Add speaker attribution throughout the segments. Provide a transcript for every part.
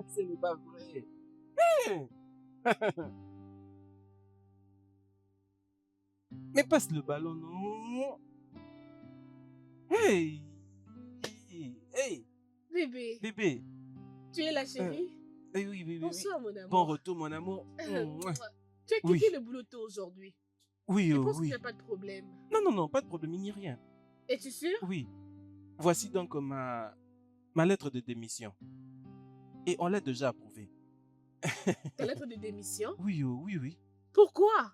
Speaker 1: Ce n'est pas vrai. Hein? Mais passe le ballon, non? Hey! Hey!
Speaker 2: Bébé,
Speaker 1: Bébé!
Speaker 2: tu es la chérie?
Speaker 1: Oui, oui, oui, oui.
Speaker 2: Bonsoir, mon
Speaker 1: Bon
Speaker 2: amour.
Speaker 1: retour, mon amour.
Speaker 2: Tu as
Speaker 1: Oui.
Speaker 2: quitté le boulot tôt aujourd'hui.
Speaker 1: Oui,
Speaker 2: Je pense qu'il
Speaker 1: oui.
Speaker 2: n'y a pas de problème.
Speaker 1: Non, pas de problème, il n'y a rien.
Speaker 2: Es-tu sûr?
Speaker 1: Oui. Voici donc ma lettre de démission. Et on l'a déjà approuvée.
Speaker 2: Ta lettre de démission?
Speaker 1: Oui, oui.
Speaker 2: Pourquoi?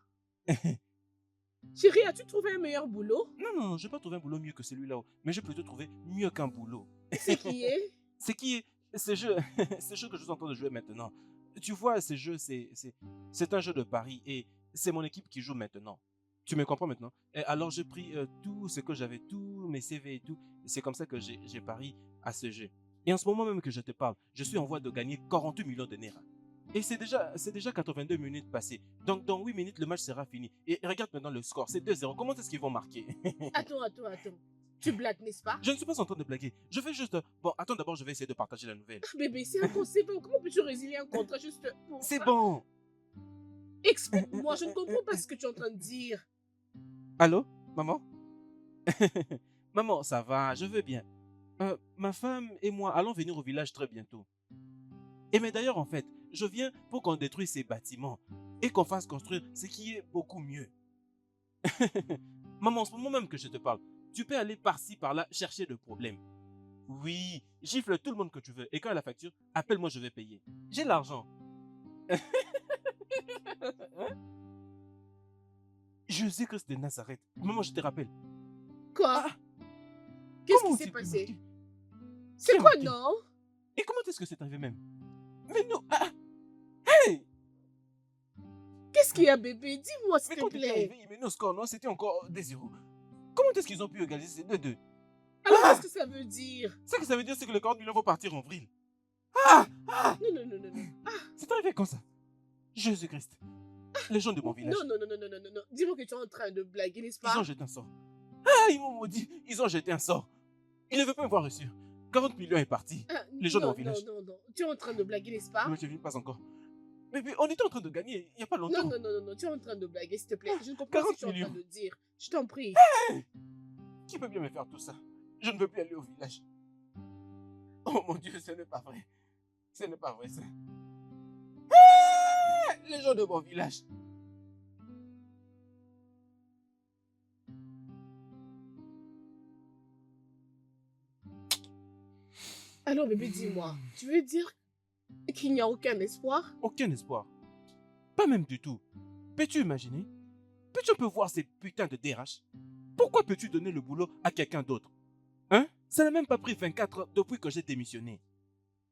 Speaker 2: Chérie, as-tu trouvé un meilleur boulot?
Speaker 1: Non, je n'ai pas trouvé un boulot mieux que celui-là. Mais j'ai plutôt trouvé mieux qu'un boulot.
Speaker 2: C'est qui est?
Speaker 1: C'est qui est ce jeu, ce jeu que je suis en train de jouer maintenant. Tu vois, ce jeu, c'est un jeu de paris et c'est mon équipe qui joue maintenant. Tu me comprends maintenant? Et alors j'ai pris tout ce que j'avais, tous mes CV et tout. C'est comme ça que j'ai pari à ce jeu. Et en ce moment même que je te parle, je suis en voie de gagner 48 millions de Naira. Et c'est déjà 82 minutes passées. Donc dans 8 minutes, le match sera fini. Et regarde maintenant le score, c'est 2-0. Comment est-ce qu'ils vont marquer?
Speaker 2: Attends. Tu blagues, n'est-ce pas?
Speaker 1: Je ne suis pas en train de blaguer. Je fais juste... Bon, attends, d'abord, je vais essayer de partager la nouvelle.
Speaker 2: Bébé, c'est impossible. Comment peux-tu résilier un contrat juste pour
Speaker 1: C'est
Speaker 2: ça?
Speaker 1: bon.
Speaker 2: Explique-moi, je ne comprends pas ce que tu es en train de dire.
Speaker 1: Allô, maman? Maman, ça va, je veux bien. Ma femme et moi allons venir au village très bientôt. Et mais d'ailleurs, en fait, je viens pour qu'on détruise ces bâtiments et qu'on fasse construire ce qui est beaucoup mieux. Maman, en ce moment même que je te parle, tu peux aller par-ci, par-là, chercher le problème. Oui, gifle tout le monde que tu veux. Et quand il y a la facture, appelle-moi, je vais payer. J'ai l'argent. Jésus-Christ de Nazareth. Maman, je te rappelle.
Speaker 2: Quoi?
Speaker 1: Ah,
Speaker 2: Qu'est-ce
Speaker 1: comment
Speaker 2: qui s'est
Speaker 1: ont-ils pu
Speaker 2: passé?
Speaker 1: marquer?
Speaker 2: C'est
Speaker 1: Qui a
Speaker 2: quoi,
Speaker 1: marqué?
Speaker 2: non?
Speaker 1: Et comment est-ce que c'est arrivé même? Mais non, hey!
Speaker 2: Qu'est-ce qu'il y a, bébé? Dis-moi, s'il
Speaker 1: Mais
Speaker 2: te
Speaker 1: quand tu es
Speaker 2: plaît.
Speaker 1: arrivé, ils menaient au score, non? C'était encore des 0. Comment est-ce qu'ils ont pu égaliser ces 2-2?
Speaker 2: Alors,
Speaker 1: Ah!
Speaker 2: qu'est-ce que ça veut dire?
Speaker 1: Ce que ça veut dire, c'est que les 40 millions vont partir en vrille.
Speaker 2: Non.
Speaker 1: C'est arrivé comme ça. Jésus-Christ. Les gens de mon village,
Speaker 2: Non. Dis-moi que tu es en train de blaguer, n'est-ce
Speaker 1: ils ont
Speaker 2: pas?
Speaker 1: jeté un sort. Ils m'ont maudit. Ils ont jeté un sort. Ils ne veulent pas me voir reçu. 40 millions est parti. Les gens de mon village.
Speaker 2: Non. Tu es en train de blaguer, n'est-ce pas?
Speaker 1: Mais je ne vis pas encore. Mais on était en train de gagner il n'y a pas longtemps.
Speaker 2: Non. Tu es en train de blaguer, s'il te plaît. Je ne comprends pas ce que tu es en
Speaker 1: 40
Speaker 2: train de dire. Je t'en prie.
Speaker 1: Qui peut bien me faire tout ça? Je ne veux plus aller au village. Oh mon Dieu, ce n'est pas vrai. Ce n'est pas vrai ça. Les gens de mon village.
Speaker 2: Alors, bébé, dis-moi. Tu veux dire qu'il n'y a aucun espoir?
Speaker 1: Aucun espoir. Pas même du tout. Peux-tu imaginer? Peux-tu un peu voir ces putains de DRH? Pourquoi peux-tu donner le boulot à quelqu'un d'autre? Hein? Ça n'a même pas pris 24 heures depuis que j'ai démissionné.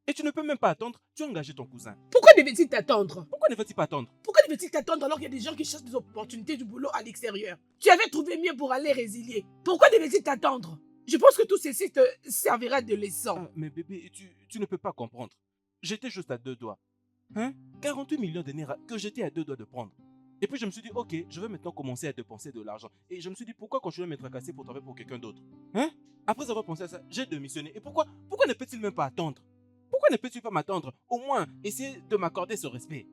Speaker 1: Et tu ne peux même pas attendre, tu as engagé ton cousin.
Speaker 2: Pourquoi devait-il t'attendre?
Speaker 1: Pourquoi ne va-t-il pas attendre?
Speaker 2: Pourquoi devait-il t'attendre alors qu'il y a des gens qui cherchent des opportunités du boulot à l'extérieur? Tu avais trouvé mieux pour aller résilier. Pourquoi devait-il t'attendre? Je pense que tout ceci te servira de leçon.
Speaker 1: Mais bébé, tu ne peux pas comprendre. J'étais juste à 2 doigts. Hein? 48 millions de Naira que j'étais à 2 doigts de prendre. Et puis je me suis dit, ok, je vais maintenant commencer à dépenser de l'argent. Et je me suis dit, pourquoi continuer à me tracasser pour travailler pour quelqu'un d'autre? Hein? Après avoir pensé à ça, j'ai démissionné. Et pourquoi ne peut-il même pas attendre? Pourquoi ne peux-tu pas m'attendre? Au moins, essayer de m'accorder ce respect.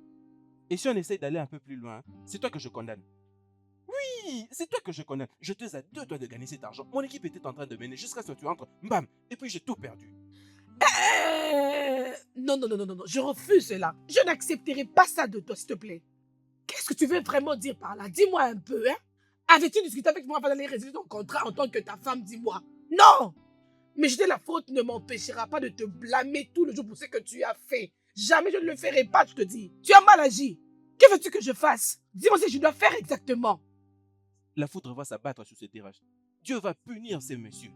Speaker 1: Et si on essaye d'aller un peu plus loin, c'est toi que je condamne. Oui, c'est toi que je condamne. J'étais à 2 doigts de gagner cet argent. Mon équipe était en train de mener jusqu'à ce que tu entres. Bam! Et puis j'ai tout perdu.
Speaker 2: Non. Je refuse cela. Je n'accepterai pas ça de toi, s'il te plaît. Qu'est-ce que tu veux vraiment dire par là? Dis-moi un peu, hein? Avais-tu discuté avec moi avant d'aller résilier ton contrat en tant que ta femme? Dis-moi. Non! Mais jeter la faute ne m'empêchera pas de te blâmer tout le jour pour ce que tu as fait. Jamais je ne le ferai pas, je te dis. Tu as mal agi. Que veux-tu que je fasse? Dis-moi ce que je dois faire exactement.
Speaker 1: La foudre va s'abattre sur ces terrages. Dieu va punir ces messieurs.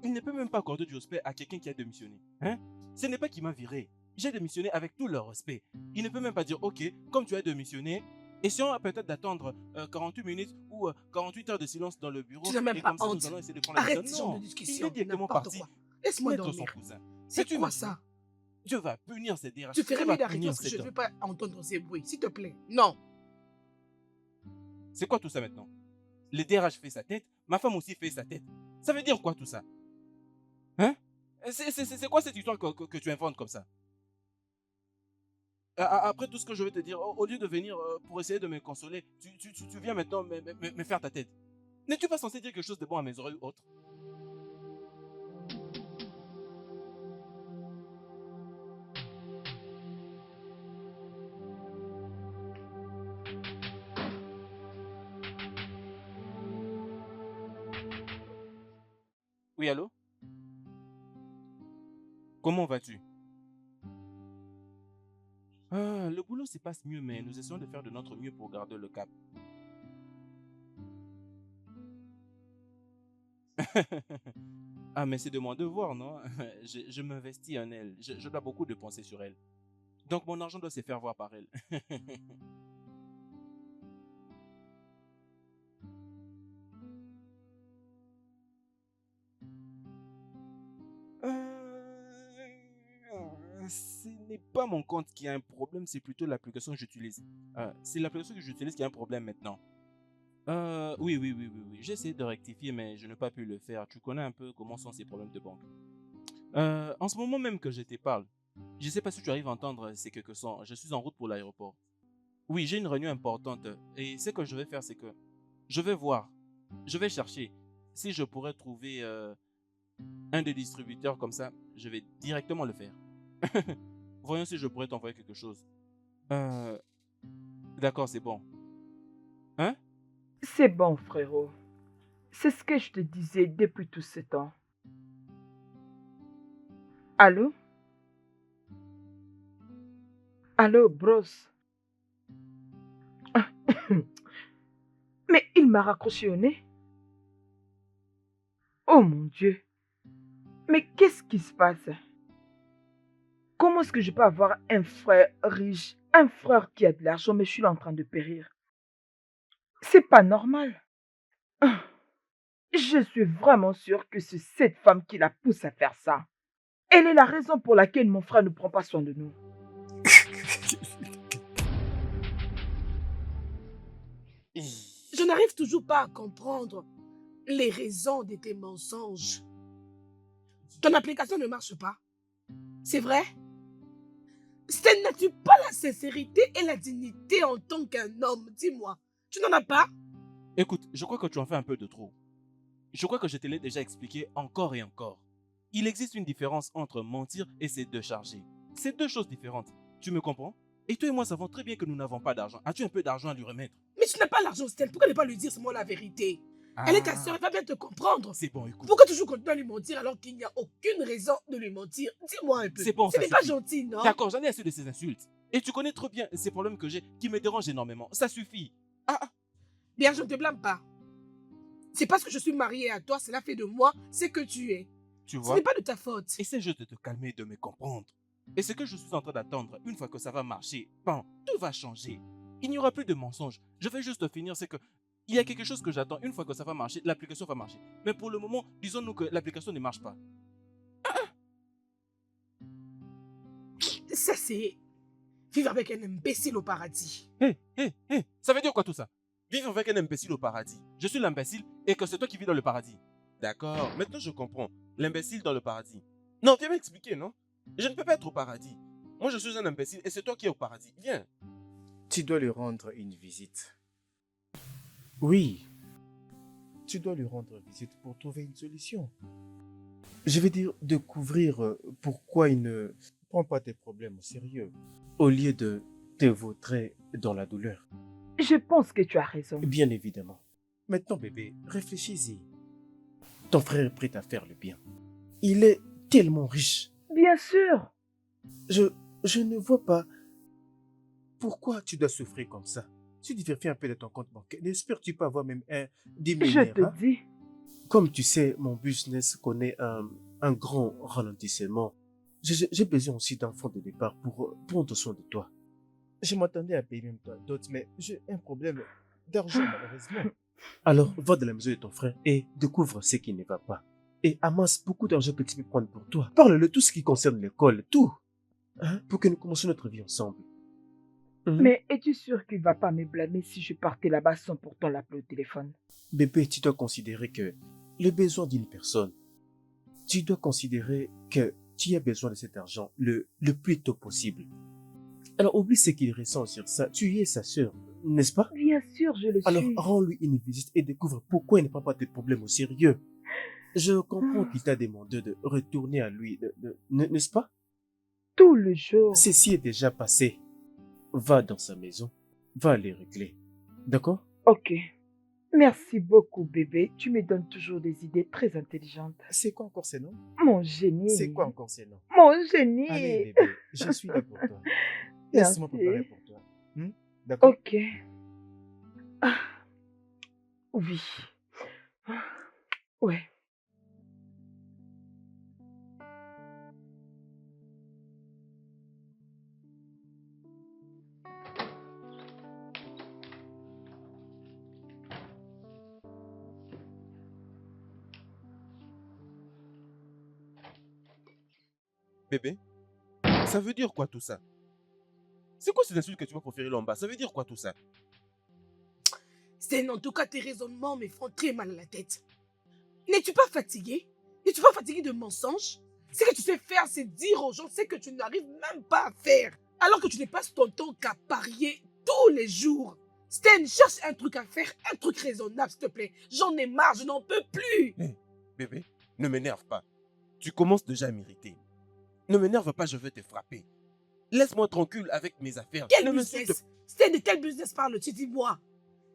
Speaker 1: Il ne peut même pas accorder du respect à quelqu'un qui a démissionné. Hein? Ce n'est pas qu'il m'a viré. J'ai démissionné avec tout le respect. Il ne peut même pas dire, ok, comme tu as démissionné, essayons peut-être d'attendre 48 minutes ou 48 heures de silence dans le bureau.
Speaker 2: Tu n'as même
Speaker 1: et
Speaker 2: pas
Speaker 1: comme ça,
Speaker 2: honte.
Speaker 1: nous allons essayer de prendre
Speaker 2: Arrête
Speaker 1: la
Speaker 2: ce
Speaker 1: décision.
Speaker 2: genre de
Speaker 1: Non,
Speaker 2: discussion.
Speaker 1: il est directement
Speaker 2: N'importe
Speaker 1: parti.
Speaker 2: quoi. Laisse-moi
Speaker 1: Mettre son
Speaker 2: dormir.
Speaker 1: cousin.
Speaker 2: C'est
Speaker 1: Peux-tu
Speaker 2: quoi
Speaker 1: imaginer?
Speaker 2: ça?
Speaker 1: Dieu va punir ces DRH.
Speaker 2: Tu ferais
Speaker 1: Dieu
Speaker 2: mieux
Speaker 1: va
Speaker 2: d'arrêter
Speaker 1: punir
Speaker 2: parce que je
Speaker 1: cet
Speaker 2: ne veux
Speaker 1: homme.
Speaker 2: pas entendre ces bruits. S'il te plaît. Non.
Speaker 1: C'est quoi tout ça maintenant? Le DRH fait sa tête, ma femme aussi fait sa tête. Ça veut dire quoi tout ça? Hein? C'est quoi cette histoire que tu inventes comme ça? Après tout ce que je vais te dire, au lieu de venir pour essayer de me consoler, tu viens maintenant me faire ta tête. N'es-tu pas censé dire quelque chose de bon à mes oreilles ou autre? Oui, allô? Comment vas-tu? Le boulot se passe mieux, mais nous essayons de faire de notre mieux pour garder le cap. Ah, mais c'est de mon devoir, non? Je m'investis en elle. Je dois beaucoup de penser sur elle. Donc mon argent doit se faire voir par elle. Ce n'est pas mon compte qui a un problème, c'est plutôt l'application que j'utilise. C'est l'application que j'utilise qui a un problème maintenant. Oui. J'ai essayé de rectifier, mais je n'ai pas pu le faire. Tu connais un peu comment sont ces problèmes de banque. En ce moment même que je te parle, je ne sais pas si tu arrives à entendre ces quelques sons. Je suis en route pour l'aéroport. Oui, j'ai une réunion importante et ce que je vais faire, c'est que je vais voir, je vais chercher si je pourrais trouver un des distributeurs comme ça. Je vais directement le faire. Voyons si je pourrais t'envoyer quelque chose. Euh, d'accord, c'est bon. Hein?
Speaker 3: C'est bon, frérot. C'est ce que je te disais depuis tout ce temps. Allô? Allô, bros? Mais il m'a raccroché au nez. Oh mon Dieu. Mais qu'est-ce qui se passe? Comment est-ce que je peux avoir un frère riche, un frère qui a de l'argent, mais je suis là en train de périr? C'est pas normal. Je suis vraiment sûre que c'est cette femme qui la pousse à faire ça. Elle est la raison pour laquelle mon frère ne prend pas soin de nous.
Speaker 2: Je n'arrive toujours pas à comprendre les raisons de tes mensonges. Ton application ne marche pas. C'est vrai? N'as-tu pas la sincérité et la dignité en tant qu'un homme? Dis-moi. Tu n'en as pas?
Speaker 1: Écoute, je crois que tu en fais un peu de trop. Je crois que je te l'ai déjà expliqué encore et encore. Il existe une différence entre mentir et se décharger. C'est deux choses différentes. Tu me comprends? Et toi et moi savons très bien que nous n'avons pas d'argent. As-tu un peu d'argent à lui remettre?
Speaker 2: Mais tu n'as pas l'argent, Stella. Pourquoi ne pas lui dire seulement la vérité? Elle est ta soeur, elle va bien te comprendre.
Speaker 1: C'est bon, écoute.
Speaker 2: Pourquoi toujours continuer à lui mentir alors qu'il n'y a aucune raison de lui mentir? Dis-moi un peu.
Speaker 1: C'est bon,
Speaker 2: Ce
Speaker 1: ça
Speaker 2: n'est pas
Speaker 1: suffit.
Speaker 2: gentil, non?
Speaker 1: D'accord, j'en ai assez de ces insultes. Et tu connais trop bien ces problèmes que j'ai qui me dérangent énormément. Ça suffit.
Speaker 2: Bien, je ne te blâme pas. C'est parce que je suis mariée à toi, cela fait de moi ce que tu es.
Speaker 1: Tu
Speaker 2: Ce
Speaker 1: vois?
Speaker 2: n'est pas de ta faute.
Speaker 1: Essaie juste de te calmer et de me comprendre. Et ce que je suis en train d'attendre, une fois que ça va marcher, bon, tout va changer. Il n'y aura plus de mensonges. Je vais juste finir, c'est que il y a quelque chose que j'attends. Une fois que ça va marcher, l'application va marcher. Mais pour le moment, disons-nous que l'application ne marche pas.
Speaker 2: Ça, c'est vivre avec un imbécile au paradis.
Speaker 1: Hé, ça veut dire quoi tout ça? Vivre avec un imbécile au paradis. Je suis l'imbécile et que c'est toi qui vis dans le paradis. D'accord, maintenant je comprends. L'imbécile dans le paradis. Non, viens m'expliquer, non? Je ne peux pas être au paradis. Moi, je suis un imbécile et c'est toi qui es au paradis. Viens.
Speaker 4: Tu dois lui rendre une visite. Oui, tu dois lui rendre visite pour trouver une solution. Je veux dire, découvrir pourquoi il ne prend pas tes problèmes au sérieux, au lieu de te vautrer dans la douleur.
Speaker 3: Je pense que tu as raison.
Speaker 4: Bien évidemment. Maintenant, bébé, réfléchis-y. Ton frère est prêt à faire le bien. Il est tellement riche.
Speaker 3: Bien sûr.
Speaker 4: Je ne vois pas pourquoi tu dois souffrir comme ça. Tu diversifies un peu de ton compte bancaire. N'espères-tu pas avoir même un
Speaker 3: Je
Speaker 4: diminueur,
Speaker 3: te
Speaker 4: hein?
Speaker 3: dis.
Speaker 4: Comme tu sais, mon business connaît un grand ralentissement. J'ai besoin aussi d'un fonds de départ pour prendre soin de toi. Je m'attendais à payer même toi d'autres, mais j'ai un problème d'argent malheureusement. Alors, va dans la maison de ton frère et découvre ce qui ne va pas. Et amasse beaucoup d'argent que tu peux prendre pour toi. Parle-le tout ce qui concerne l'école, tout. Hein, pour que nous commencions notre vie ensemble.
Speaker 3: Mais es-tu sûr qu'il ne va pas me blâmer si je partais là-bas sans pourtant l'appeler au téléphone?
Speaker 4: Bébé, tu dois considérer que le besoin d'une personne tu dois considérer que tu as besoin de cet argent le plus tôt possible. Alors oublie ce qu'il ressent sur ça. Tu es sa sœur, n'est-ce pas?
Speaker 3: Bien sûr, je le
Speaker 4: Alors
Speaker 3: suis.
Speaker 4: rends-lui une visite et découvre pourquoi il ne prend pas tes problèmes au sérieux. Je comprends qu'il t'a demandé de retourner à lui, n'est-ce pas?
Speaker 3: Tout le jour.
Speaker 4: Ceci est déjà passé. Va dans sa maison, va les régler. D'accord?
Speaker 3: Ok. Merci beaucoup, bébé. Tu me donnes toujours des idées très intelligentes.
Speaker 4: C'est quoi encore ces noms?
Speaker 3: Mon génie.
Speaker 4: C'est quoi encore ces noms?
Speaker 3: Mon génie.
Speaker 4: Allez bébé, je suis là pour toi. Laisse-moi
Speaker 3: Merci.
Speaker 4: préparer pour toi. D'accord?
Speaker 3: Ok. Ah, oui. Ouais.
Speaker 1: Bébé, ça veut dire quoi tout ça? C'est quoi ces insultes que tu vas proférer là en bas? Ça veut dire quoi tout ça?
Speaker 2: Sten, en tout cas, tes raisonnements me font très mal à la tête. N'es-tu pas fatigué? N'es-tu pas fatigué de mensonges? Ce que tu sais faire, c'est dire aux gens ce que tu n'arrives même pas à faire. Alors que tu ne passes ton temps qu'à parier tous les jours. Sten, cherche un truc à faire, un truc raisonnable, s'il te plaît. J'en ai marre, je n'en peux plus.
Speaker 1: Bébé, ne m'énerve pas. Tu commences déjà à m'irriter. Ne m'énerve pas, je vais te frapper. Laisse-moi tranquille avec mes affaires.
Speaker 2: Quel
Speaker 1: Ne m'insulte
Speaker 2: business? Sten, de quel business parles-tu? Dis-moi.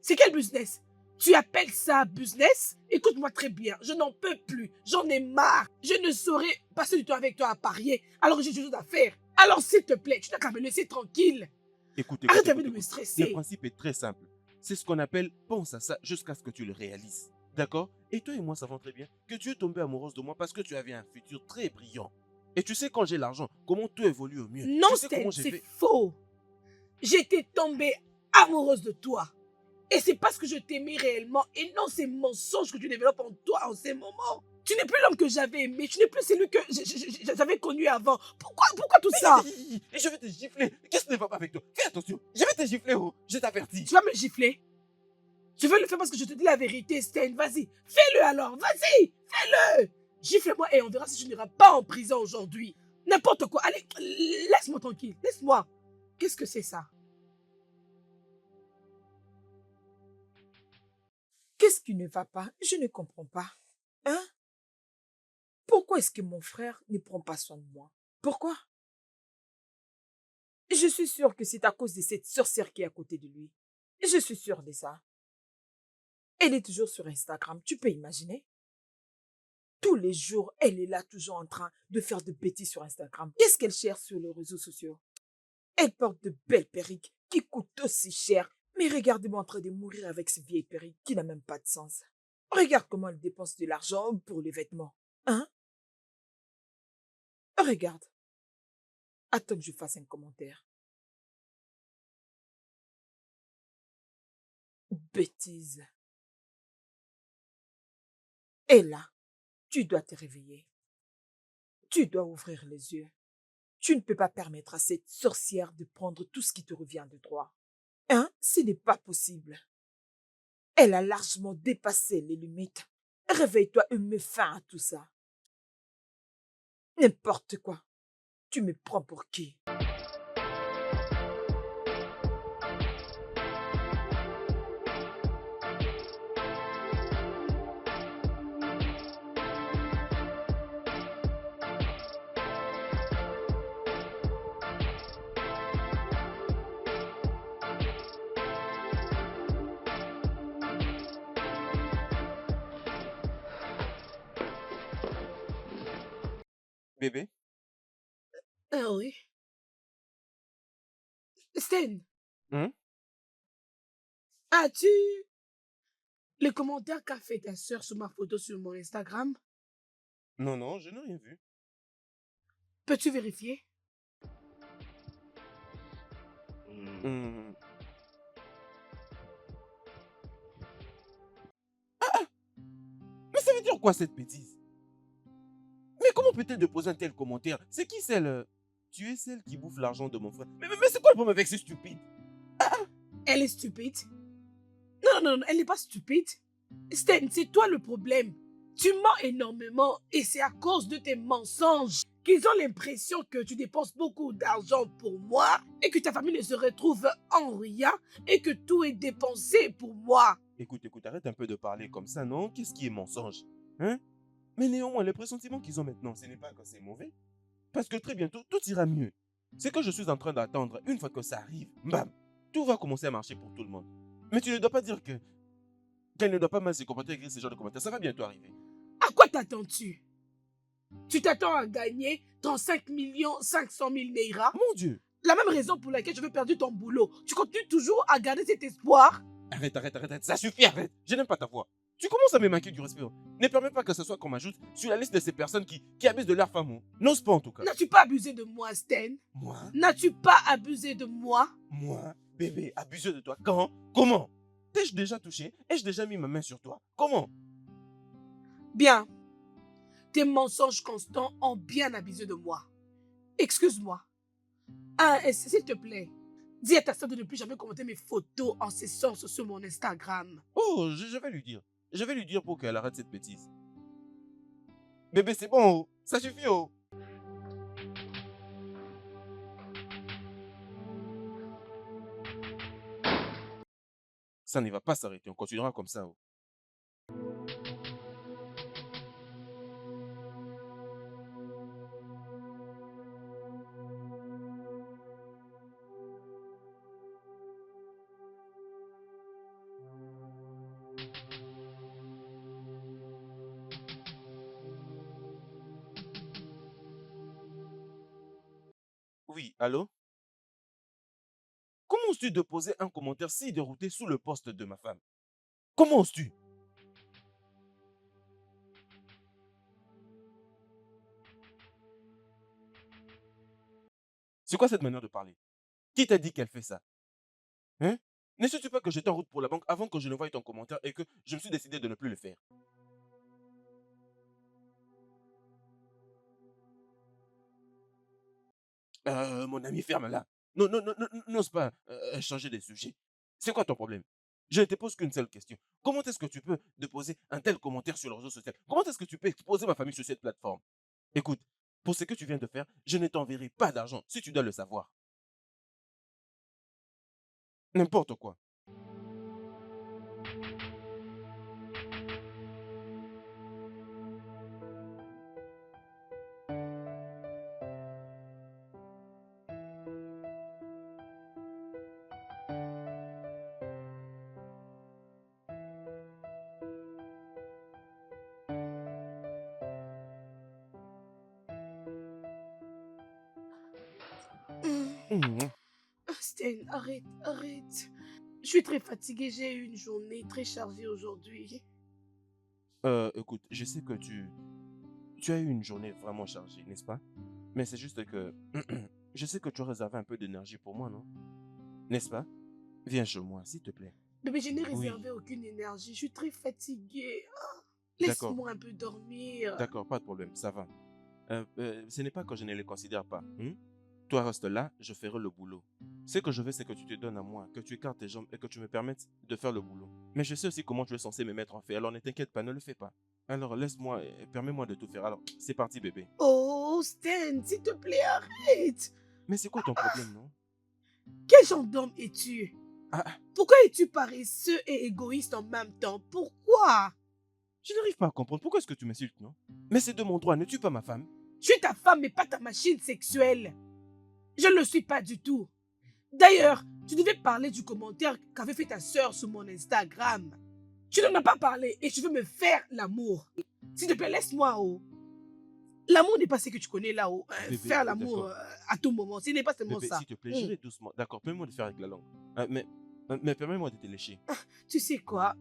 Speaker 2: C'est quel business? Tu appelles ça business? Écoute-moi très bien, je n'en peux plus, j'en ai marre. Je ne saurais passer du temps avec toi à parier alors que j'ai des choses à faire. Alors s'il te plaît, tu n'as qu'à me laisser tranquille.
Speaker 1: Écoute,
Speaker 2: Arrête
Speaker 1: écoute,
Speaker 2: de me
Speaker 1: écoute.
Speaker 2: stresser.
Speaker 1: Le principe est très simple. C'est ce qu'on appelle pense à ça jusqu'à ce que tu le réalises. D'accord? Et toi et moi savons très bien que tu es tombée amoureuse de moi parce que tu avais un futur très brillant. Et tu sais quand j'ai l'argent, comment tout évolue au mieux.
Speaker 2: Non,
Speaker 1: Tu sais
Speaker 2: Sten,
Speaker 1: comment j'ai
Speaker 2: c'est
Speaker 1: fait.
Speaker 2: faux. J'étais tombée amoureuse de toi. Et c'est parce que je t'aimais réellement et non ces mensonges que tu développes en toi en ces moments. Tu n'es plus l'homme que j'avais aimé, tu n'es plus celui que j'avais connu avant. Pourquoi tout ça?
Speaker 1: Et je vais te gifler. Qu'est-ce qui ne va pas avec toi? Fais attention. Je vais te gifler, oh. Je t'avertis.
Speaker 2: Tu vas me gifler? Je veux le faire parce que je te dis la vérité, Sten. Vas-y, fais-le alors, vas-y, fais-le. Gifle-moi et on verra si je n'irai pas en prison aujourd'hui. N'importe quoi. Allez, laisse-moi tranquille, laisse-moi. Qu'est-ce que c'est ça?
Speaker 3: Qu'est-ce qui ne va pas? Je ne comprends pas. Hein? Pourquoi est-ce que mon frère ne prend pas soin de moi? Pourquoi? Je suis sûre que c'est à cause de cette sorcière qui est à côté de lui. Je suis sûre de ça. Elle est toujours sur Instagram, tu peux imaginer? Tous les jours, elle est là toujours en train de faire de bêtises sur Instagram. Qu'est-ce qu'elle cherche sur les réseaux sociaux? Elle porte de belles perruques qui coûtent aussi cher. Mais regarde-moi en train de mourir avec ces vieilles perruques qui n'ont même pas de sens. Regarde comment elle dépense de l'argent pour les vêtements. Hein? Regarde. Attends que je fasse un commentaire. Bêtise. Et là, tu dois te réveiller. Tu dois ouvrir les yeux. Tu ne peux pas permettre à cette sorcière de prendre tout ce qui te revient de droit. Hein? Ce n'est pas possible. Elle a largement dépassé les limites. Réveille-toi et mets fin à tout ça. N'importe quoi. Tu me prends pour qui?
Speaker 1: Bébé,
Speaker 2: Ah oui. Sten, as-tu les commentaires qu'a fait ta soeur sur ma photo sur mon Instagram?
Speaker 1: non, non, je n'ai rien vu.
Speaker 2: Peux-tu vérifier?
Speaker 1: Hum. Mais ça veut dire quoi cette bêtise? Mais comment peut-elle déposer un tel commentaire? C'est qui celle? Tu es celle qui bouffe l'argent de mon frère. Mais c'est quoi le problème avec ces stupides?
Speaker 2: Elle est stupide. Non, elle n'est pas stupide. Sten, c'est toi le problème. Tu mens énormément et c'est à cause de tes mensonges qu'ils ont l'impression que tu dépenses beaucoup d'argent pour moi et que ta famille ne se retrouve en rien et que tout est dépensé pour moi.
Speaker 1: Écoute, arrête un peu de parler comme ça, non? Qu'est-ce qui est mensonge? Hein? Mais néanmoins, les pressentiments qu'ils ont maintenant, ce n'est pas que c'est mauvais. Parce que très bientôt, tout ira mieux. C'est que je suis en train d'attendre, une fois que ça arrive, bam, tout va commencer à marcher pour tout le monde. Mais tu ne dois pas dire qu'elle ne doit pas mal se comporter écrire ce genre de commentaires. Ça va bientôt arriver.
Speaker 2: À quoi t'attends-tu? Tu t'attends à gagner 35 500 000 Naira?
Speaker 1: Mon Dieu!
Speaker 2: La même raison pour laquelle je veux perdre ton boulot. Tu continues toujours à garder cet espoir?
Speaker 1: Arrête. Ça suffit, arrête. Je n'aime pas ta voix. Tu commences à me manquer du respect. Ne permets pas que ce soit qu'on m'ajoute sur la liste de ces personnes qui abusent de leur femme. N'ose pas en tout cas.
Speaker 2: N'as-tu pas abusé de moi, Sten?
Speaker 1: Moi?
Speaker 2: N'as-tu pas abusé de moi?
Speaker 1: Moi? Bébé, abusé de toi. Quand? Comment? T'ai-je déjà touché? Ai-je déjà mis ma main sur toi? Comment?
Speaker 2: Bien. Tes mensonges constants ont bien abusé de moi. Excuse-moi. S'il te plaît, dis à ta soeur de ne plus jamais commenter mes photos en ce sens sur mon Instagram.
Speaker 1: Oh, je vais lui dire. Je vais lui dire pour qu'elle arrête cette bêtise. Bébé, c'est bon, oh. Ça suffit, oh. Ça ne va pas s'arrêter. On continuera comme ça, oh. Oui, allô? Comment oses-tu de poser un commentaire si dérouté sous le poste de ma femme? Comment oses-tu? C'est quoi cette manière de parler? Qui t'a dit qu'elle fait ça? Hein? Ne sais-tu pas que j'étais en route pour la banque avant que je ne voie ton commentaire et que je me suis décidé de ne plus le faire? Mon ami, ferme là. Non, n'ose pas changer de sujet. C'est quoi ton problème? Je ne te pose qu'une seule question. Comment est-ce que tu peux déposer un tel commentaire sur le réseau social? Comment est-ce que tu peux exposer ma famille sur cette plateforme? Écoute, pour ce que tu viens de faire, je ne t'enverrai pas d'argent, si tu dois le savoir. N'importe quoi. Mhm.
Speaker 2: Sten, arrête. Je suis très fatiguée, j'ai eu une journée très chargée aujourd'hui.
Speaker 1: Écoute, je sais que tu as eu une journée vraiment chargée, n'est-ce pas? Mais c'est juste que je sais que tu as réservé un peu d'énergie pour moi, non? N'est-ce pas? Viens chez moi, s'il te plaît.
Speaker 2: Bébé, je n'ai
Speaker 1: Oui,
Speaker 2: réservé aucune énergie, je suis très fatiguée.
Speaker 1: d'accord,
Speaker 2: Laisse-moi un peu dormir.
Speaker 1: d'accord, pas de problème, ça va. Ce n'est pas que je ne les considère pas. Toi, reste là, je ferai le boulot. Ce que je veux, c'est que tu te donnes à moi, que tu écartes tes jambes et que tu me permettes de faire le boulot. Mais je sais aussi comment tu es censé me mettre en fait, alors ne t'inquiète pas, ne le fais pas. Alors laisse-moi et permets-moi de tout faire. Alors, c'est parti, bébé.
Speaker 2: Oh, Sten, s'il te plaît, arrête.
Speaker 1: Mais c'est quoi ton problème, non?
Speaker 2: Quel genre d'homme es-tu?
Speaker 1: Ah, ah,
Speaker 2: Pourquoi es-tu paresseux et égoïste en même temps? Pourquoi?
Speaker 1: je n'arrive pas à comprendre. Pourquoi est-ce que tu m'insultes, non? Mais c'est de mon droit, n'es-tu pas ma femme?
Speaker 2: Je suis ta femme, mais pas ta machine sexuelle. Je ne le suis pas du tout. D'ailleurs, tu devais parler du commentaire qu'avait fait ta sœur sur mon Instagram. Tu n'en as pas parlé et tu veux me faire l'amour. S'il te plaît, laisse-moi, oh. L'amour n'est pas ce que tu connais là-haut.
Speaker 1: Bébé,
Speaker 2: Faire l'amour
Speaker 1: d'accord.
Speaker 2: à tout moment, ce n'est pas seulement
Speaker 1: Bébé,
Speaker 2: ça.
Speaker 1: s'il te plaît, j'irai doucement. D'accord, permets-moi de faire avec la langue. Mais permets-moi de te lécher.
Speaker 2: Tu sais quoi?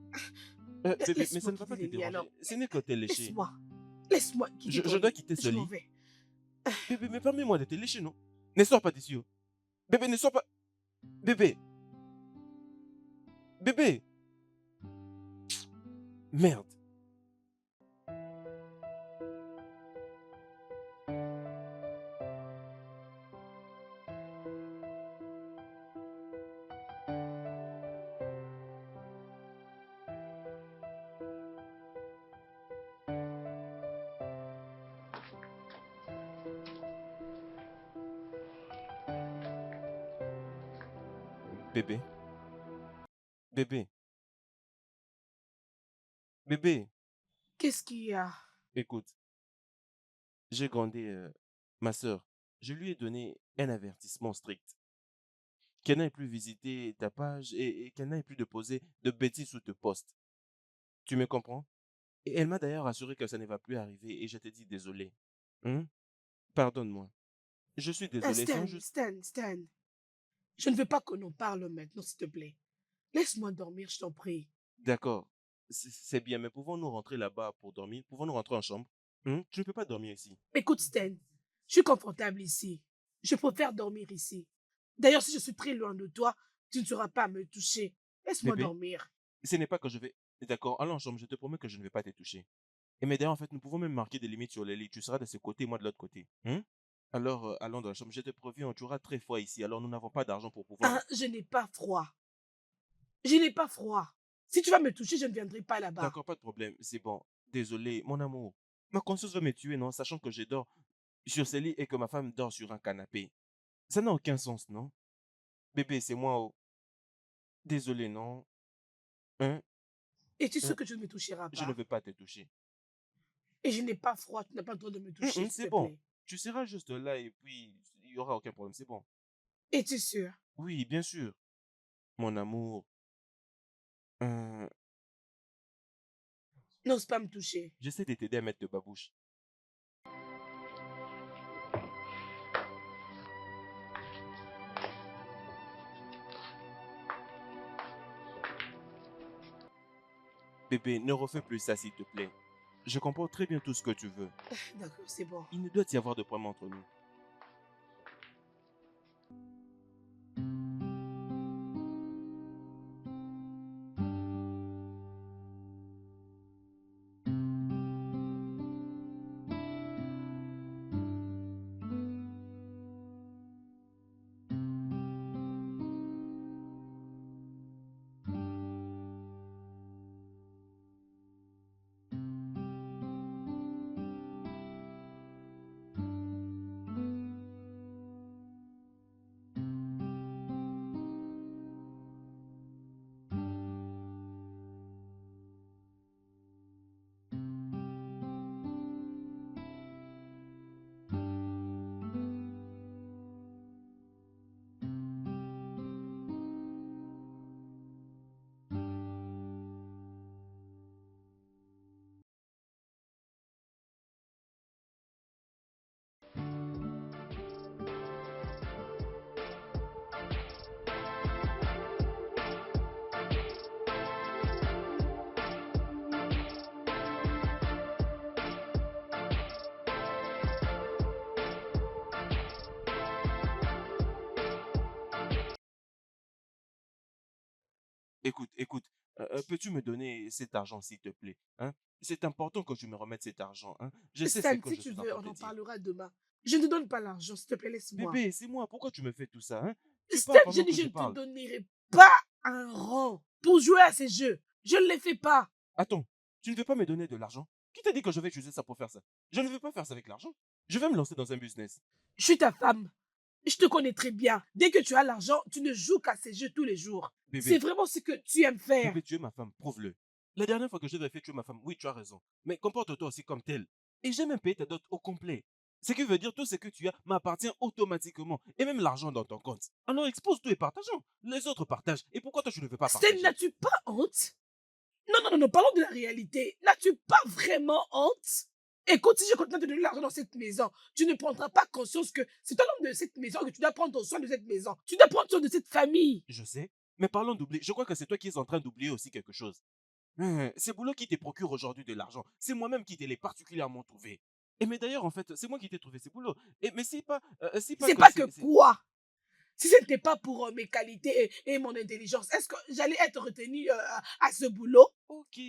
Speaker 1: Bébé, mais ça
Speaker 2: Laisse-moi
Speaker 1: ne va pas te
Speaker 2: quitter Lily alors.
Speaker 1: déranger. Ce n'est que te lécher.
Speaker 2: Laisse-moi. Laisse-moi quitter
Speaker 1: Je
Speaker 2: ton
Speaker 1: dois
Speaker 2: lit.
Speaker 1: quitter ce
Speaker 2: Je m'en
Speaker 1: lit.
Speaker 2: vais.
Speaker 1: Bébé, mais permets-moi de te lécher, non? Ne sors pas d'ici, oh. Bébé, ne sors pas. Bébé. Bébé. Merde. Bébé, bébé, bébé,
Speaker 2: Qu'est-ce qu'il y a?
Speaker 1: écoute, j'ai grondé ma sœur. Je lui ai donné un avertissement strict. Qu'elle n'aille plus visiter ta page et qu'elle n'aille plus de poser de bêtises sous tes posts. Tu me comprends? Et elle m'a d'ailleurs assuré que ça ne va plus arriver et je te dis désolé. Hein? Pardonne-moi. Je suis désolé, c'est
Speaker 2: Stan,
Speaker 1: juste...
Speaker 2: Stan, Stan. Je ne veux pas qu'on en parle maintenant, s'il te plaît. Laisse-moi dormir, je t'en prie.
Speaker 1: D'accord, c'est bien, mais pouvons-nous rentrer là-bas pour dormir? Pouvons-nous rentrer en chambre? Hein? Tu ne peux pas dormir ici.
Speaker 2: Écoute, Stan, je suis confortable ici. Je préfère dormir ici. D'ailleurs, si je suis très loin de toi, tu ne sauras pas me toucher. Laisse-moi
Speaker 1: Bébé,
Speaker 2: dormir.
Speaker 1: ce n'est pas que je vais... D'accord, allons en chambre, je te promets que je ne vais pas te toucher. Et mais d'ailleurs, en fait, nous pouvons même marquer des limites sur les lits. Tu seras de ce côté, moi de l'autre côté. Hein? Alors, allons dans la chambre. Je te préviens, tu auras très froid ici. Alors, nous n'avons pas d'argent pour pouvoir...
Speaker 2: Ah, je n'ai pas froid. Je n'ai pas froid. Si tu vas me toucher, je ne viendrai pas là-bas.
Speaker 1: D'accord, pas de problème. C'est bon. Désolé, mon amour. Ma conscience va me tuer, non? Sachant que je dors sur ce lit et que ma femme dort sur un canapé. Ça n'a aucun sens, non? Bébé, c'est moi. Oh. Désolé, non? Hein?
Speaker 2: Et tu sais
Speaker 1: Hein?
Speaker 2: que tu ne me toucheras
Speaker 1: Je ne
Speaker 2: pas.
Speaker 1: veux pas te toucher.
Speaker 2: Et je n'ai pas froid. Tu n'as pas le droit de me toucher, s'il
Speaker 1: C'est
Speaker 2: te
Speaker 1: bon.
Speaker 2: plaît.
Speaker 1: Tu seras juste là et puis il n'y aura aucun problème. C'est bon.
Speaker 2: Es-tu sûr?
Speaker 1: Oui, bien sûr. Mon amour. Euh,
Speaker 2: N'ose pas me toucher.
Speaker 1: J'essaie de t'aider à mettre de babouche. Bébé, ne refais plus ça, s'il te plaît. Je comprends très bien tout ce que tu veux.
Speaker 2: D'accord, c'est bon.
Speaker 1: Il ne doit y avoir de problème entre nous. Écoute, peux-tu me donner cet argent, s'il te plaît? Hein? C'est important que tu me remettes cet argent. Hein? Je sais ce
Speaker 2: Stan,
Speaker 1: que
Speaker 2: si
Speaker 1: je
Speaker 2: tu
Speaker 1: suis en
Speaker 2: veux,
Speaker 1: train
Speaker 2: on
Speaker 1: de
Speaker 2: en
Speaker 1: te dire.
Speaker 2: parlera demain. Je ne te donne pas l'argent, s'il te plaît, laisse-moi.
Speaker 1: Bébé, c'est moi. Pourquoi tu me fais tout ça? Hein? Tu
Speaker 2: Stan,
Speaker 1: parles
Speaker 2: je
Speaker 1: pendant
Speaker 2: dis,
Speaker 1: que
Speaker 2: je
Speaker 1: je
Speaker 2: ne te
Speaker 1: parle.
Speaker 2: donnerai pas un rang pour jouer à ces jeux. Je ne les fais pas.
Speaker 1: Attends, tu ne veux pas me donner de l'argent? Qui t'a dit que je vais utiliser ça pour faire ça? Je ne veux pas faire ça avec l'argent. Je vais me lancer dans un business.
Speaker 2: Je suis ta femme. Je te connais très bien. Dès que tu as l'argent, tu ne joues qu'à ces jeux tous les jours. C'est
Speaker 1: Bébé,
Speaker 2: vraiment ce que tu aimes faire.
Speaker 1: bébé, tu es ma femme, prouve-le. La dernière fois que je t'ai fait tuer ma femme, oui, tu as raison. Mais comporte-toi aussi comme telle. Et j'ai même payé ta dot au complet. Ce qui veut dire tout ce que tu as m'appartient automatiquement. Et même l'argent dans ton compte. Alors expose tout et partageons. Les autres partagent. Et pourquoi toi tu ne veux pas
Speaker 2: Stan,
Speaker 1: partager?
Speaker 2: n'as-tu pas honte? Non, non, non, non, parlons de la réalité. N'as-tu pas vraiment honte? Écoute, si je continue de te donner l'argent dans cette maison, tu ne prendras pas conscience que c'est toi l'homme de cette maison que tu dois prendre soin de cette maison. Tu dois prendre soin de cette famille.
Speaker 1: Je sais. Mais parlons d'oublier. Je crois que c'est toi qui es en train d'oublier aussi quelque chose. C'est Boulot qui te procure aujourd'hui de l'argent. C'est moi-même qui te l'ai particulièrement trouvé. Et mais d'ailleurs, en fait, c'est moi qui t'ai trouvé, c'est Boulot. Et mais c'est pas
Speaker 2: C'est
Speaker 1: que
Speaker 2: pas que
Speaker 1: c'est...
Speaker 2: quoi? Si ce n'était pas pour mes qualités et mon intelligence, est-ce que j'allais être retenue à ce boulot?
Speaker 1: Ok.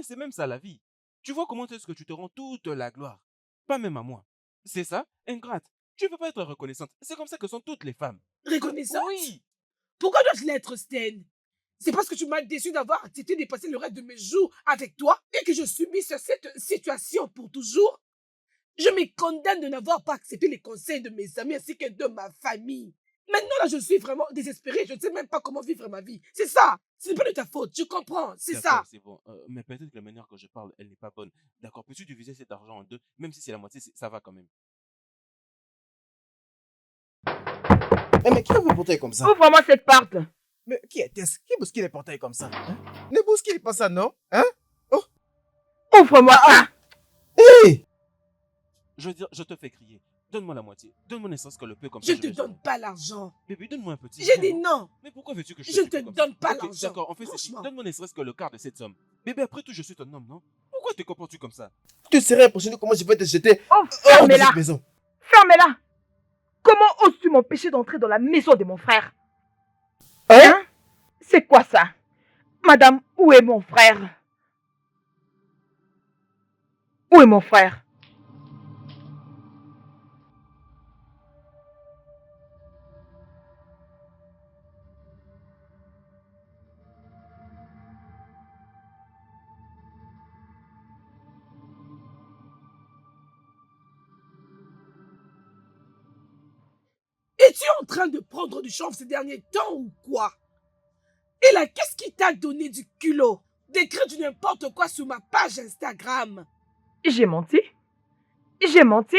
Speaker 1: C'est même ça la vie. Tu vois comment est-ce que tu te rends toute la gloire. Pas même à moi. C'est ça, ingrate. Tu ne peux pas être reconnaissante. C'est comme ça que sont toutes les femmes.
Speaker 2: Reconnaissante?
Speaker 1: Oui.
Speaker 2: Pourquoi dois-je l'être, Stan? C'est parce que tu m'as déçu d'avoir accepté de passer le reste de mes jours avec toi et que je subisse cette situation pour toujours? Je me condamne de n'avoir pas accepté les conseils de mes amis ainsi que de ma famille. Maintenant, là, je suis vraiment désespérée. Je ne sais même pas comment vivre ma vie. C'est ça. Ce n'est pas de ta faute. Je comprends. C'est ça.
Speaker 1: D'accord, c'est bon. Mais peut-être que la manière que je parle, elle n'est pas bonne. D'accord, peux-tu diviser cet argent en deux? Même si c'est la moitié, ça va quand même.
Speaker 4: Mais qui a vu porter comme ça?
Speaker 3: Ouvre-moi cette porte.
Speaker 4: Mais qui était-ce? Qui bouscule les portails comme ça? Hein? Ne bouscule pas ça, non? Hein?
Speaker 3: Ouvre-moi ça.
Speaker 4: Hé!
Speaker 1: Je veux dire, je te fais crier. Donne-moi la moitié. Donne-moi ne serait-ce que le peu comme
Speaker 2: Je
Speaker 1: ça.
Speaker 2: ne te
Speaker 1: vais
Speaker 2: donne
Speaker 1: gérer.
Speaker 2: pas l'argent.
Speaker 1: Bébé, donne-moi un petit.
Speaker 2: J'ai dit
Speaker 1: Vraiment.
Speaker 2: non.
Speaker 1: Mais pourquoi veux-tu que je
Speaker 2: Je ne
Speaker 1: te
Speaker 2: te
Speaker 1: supplie comme ça?
Speaker 2: donne pas
Speaker 1: Ok,
Speaker 2: l'argent.
Speaker 1: d'accord, on fait ceci.
Speaker 2: Franchement.
Speaker 1: Donne-moi ne serait-ce que le quart de cette somme. Bébé, après tout, je suis ton homme, non? Pourquoi te comportes-tu comme ça?
Speaker 4: Tu serais impressionné comment je vais te jeter
Speaker 3: Oh,
Speaker 4: hors de
Speaker 3: fermez-la.
Speaker 4: cette maison.
Speaker 3: Fermez-la. Comment oses-tu m'empêcher d'entrer dans la maison de mon frère?
Speaker 4: Hein?
Speaker 3: C'est quoi ça? Madame, où est mon frère? Où est mon frère?
Speaker 2: Es-tu en train de prendre du chanvre ces derniers temps ou quoi? Et là, qu'est-ce qui t'a donné du culot d'écrire du n'importe quoi sur ma page Instagram?
Speaker 3: J'ai menti? J'ai menti?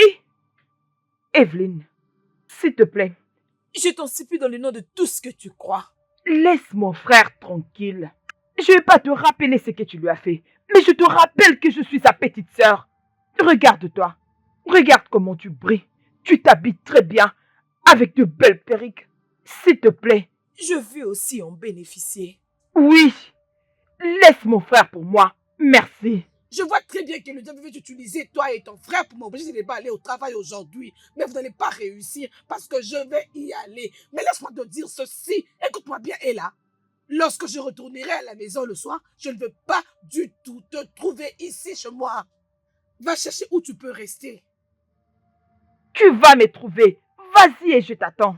Speaker 3: Evelyne, s'il te plaît,
Speaker 2: Je t'en supplie dans le nom de tout ce que tu crois.
Speaker 3: laisse mon frère tranquille. Je ne vais pas te rappeler ce que tu lui as fait, mais je te rappelle que je suis sa petite sœur. Regarde-toi. Regarde comment tu brilles. Tu t'habilles très bien, avec de belles perruques. S'il te plaît,
Speaker 2: Je veux aussi en bénéficier.
Speaker 3: oui. Laisse mon frère pour moi. Merci.
Speaker 2: Je vois très bien que le diable veut utiliser toi et ton frère pour m'obliger de ne pas aller au travail aujourd'hui. Mais vous n'allez pas réussir parce que je vais y aller. Mais laisse-moi te dire ceci. Écoute-moi bien, Ella. Lorsque je retournerai à la maison le soir, je ne veux pas du tout te trouver ici chez moi. Va chercher où tu peux rester.
Speaker 3: Tu vas me trouver. Vas-y et je t'attends.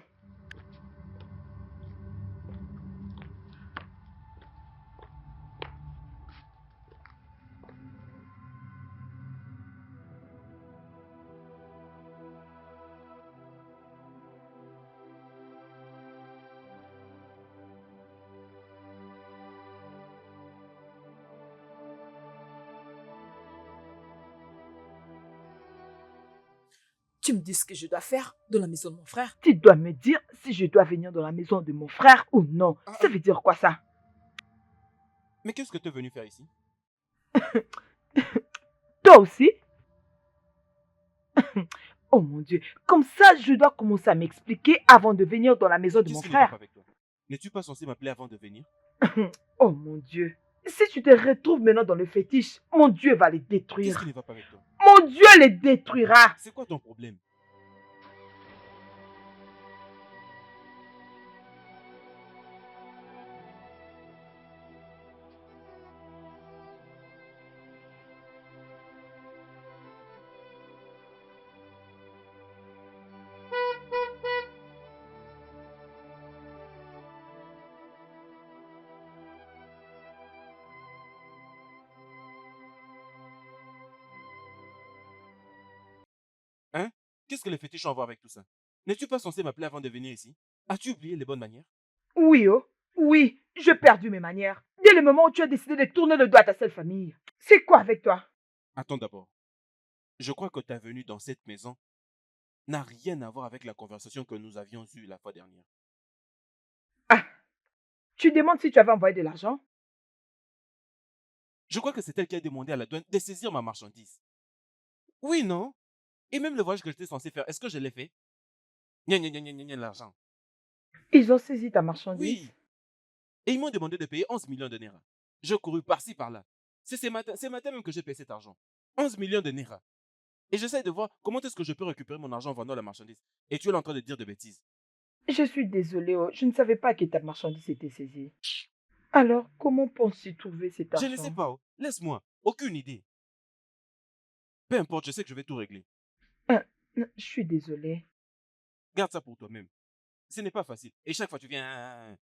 Speaker 2: Tu me dis ce que je dois faire dans la maison de mon frère.
Speaker 3: Tu dois me dire si je dois venir dans la maison de mon frère ou non. Ça veut dire quoi ça?
Speaker 1: Mais qu'est-ce que tu es venu faire ici?
Speaker 3: Toi aussi? Oh mon Dieu, comme ça je dois commencer à m'expliquer avant de venir dans la maison de mon
Speaker 1: Qu'est-ce qui ne va pas
Speaker 3: frère.
Speaker 1: avec toi? N'es-tu pas censé m'appeler avant de venir?
Speaker 3: Oh mon Dieu, si tu te retrouves maintenant dans le fétiche, mon Dieu va les
Speaker 1: Qu'est-ce
Speaker 3: détruire.
Speaker 1: qui ne va pas avec toi?
Speaker 3: Mon Dieu les détruira.
Speaker 1: C'est quoi ton problème? Hein? Qu'est-ce que les fétiches ont à voir avec tout ça? N'es-tu pas censé m'appeler avant de venir ici? As-tu oublié les bonnes manières?
Speaker 3: Oui, oh, oui, j'ai perdu mes manières. Dès le moment où tu as décidé de tourner le doigt à ta seule famille. C'est quoi avec toi?
Speaker 1: Attends d'abord. Je crois que ta venue dans cette maison n'a rien à voir avec la conversation que nous avions eue la fois dernière.
Speaker 3: Ah, tu demandes si tu avais envoyé de l'argent?
Speaker 1: Je crois que c'est elle qui a demandé à la douane de saisir ma marchandise. Oui, non? Et même le voyage que j'étais censé faire, est-ce que je l'ai fait? Gna gna gna gna gna gna, l'argent.
Speaker 3: Ils ont saisi ta marchandise?
Speaker 1: Oui. Et ils m'ont demandé de payer 11 millions de Naira. Je couru par-ci, par-là. C'est ce matin même que j'ai payé cet argent. 11 millions de Naira. Et j'essaie de voir comment est-ce que je peux récupérer mon argent en vendant la marchandise. Et tu es là en train de dire des bêtises.
Speaker 3: Je suis désolée, oh, je ne savais pas que ta marchandise était saisie. Alors, comment penses-tu trouver cet
Speaker 1: Je
Speaker 3: argent?
Speaker 1: ne sais pas. Oh. Laisse-moi. Aucune idée. Peu importe, je sais que je vais tout régler.
Speaker 3: Je suis désolée.
Speaker 1: Garde ça pour toi-même. Ce n'est pas facile. Et chaque fois, tu viens...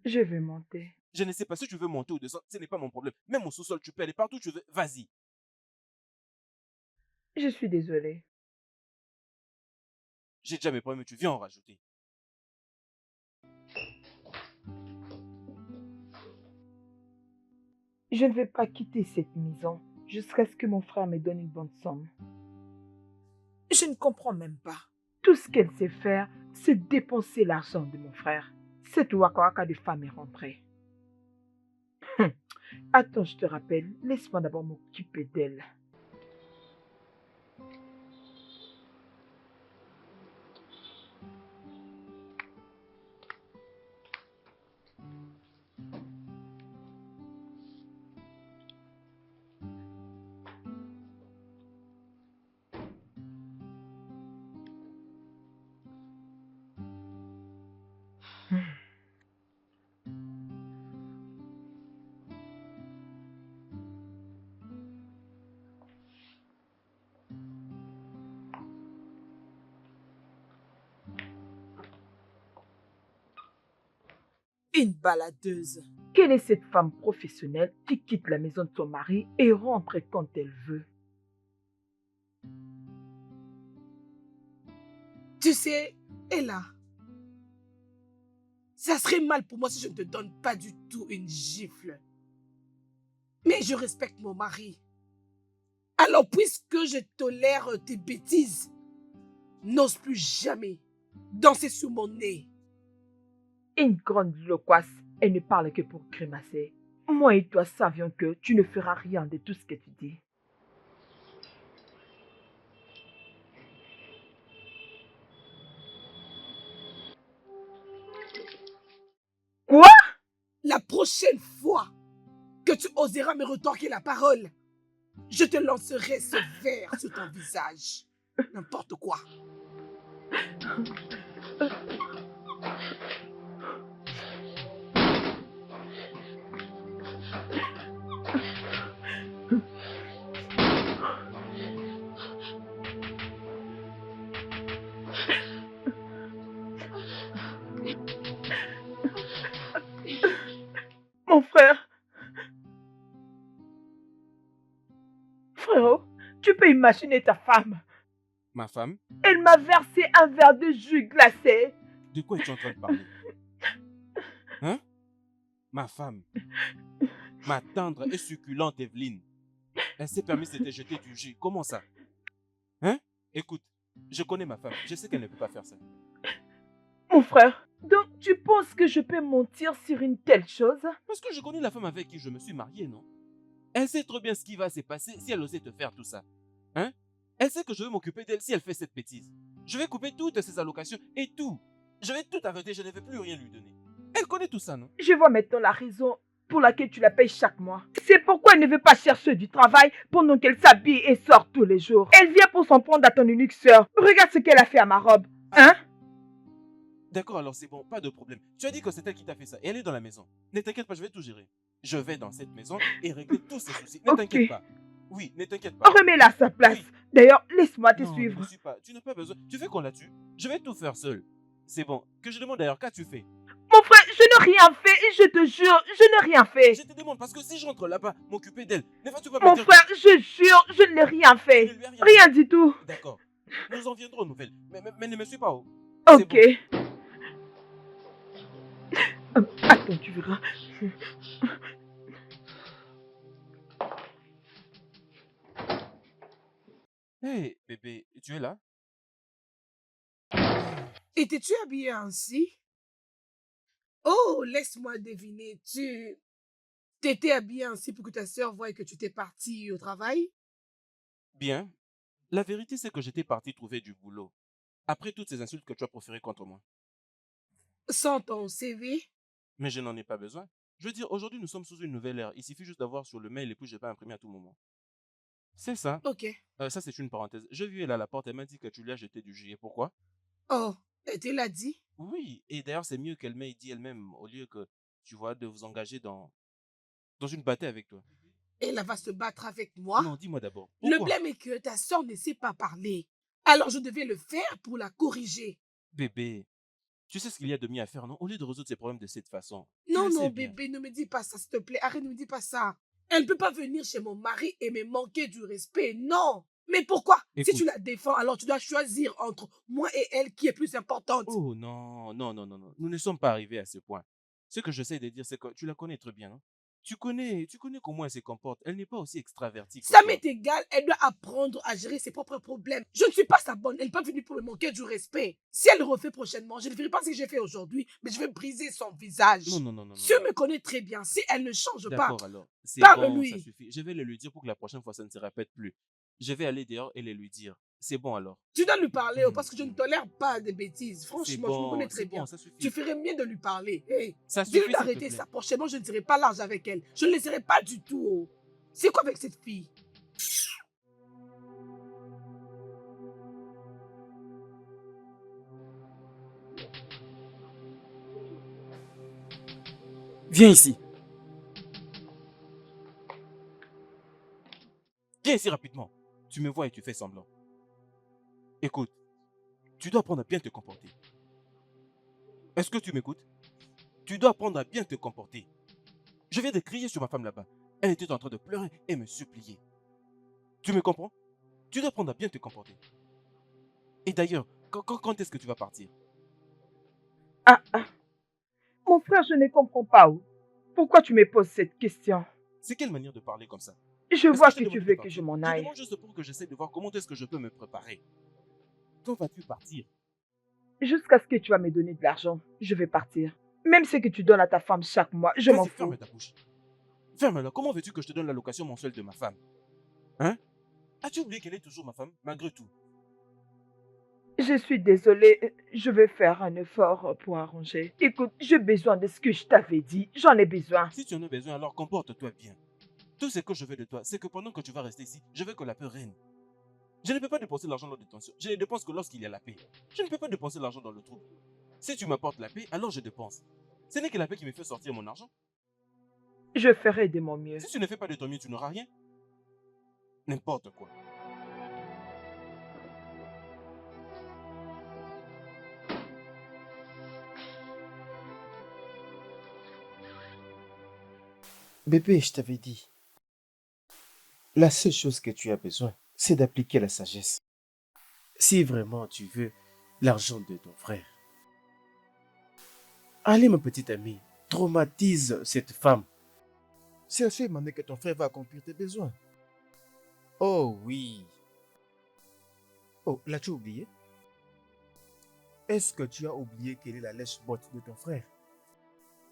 Speaker 3: Je vais monter.
Speaker 1: Je ne sais pas si tu veux monter ou descendre. Ce n'est pas mon problème. Même au sous-sol, tu peux aller partout où tu veux. Vas-y.
Speaker 3: Je suis désolée.
Speaker 1: J'ai déjà mes problèmes, tu viens en rajouter.
Speaker 3: Je ne vais pas quitter cette maison jusqu'à ce que mon frère me donne une bonne somme.
Speaker 2: Je ne comprends même pas.
Speaker 3: Tout ce qu'elle sait faire, c'est dépenser l'argent de mon frère. Cette waka de femme est rentrée. Attends, je te rappelle, laisse-moi d'abord m'occuper d'elle.
Speaker 2: Une baladeuse.
Speaker 3: Quelle est cette femme professionnelle qui quitte la maison de son mari et rentre quand elle veut?
Speaker 2: Tu sais, Ella, ça serait mal pour moi si je ne te donne pas du tout une gifle. Mais je respecte mon mari. Alors, puisque je tolère tes bêtises, n'ose plus jamais danser sur mon nez.
Speaker 3: Une grande loquace, elle ne parle que pour grimacer. Moi et toi savions que tu ne feras rien de tout ce que tu dis. Quoi?
Speaker 2: La prochaine fois que tu oseras me retorquer la parole, je te lancerai ce verre sur ton visage. N'importe quoi.
Speaker 3: Mon frère. Frérot, tu peux imaginer ta femme.
Speaker 1: Ma femme,
Speaker 3: Elle m'a versé un verre de jus glacé.
Speaker 1: de quoi es-tu en train de parler? Hein? Ma femme, ma tendre et succulente Evelyne. Elle s'est permise de te jeter du jus. Comment ça? Hein? Écoute, je connais ma femme. Je sais qu'elle ne peut pas faire ça.
Speaker 3: Mon frère, donc tu penses que je peux mentir sur une telle chose?
Speaker 1: Parce que je connais la femme avec qui je me suis marié, non? Elle sait trop bien ce qui va se passer si elle osait te faire tout ça. Hein? Elle sait que je vais m'occuper d'elle si elle fait cette bêtise. Je vais couper toutes ses allocations et tout. Je vais tout arrêter, je ne vais plus rien lui donner. Elle connaît tout ça, non?
Speaker 3: Je vois maintenant la raison pour laquelle tu la payes chaque mois. C'est pourquoi elle ne veut pas chercher du travail pendant qu'elle s'habille et sort tous les jours. Elle vient pour s'en prendre à ton unique sœur. Regarde ce qu'elle a fait à ma robe. Hein?
Speaker 1: D'accord, alors c'est bon, pas de problème. Tu as dit que c'est elle qui t'a fait ça et elle est dans la maison. Ne t'inquiète pas, je vais tout gérer. Je vais dans cette maison et régler tous ces soucis. Ne
Speaker 3: Ok.
Speaker 1: t'inquiète pas. Oui, ne t'inquiète pas.
Speaker 3: Remets-la à sa place.
Speaker 1: Oui.
Speaker 3: D'ailleurs, laisse-moi te
Speaker 1: Non,
Speaker 3: suivre.
Speaker 1: ne suis pas. Tu n'as pas besoin. Tu veux qu'on la tue? Je vais tout faire seul. C'est bon. Que je demande d'ailleurs, qu'as-tu fait?
Speaker 3: Mon frère, je n'ai rien fait et je te jure, je n'ai rien fait.
Speaker 1: Je te demande parce que si je rentre là-bas, m'occuper d'elle, ne vas-tu pas me
Speaker 3: Mon
Speaker 1: dire
Speaker 3: frère, je jure, je ne l'ai rien
Speaker 1: que
Speaker 3: fait.
Speaker 1: je ne lui ai rien
Speaker 3: Rien du tout.
Speaker 1: fait? D'accord. Nous en viendrons aux nouvelles. Mais ne me suis pas. Oh. C'est
Speaker 3: Ok.
Speaker 1: bon.
Speaker 3: Attends, tu verras.
Speaker 1: Hé, bébé, tu es là?
Speaker 2: Étais-tu habillée ainsi? Oh, laisse-moi deviner. Tu t'étais habillée ainsi pour que ta sœur voie que tu t'es partie au travail?
Speaker 1: Bien. La vérité, c'est que j'étais parti trouver du boulot. Après toutes ces insultes que tu as proférées contre moi.
Speaker 2: Sans ton CV?
Speaker 1: Mais je n'en ai pas besoin. Je veux dire, aujourd'hui, nous sommes sous une nouvelle ère. Il suffit juste d'avoir sur le mail et puis je peux imprimer à tout moment. C'est ça.
Speaker 2: Ok.
Speaker 1: Ça, c'est une parenthèse. J'ai vu elle à la porte, elle m'a dit que tu lui as jeté du jus. Et pourquoi?
Speaker 2: Oh, elle te l'a dit?
Speaker 1: Oui, et d'ailleurs, c'est mieux qu'elle m'ait dit elle-même, au lieu que, tu vois, de vous engager dans une bataille avec toi.
Speaker 2: Elle va se battre avec moi?
Speaker 1: Non, dis-moi d'abord.
Speaker 2: Le
Speaker 1: Pourquoi?
Speaker 2: blême est que ta sœur ne sait pas parler. Alors je devais le faire pour la corriger.
Speaker 1: Bébé, tu sais ce qu'il y a de mieux à faire, non? Au lieu de résoudre ces problèmes de cette façon. Tu
Speaker 2: Non,
Speaker 1: le
Speaker 2: non,
Speaker 1: sais bien.
Speaker 2: bébé, ne me dis pas ça, s'il te plaît. Arrête, ne me dis pas ça. Elle ne peut pas venir chez mon mari et me manquer du respect. Non, Mais pourquoi? Si tu
Speaker 1: Écoute.
Speaker 2: la défends, alors tu dois choisir entre moi et elle qui est plus importante.
Speaker 1: Oh non, non, non, non, non. Nous ne sommes pas arrivés à ce point. Ce que j'essaie de dire, c'est que tu la connais très bien, non? Tu connais comment elle se comporte. Elle n'est pas aussi extravertie que
Speaker 2: Ça
Speaker 1: toi.
Speaker 2: m'est égal, elle doit apprendre à gérer ses propres problèmes. Je ne suis pas sa bonne, elle n'est pas venue pour me manquer du respect. Si elle le refait prochainement, je ne ferai pas ce que j'ai fait aujourd'hui, mais je vais briser son
Speaker 1: Non,
Speaker 2: visage.
Speaker 1: non, non, non, non,
Speaker 2: Tu
Speaker 1: non.
Speaker 2: me connais très bien, si elle ne change pas,
Speaker 1: D'accord, alors. C'est bon, ça
Speaker 2: parle-lui.
Speaker 1: suffit. Je vais le lui dire pour que la prochaine fois, ça ne se répète plus. Je vais aller dehors et le lui dire. C'est bon, alors.
Speaker 2: Tu dois lui parler parce que je ne
Speaker 1: Hmm.
Speaker 2: tolère pas des bêtises.
Speaker 1: C'est
Speaker 2: Franchement, je me connais très
Speaker 1: c'est bon,
Speaker 2: bien.
Speaker 1: ça
Speaker 2: Tu
Speaker 1: suffit.
Speaker 2: ferais mieux de lui parler. Hey,
Speaker 1: Ça
Speaker 2: dis-lui
Speaker 1: suffit, s'il te
Speaker 2: d'arrêter
Speaker 1: plaît.
Speaker 2: ça. Prochainement, je ne serai pas large avec elle. Je ne le laisserai pas du tout. Oh. C'est quoi avec cette fille?
Speaker 5: Viens ici.
Speaker 1: Viens ici rapidement. Tu me vois et tu fais semblant. Écoute, tu dois apprendre à bien te comporter. Est-ce que tu m'écoutes? Tu dois apprendre à bien te comporter. Je viens de crier sur ma femme là-bas. Elle était en train de pleurer et me supplier. Tu me comprends? Tu dois apprendre à bien te comporter. Et d'ailleurs, quand est-ce que tu vas partir?
Speaker 3: Ah, ah, mon frère, je ne comprends pas. Oh. Pourquoi tu me poses cette question?
Speaker 1: C'est quelle manière de parler comme ça?
Speaker 3: Je
Speaker 1: Est-ce que
Speaker 3: vois
Speaker 1: je t'ai
Speaker 3: que tu
Speaker 1: demandé de
Speaker 3: veux que je
Speaker 1: partir?
Speaker 3: m'en
Speaker 1: Je
Speaker 3: aille.
Speaker 1: demande juste pour que j'essaie de voir comment est-ce que je peux me préparer. Quand vas-tu partir?
Speaker 3: Jusqu'à ce que tu vas me donner de l'argent, je vais partir. Même ce que tu donnes à ta femme chaque mois, je m'en
Speaker 1: Vas-y,
Speaker 3: fous.
Speaker 1: ferme ta bouche. Ferme-la. Comment veux-tu que je te donne l'allocation mensuelle de ma femme? Hein? As-tu oublié qu'elle est toujours ma femme, malgré tout?
Speaker 3: Je suis désolée, je vais faire un effort pour arranger. Écoute, j'ai besoin de ce que je t'avais dit. J'en ai besoin.
Speaker 1: Si tu en as besoin, alors comporte-toi bien. Tout ce que je veux de toi, c'est que pendant que tu vas rester ici, je veux que la paix règne. Je ne peux pas dépenser l'argent dans la détention. Je ne dépense que lorsqu'il y a la paix. Je ne peux pas dépenser l'argent dans le trouble. Si tu m'apportes la paix, alors je dépense. Ce n'est que la paix qui me fait sortir mon argent.
Speaker 3: Je ferai de mon mieux.
Speaker 1: Si tu ne fais pas de ton mieux, tu n'auras rien. N'importe quoi.
Speaker 4: Bébé, je t'avais dit, la seule chose que tu as besoin, c'est d'appliquer la sagesse. Si vraiment tu veux l'argent de ton frère, allez, mon petit ami, traumatise cette femme. C'est à ce moment que ton frère va accomplir tes besoins. Oh oui. Oh, l'as-tu oublié? Est-ce que tu as oublié quelle est la lèche-botte de ton frère?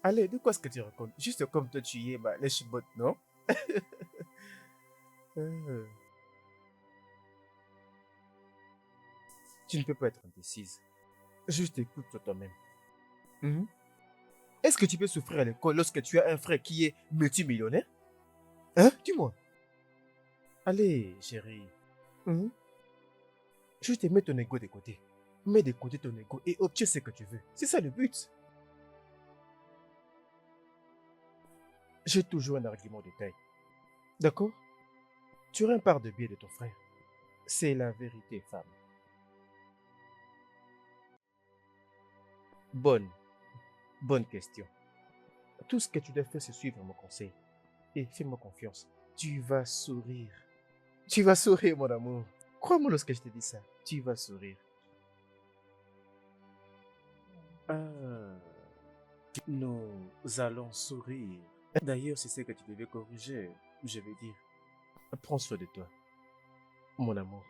Speaker 4: Allez, de quoi est-ce que tu racontes? Juste comme toi tu y es, ma lèche-botte, non? Euh, Tu ne peux pas être indécise. Juste écoute-toi toi-même. Mhm. Est-ce que tu peux souffrir à l'école lorsque tu as un frère qui est multimillionnaire? Hein? Dis-moi. Allez, chérie. Mhm. Juste mets ton ego de côté. Mets de côté ton ego et obtiens ce que tu veux. C'est ça le but. J'ai toujours un argument de taille. D'accord? Tu auras un part de biais de ton frère. C'est la vérité, femme. Bonne question. Tout ce que tu dois faire, c'est suivre mon conseil. Et fais-moi confiance. Tu vas sourire. Tu vas sourire, mon amour. Crois-moi lorsque je te dis ça. Tu vas sourire. Ah, nous allons sourire. D'ailleurs, c'est ce que tu devais corriger. Je veux dire, prends soin de toi, mon amour.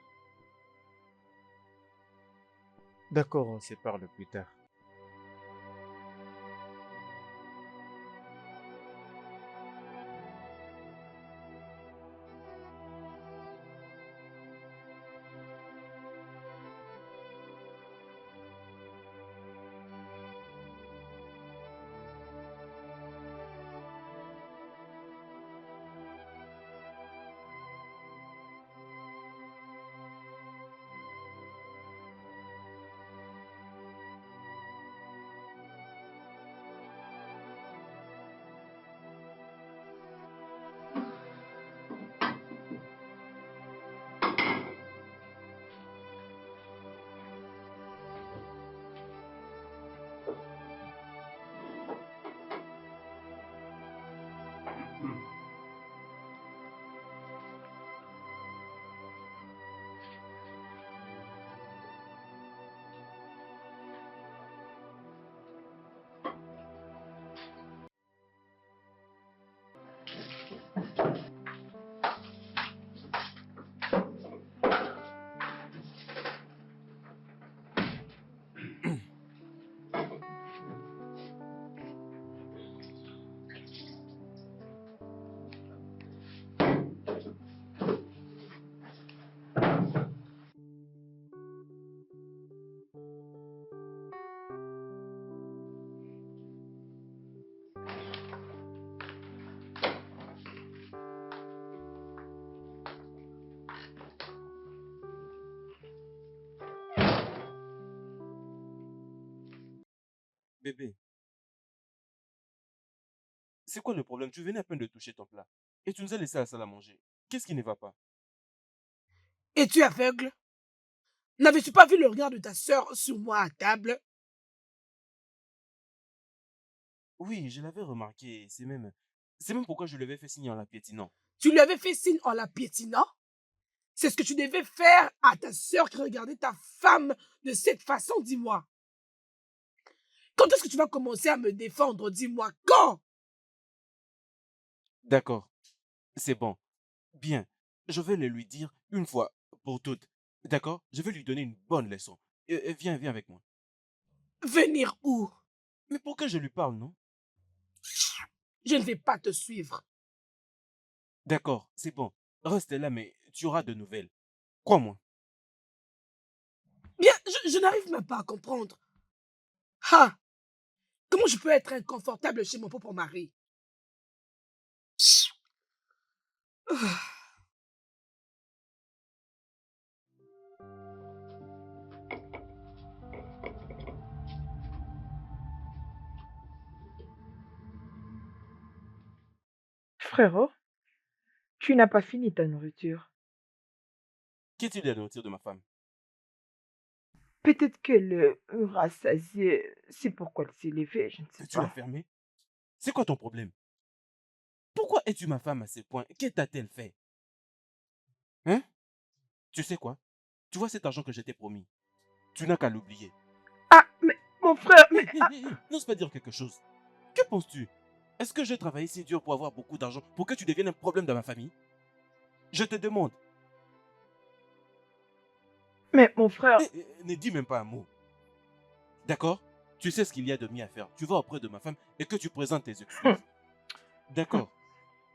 Speaker 4: D'accord, on se parle plus tard.
Speaker 1: Bébé, c'est quoi le problème? Tu venais à peine de toucher ton plat. Et tu nous as laissé à la salle à manger. Qu'est-ce qui ne va pas?
Speaker 2: Es-tu aveugle? N'avais-tu pas vu le regard de ta sœur sur moi à table?
Speaker 1: Oui, je l'avais remarqué. C'est même pourquoi je lui avais fait signe en la piétinant.
Speaker 2: Tu lui avais fait signe en la piétinant? C'est ce que tu devais faire à ta sœur qui regardait ta femme de cette façon, dis-moi. Quand est-ce que tu vas commencer à me défendre? Dis-moi quand?
Speaker 1: D'accord, c'est bon. Bien, je vais le lui dire une fois pour toutes. D'accord? Je vais lui donner une bonne leçon. Viens avec moi.
Speaker 2: Venir où?
Speaker 1: Mais pour que je lui parle, non?
Speaker 2: Je ne vais pas te suivre.
Speaker 1: D'accord, c'est bon. Reste là, mais tu auras de nouvelles. Crois-moi.
Speaker 2: Bien, je n'arrive même pas à comprendre. Ah! Comment je peux être inconfortable chez mon propre mari? Ah.
Speaker 3: Frérot, tu n'as pas fini ta nourriture.
Speaker 1: Qu'est-il de la nourriture de ma femme?
Speaker 3: Peut-être qu'elle rassasiée, c'est pourquoi elle s'est levée, je ne sais
Speaker 1: Tu l'as
Speaker 3: pas.
Speaker 1: fermée? C'est quoi ton problème? Pourquoi es-tu ma femme à ce point? Que t'a-t-elle fait? Hein? Tu sais quoi? Tu vois cet argent que je t'ai promis? Tu n'as qu'à l'oublier.
Speaker 3: Ah, mais mon frère, mais...
Speaker 1: Hé, hé, hé, hé, n'ose pas dire quelque chose. Que penses-tu? Est-ce que j'ai travaillé si dur pour avoir beaucoup d'argent pour que tu deviennes un problème dans ma famille? Je te demande.
Speaker 3: Mais mon frère...
Speaker 1: Ne dis même pas un mot. D'accord? Tu sais ce qu'il y a de mieux à faire. Tu vas auprès de ma femme et que tu présentes tes excuses. D'accord?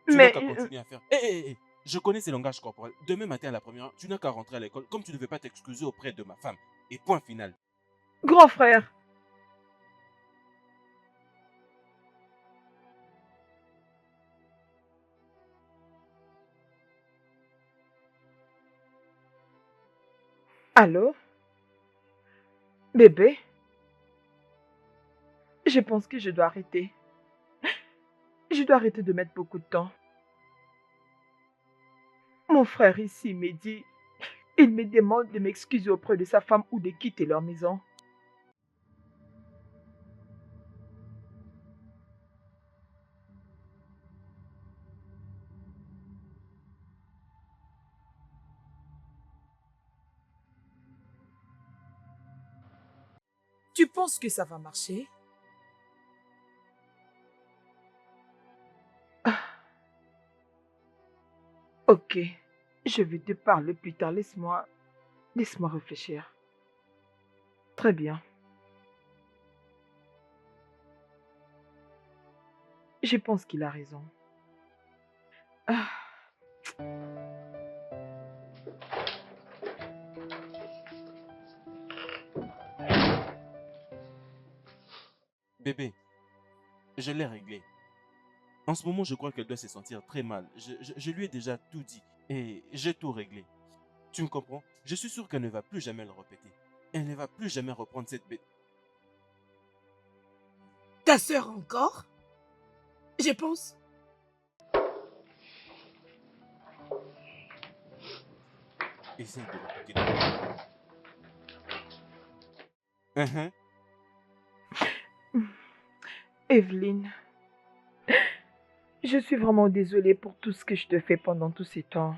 Speaker 1: Tu n'as
Speaker 3: Mais...
Speaker 1: qu'à continuer à faire. Hé, hé, hé, je connais ces langages corporels. Demain matin à la première heure, tu n'as qu'à rentrer à l'école comme tu ne veux pas t'excuser auprès de ma femme. Et point final.
Speaker 3: Grand frère, allô? Bébé, je pense que je dois arrêter. Je dois arrêter de mettre beaucoup de temps. Mon frère ici me dit, il me demande de m'excuser auprès de sa femme ou de quitter leur maison.
Speaker 2: Tu penses que ça va marcher?
Speaker 3: Ah, ok, je vais te parler plus tard. Laisse-moi réfléchir. Très bien. Je pense qu'il a raison. Ah,
Speaker 1: Bébé, je l'ai réglé. En ce moment, je crois qu'elle doit se sentir très mal. Je lui ai déjà tout dit et j'ai tout réglé. Tu me comprends? Je suis sûr qu'elle ne va plus jamais le répéter. Elle ne va plus jamais reprendre cette bête.
Speaker 2: Ta sœur encore? Je pense.
Speaker 1: Essaye de l'écouter d'abord. Uhum.
Speaker 3: Evelyne, je suis vraiment désolée pour tout ce que je te fais pendant tous ces temps.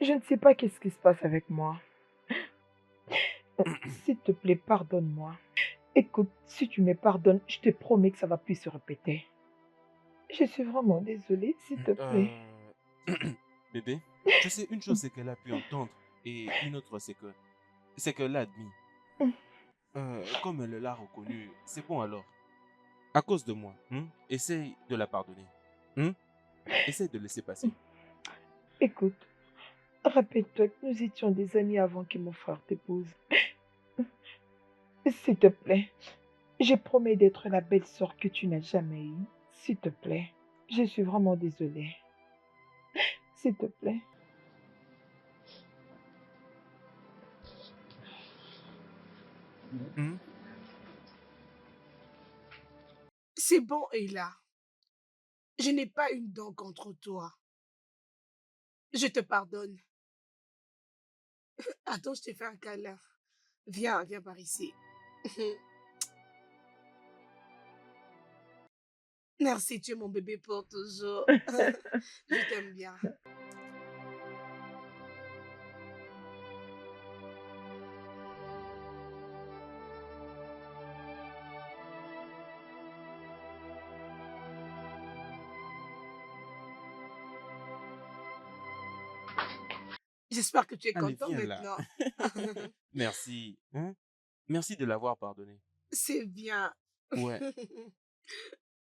Speaker 3: Je ne sais pas qu'est-ce qui se passe avec moi. S'il te plaît, pardonne-moi. Écoute, si tu me pardonnes, je te promets que ça va plus se répéter. Je suis vraiment désolée, s'il te plaît.
Speaker 1: Bébé, tu sais, une chose c'est qu'elle a pu entendre et une autre c'est qu'elle l'a admis. Comme elle l'a reconnu, c'est bon alors. À cause de moi, essaye de la pardonner. Hein? Essaye de laisser passer.
Speaker 3: Écoute, rappelle-toi que nous étions des amis avant que mon frère t'épouse. S'il te plaît, je promets d'être la belle sœur que tu n'as jamais eue. S'il te plaît, je suis vraiment désolée. S'il te plaît.
Speaker 1: Hein?
Speaker 2: C'est bon, Ella. Je n'ai pas une dent contre toi. Je te pardonne. Attends, je te fais un câlin. Viens, viens par ici. Merci, tu es mon bébé pour toujours. Je t'aime bien. J'espère que tu es
Speaker 1: Allez,
Speaker 2: content
Speaker 1: viens là.
Speaker 2: maintenant.
Speaker 1: Merci. Hein? Merci de l'avoir pardonné.
Speaker 2: C'est bien.
Speaker 1: Ouais.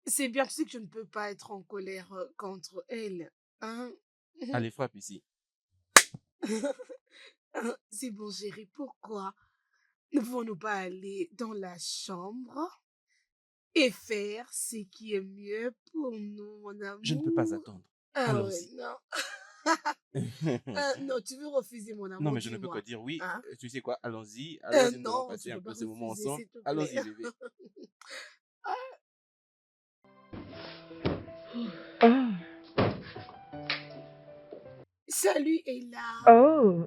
Speaker 2: C'est bien, tu sais que je ne peux pas être en colère contre elle. Hein?
Speaker 1: Allez, frappe ici.
Speaker 2: C'est bon, chérie, pourquoi ne pouvons-nous pas aller dans la chambre et faire ce qui est mieux pour nous, mon
Speaker 1: Je ne peux pas
Speaker 2: amour?
Speaker 1: attendre.
Speaker 2: Ah ouais,
Speaker 1: Allons-y.
Speaker 2: non. Non, tu veux refuser mon
Speaker 1: Non,
Speaker 2: amour,
Speaker 1: mais je ne peux que
Speaker 2: dis-moi.
Speaker 1: dire oui.
Speaker 2: Hein?
Speaker 1: Tu sais quoi? Allons-y. Allons-y, nous allons
Speaker 2: Non, tu
Speaker 1: passer
Speaker 2: ne
Speaker 1: un
Speaker 2: peux pas
Speaker 1: peu ce moment
Speaker 2: refuser,
Speaker 1: ensemble.
Speaker 2: s'il te plaît.
Speaker 1: Allons-y, bébé.
Speaker 3: Oh,
Speaker 2: Salut, Ella.
Speaker 3: oh,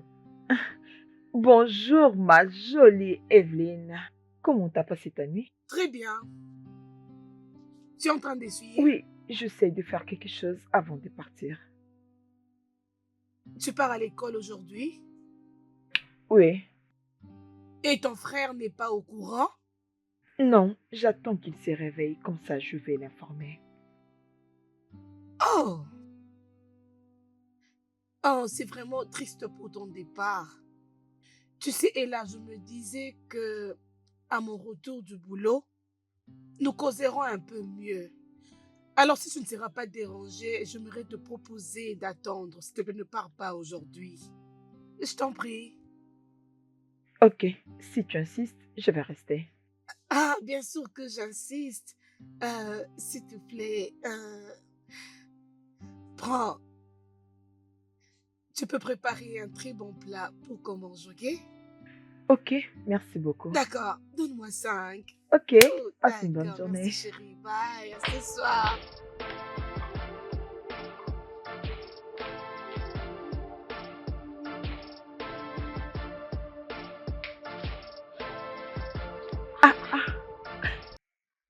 Speaker 3: bonjour ma jolie Evelyne. Comment t'as passé ta nuit?
Speaker 2: Très bien. Tu es en train d'essuyer?
Speaker 3: Oui, j'essaie de faire quelque chose avant de partir.
Speaker 2: Tu pars à l'école aujourd'hui
Speaker 3: Oui,
Speaker 2: et ton frère n'est pas au courant?
Speaker 3: non, j'attends qu'il se réveille, comme ça je vais l'informer.
Speaker 2: Oh! Oh, c'est vraiment triste pour ton départ. Tu sais, Ella, je me disais que à mon retour du boulot, nous causerons un peu mieux. Alors, si tu ne seras pas dérangé, j'aimerais te proposer d'attendre. S'il te plaît, ne pars pas aujourd'hui. Je t'en prie.
Speaker 3: Ok, si tu insistes, je vais rester.
Speaker 2: Ah, bien sûr que j'insiste. S'il te plaît, prends. Tu peux préparer un très bon plat pour qu'on mange, ok?
Speaker 3: Ok, merci beaucoup.
Speaker 2: D'accord, donne-moi 5.
Speaker 3: Ok,
Speaker 2: Oh,
Speaker 3: passe une bonne
Speaker 2: d'accord, merci
Speaker 3: journée.
Speaker 2: chérie. Bye, à ce soir.
Speaker 3: Ah, ah,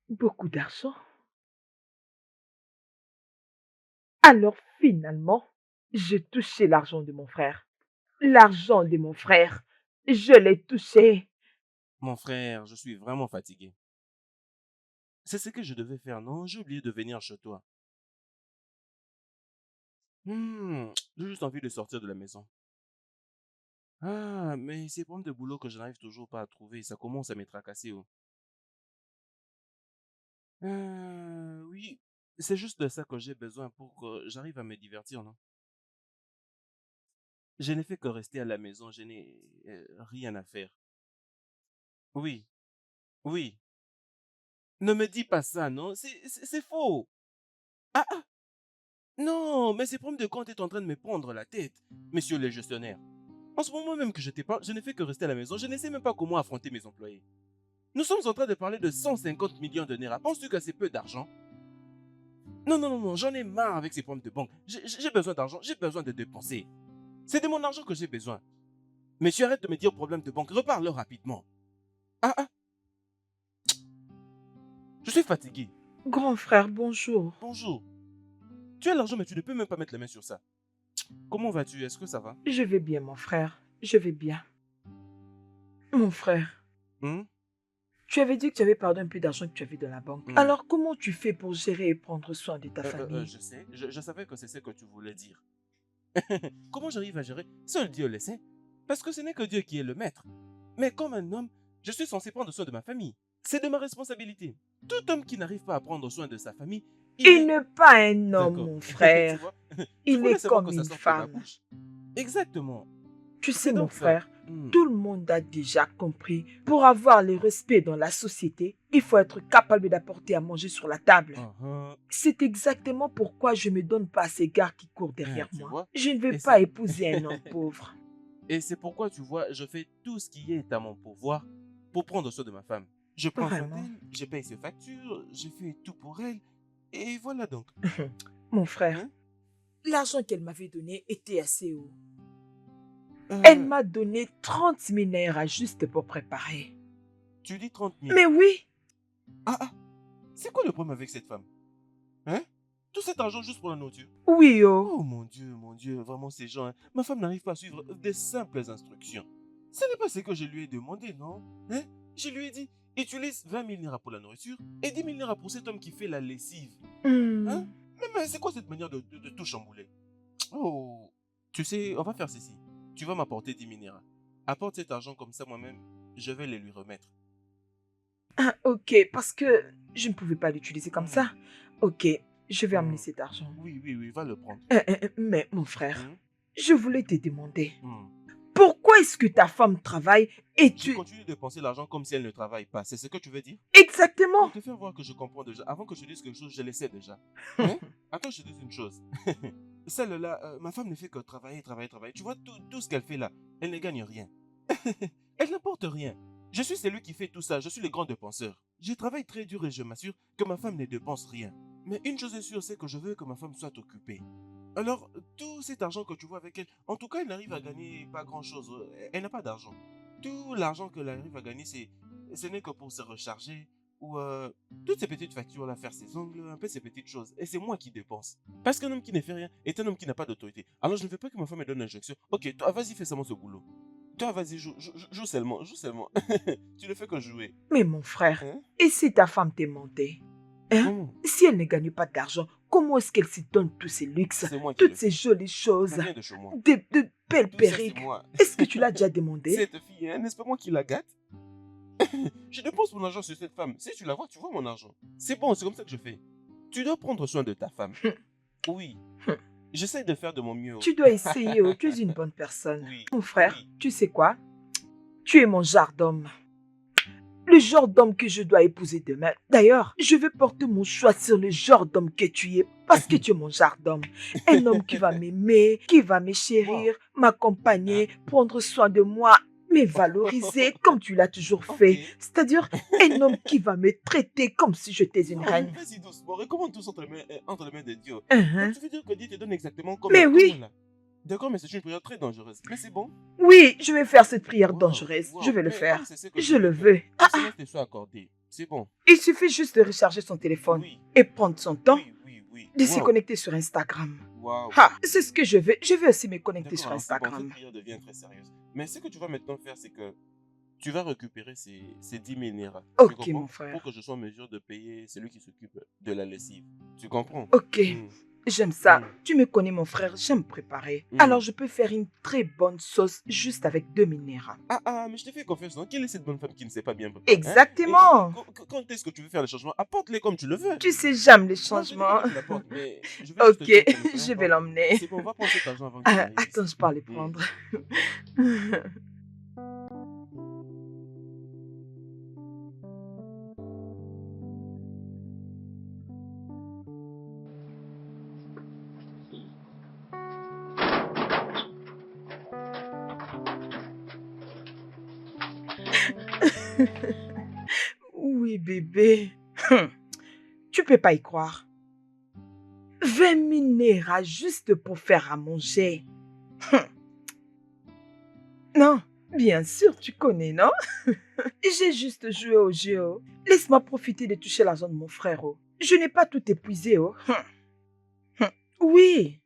Speaker 3: beaucoup d'argent. Alors finalement, j'ai touché l'argent de mon frère. L'argent de mon frère. Je l'ai touché.
Speaker 1: Mon frère, je suis vraiment fatigué. C'est ce que je devais faire, non? J'ai oublié de venir chez toi. J'ai juste envie de sortir de la maison. Ah, mais ces problèmes de boulot que je n'arrive toujours pas à trouver, ça commence à me tracasser. Oh. Oui, c'est juste de ça que j'ai besoin pour que j'arrive à me divertir, non? Je n'ai fait que rester à la maison, je n'ai rien à faire. Oui, oui. Ne me dis pas ça, non? C'est faux. Ah, ah, non, mais ces problèmes de compte est en train de me prendre la tête, monsieur le gestionnaire. En ce moment même que je te parle, je n'ai fait que rester à la maison, je ne sais même pas comment affronter mes employés. Nous sommes en train de parler de 150 millions de naira. Penses-tu que c'est peu d'argent? Non, non, non, non, j'en ai marre avec ces problèmes de banque. J'ai besoin d'argent, j'ai besoin de dépenser. C'est de mon argent que j'ai besoin. Monsieur, arrête de me dire problème de banque, reparle-leur rapidement. Ah, ah, je suis fatigué.
Speaker 3: Grand frère, bonjour.
Speaker 1: Bonjour. Tu as l'argent, mais tu ne peux même pas mettre la main sur ça. Comment vas-tu? Est-ce que ça va?
Speaker 3: Je vais bien, mon frère. Je vais bien. Mon frère,
Speaker 1: Hmm?
Speaker 3: tu avais dit que tu avais perdu un peu d'argent que tu avais dans la banque.
Speaker 1: Hmm.
Speaker 3: Alors, comment tu fais pour gérer et prendre soin de ta famille?
Speaker 1: Je sais, je savais que c'est ce que tu voulais dire. Comment j'arrive à gérer? Seul Dieu le sait. Parce que ce n'est que Dieu qui est le maître. Mais comme un homme, je suis censé prendre soin de ma famille. C'est de ma responsabilité. Tout homme qui n'arrive pas à prendre soin de sa famille,
Speaker 3: Il n'est pas un homme,
Speaker 1: D'accord.
Speaker 3: mon
Speaker 1: Tu
Speaker 3: frère.
Speaker 1: vois? Tu
Speaker 3: Il
Speaker 1: voulais
Speaker 3: est
Speaker 1: seulement
Speaker 3: comme
Speaker 1: que ça
Speaker 3: une
Speaker 1: sorte de ma
Speaker 3: femme.
Speaker 1: bouche. Exactement.
Speaker 3: Tu sais,
Speaker 1: C'est
Speaker 3: mon
Speaker 1: donc ça.
Speaker 3: frère, tout le monde a déjà compris. Pour avoir le respect dans la société, il faut être capable d'apporter à manger sur la table.
Speaker 1: Uh-huh.
Speaker 3: C'est exactement pourquoi je ne me donne pas à ces gars qui courent derrière
Speaker 1: Tu
Speaker 3: moi.
Speaker 1: vois?
Speaker 3: Je ne veux
Speaker 1: Et
Speaker 3: pas
Speaker 1: c'est-
Speaker 3: épouser un homme pauvre.
Speaker 1: Et c'est pourquoi, tu vois, je fais tout ce qui est à mon pouvoir pour prendre soin de ma femme. Je prends soin
Speaker 3: Vraiment.
Speaker 1: d'elle, je paye ses factures, je fais tout pour elle. Et voilà donc.
Speaker 3: Mon frère,
Speaker 1: Hein?
Speaker 2: L'argent qu'elle m'avait donné était assez haut.
Speaker 3: elle
Speaker 1: Euh,
Speaker 3: m'a donné 30 000 naira juste pour préparer.
Speaker 1: Tu dis 30 000.
Speaker 3: Mais oui,
Speaker 1: Ah, c'est quoi le problème avec cette femme? Hein? Tout cet argent juste pour la nourriture?
Speaker 3: oui, oh.
Speaker 1: Oh mon Dieu, vraiment ces gens, hein. Ma femme n'arrive pas à suivre des simples instructions. Ce n'est pas ce que je lui ai demandé, non? Hein? Je lui ai dit, utilise 20 000 naira pour la nourriture et 10 000 naira pour cet homme qui fait la lessive. Hein? Mais c'est quoi cette manière de tout chambouler? Oh, tu sais, on va faire ceci. Tu vas m'apporter 10 000 naira. Apporte cet argent comme ça moi-même, je vais les lui remettre.
Speaker 3: Ah, ok, parce que je ne pouvais pas l'utiliser comme ça. Ok, je vais amener cet argent.
Speaker 1: Oui, va le prendre.
Speaker 3: Mais mon frère,
Speaker 1: Hum,
Speaker 3: je voulais te demander,
Speaker 1: hum.
Speaker 3: pourquoi est-ce que ta femme travaille et
Speaker 1: Tu
Speaker 3: tu...
Speaker 1: continues de dépenser l'argent comme si elle ne travaille pas. C'est ce que tu veux dire?
Speaker 3: Exactement.
Speaker 1: Pour te faire voir que je comprends déjà, avant que je dise quelque chose, je le sais déjà. Hein? Attends, je te dis une chose. Celle-là, ma femme ne fait que travailler. Tu vois, tout ce qu'elle fait là, elle ne gagne rien. Elle n'apporte rien. Je suis celui qui fait tout ça, je suis le grand dépenseur. Je travaille très dur et je m'assure que ma femme ne dépense rien. Mais une chose est sûre, c'est que je veux que ma femme soit occupée. Alors, tout cet argent que tu vois avec elle, en tout cas, elle n'arrive à gagner pas grand-chose. Elle n'a pas d'argent. Tout l'argent qu'elle arrive à gagner, ce n'est que pour se recharger ou toutes ces petites factures là, faire ses ongles, un peu ces petites choses. Et c'est moi qui dépense. Parce qu'un homme qui ne fait rien est un homme qui n'a pas d'autorité. Alors je ne veux pas que ma femme me donne l'injection. Ok, toi, vas-y, fais seulement ce boulot. Toi, vas-y, joue seulement, joue seulement. Tu ne fais que jouer.
Speaker 3: Mais mon frère,
Speaker 1: Hein?
Speaker 3: et si ta femme t'est mentée? Hein?
Speaker 1: Comment?
Speaker 3: Si elle ne gagne pas d'argent, comment est-ce qu'elle s'y donne tous ces luxes,
Speaker 1: C'est moi qui
Speaker 3: toutes
Speaker 1: le
Speaker 3: ces
Speaker 1: fais.
Speaker 3: jolies choses,
Speaker 1: Ça vient de chez moi.
Speaker 3: de belles
Speaker 1: Tout ça, c'est
Speaker 3: perruques?
Speaker 1: moi.
Speaker 3: Est-ce que tu l'as déjà demandé?
Speaker 1: Cette fille, hein, n'est-ce pas moi qui la gâte? Je dépense mon argent sur cette femme. Si tu la vois, tu vois mon argent. C'est bon, c'est comme ça que je fais. Tu dois prendre soin de ta femme. Oui. J'essaie de faire de mon mieux.
Speaker 3: Tu dois essayer, oh, tu es une bonne personne.
Speaker 1: Oui.
Speaker 3: Mon frère,
Speaker 1: Oui.
Speaker 3: tu sais quoi? Tu es mon genre d'homme. Le genre d'homme que je dois épouser demain. D'ailleurs, je vais porter mon choix sur le genre d'homme que tu es parce que tu es mon genre d'homme. Un homme qui va m'aimer, qui va me chérir, m'accompagner, prendre soin de moi, me valoriser comme tu l'as toujours fait.
Speaker 1: Ok.
Speaker 3: C'est-à-dire un homme qui va me traiter comme si j'étais une
Speaker 1: Non,
Speaker 3: reine.
Speaker 1: vas-y doucement. Recommande tout entre les mains de Dieu.
Speaker 3: Hein?
Speaker 1: Donc tu veux dire que Dieu te donne exactement comme
Speaker 3: Mais
Speaker 1: comme
Speaker 3: oui.
Speaker 1: là. D'accord, mais c'est une prière très dangereuse. Mais c'est bon.
Speaker 3: Oui, je vais faire cette prière
Speaker 1: Wow,
Speaker 3: dangereuse.
Speaker 1: wow.
Speaker 3: Je vais le
Speaker 1: Mais
Speaker 3: faire.
Speaker 1: comme c'est ce que
Speaker 3: Je le
Speaker 1: veux
Speaker 3: veux.
Speaker 1: que cela te soit accordé. C'est bon.
Speaker 3: Il suffit juste de recharger son téléphone
Speaker 1: Oui.
Speaker 3: et prendre son temps
Speaker 1: Oui.
Speaker 3: de se
Speaker 1: Wow.
Speaker 3: connecter sur Instagram.
Speaker 1: Wow.
Speaker 3: Ah, c'est ce que je veux. Je veux aussi me connecter
Speaker 1: D'accord,
Speaker 3: sur
Speaker 1: alors c'est bon, cette
Speaker 3: Instagram.
Speaker 1: prière devient très sérieuse. Mais ce que tu vas maintenant faire, c'est que tu vas récupérer ces 10 000 naira. Tu
Speaker 3: Ok,
Speaker 1: comprends?
Speaker 3: mon frère.
Speaker 1: Pour que je sois en mesure de payer celui qui s'occupe de la lessive. Tu comprends?
Speaker 3: Ok,
Speaker 1: Mm.
Speaker 3: j'aime ça.
Speaker 1: Mm.
Speaker 3: Tu me connais, mon frère, j'aime préparer.
Speaker 1: Mm.
Speaker 3: Alors, je peux faire une très bonne sauce juste avec 2000 naira.
Speaker 1: Mais je te fais confiance, non? Quelle est cette bonne femme qui ne sait pas bien préparer? Hein?
Speaker 3: Exactement.
Speaker 1: Quand est-ce que tu veux faire le changement? Apporte-les comme tu le veux.
Speaker 3: Tu sais, j'aime les
Speaker 1: Non, je dis pas
Speaker 3: changements.
Speaker 1: que tu l'apportes, mais je vais juste te
Speaker 3: Ok,
Speaker 1: dire que nous soyons
Speaker 3: je vais
Speaker 1: pas-
Speaker 3: l'emmener.
Speaker 1: C'est bon, on va prendre cet argent avant qu'il
Speaker 3: Ah,
Speaker 1: arrive
Speaker 3: attends,
Speaker 1: ici.
Speaker 3: je peux aller
Speaker 1: Mm.
Speaker 3: prendre. Oui, bébé. Tu peux pas y croire. 20 000 naira juste pour faire à manger. Non, bien sûr, tu connais, non? J'ai juste joué au jeu. Oh. Laisse-moi profiter de toucher l'argent de mon frère. Oh. Je n'ai pas tout épuisé. Oh. Oui.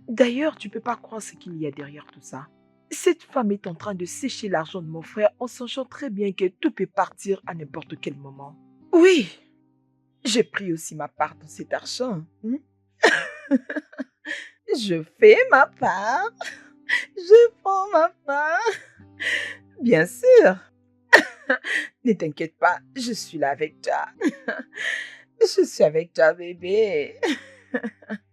Speaker 3: D'ailleurs, tu peux pas croire ce qu'il y a derrière tout ça. Cette femme est en train de sécher l'argent de mon frère en sachant très bien que tout peut partir à n'importe quel moment. Oui, j'ai pris aussi ma part dans cet argent. Je fais ma part. Je prends ma part. Bien sûr. Ne t'inquiète pas, je suis là avec toi. Je suis avec toi, bébé.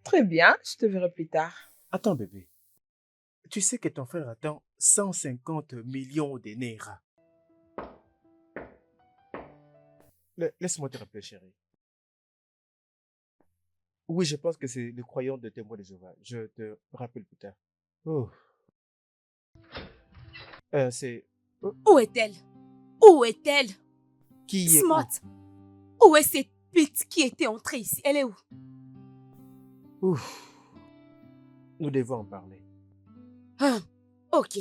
Speaker 3: Très bien, je te verrai plus tard.
Speaker 4: Attends, bébé. Tu sais que ton frère attend 150 millions de naira. Laisse-moi te rappeler, chérie. Oui, je pense que c'est le croyant de témoin de Jéhovah. Je te rappelle plus tard. Oh. C'est...
Speaker 5: Où est-elle? Où est-elle?
Speaker 4: Qui est où?
Speaker 5: Smart, où est cette pute qui était entrée ici? Elle est où?
Speaker 4: Ouf. Nous devons en parler.
Speaker 5: Ah, ok.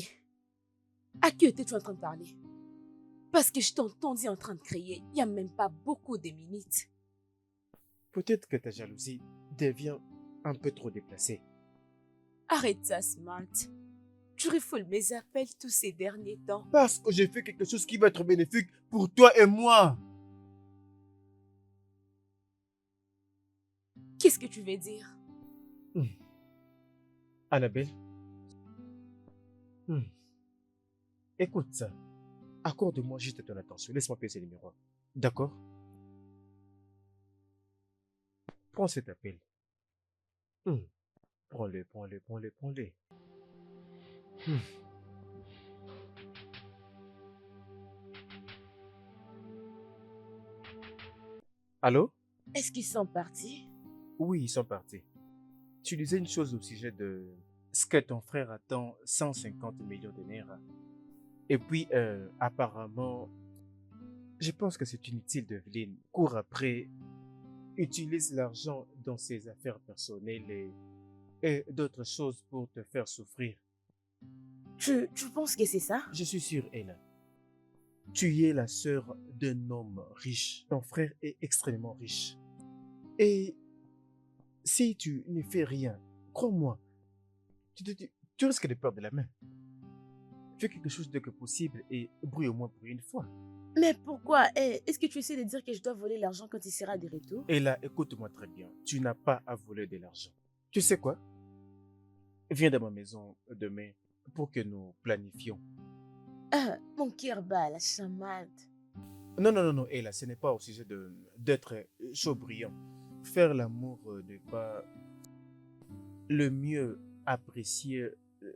Speaker 5: À qui étais-tu en train de parler? Parce que je t'ai entendu en train de crier, il n'y a même pas beaucoup de minutes.
Speaker 4: Peut-être que ta jalousie devient un peu trop déplacée.
Speaker 5: Arrête ça, Smart. Tu refoules mes appels tous ces derniers temps.
Speaker 4: Parce que j'ai fait quelque chose qui va être bénéfique pour toi et moi.
Speaker 5: Qu'est-ce que tu veux dire?
Speaker 4: Annabelle. Écoute ça. Accorde-moi juste ton attention. Laisse-moi passer le miroir. D'accord? Prends cet appel. Prends-le, prends-le, prends-le, prends-le. Allô?
Speaker 5: Est-ce qu'ils sont partis?
Speaker 4: Oui, ils sont partis. Tu disais une chose au sujet de ce que ton frère attend 150 millions de naira. Et puis, apparemment, je pense que c'est inutile, Develyne. Cours après, utilise l'argent dans ses affaires personnelles et d'autres choses pour te faire souffrir.
Speaker 5: Tu penses que c'est ça?
Speaker 4: Je suis sûr, Ella. Tu es la sœur d'un homme riche. Ton frère est extrêmement riche. Et si tu ne fais rien, crois-moi, tu risques de perdre la main. Fais quelque chose dès que possible et brille au moins pour une fois.
Speaker 5: Mais pourquoi? Est-ce que tu essaies de dire que je dois voler l'argent quand il sera de retour?
Speaker 4: Et là, écoute-moi très bien. Tu n'as pas à voler de l'argent. Tu sais quoi? Viens dans ma maison demain pour que nous planifions.
Speaker 5: Ah, mon cœur bat, la chamade.
Speaker 4: Non, et là, ce n'est pas au sujet d'être chaud brillant. Faire l'amour n'est pas le mieux apprécié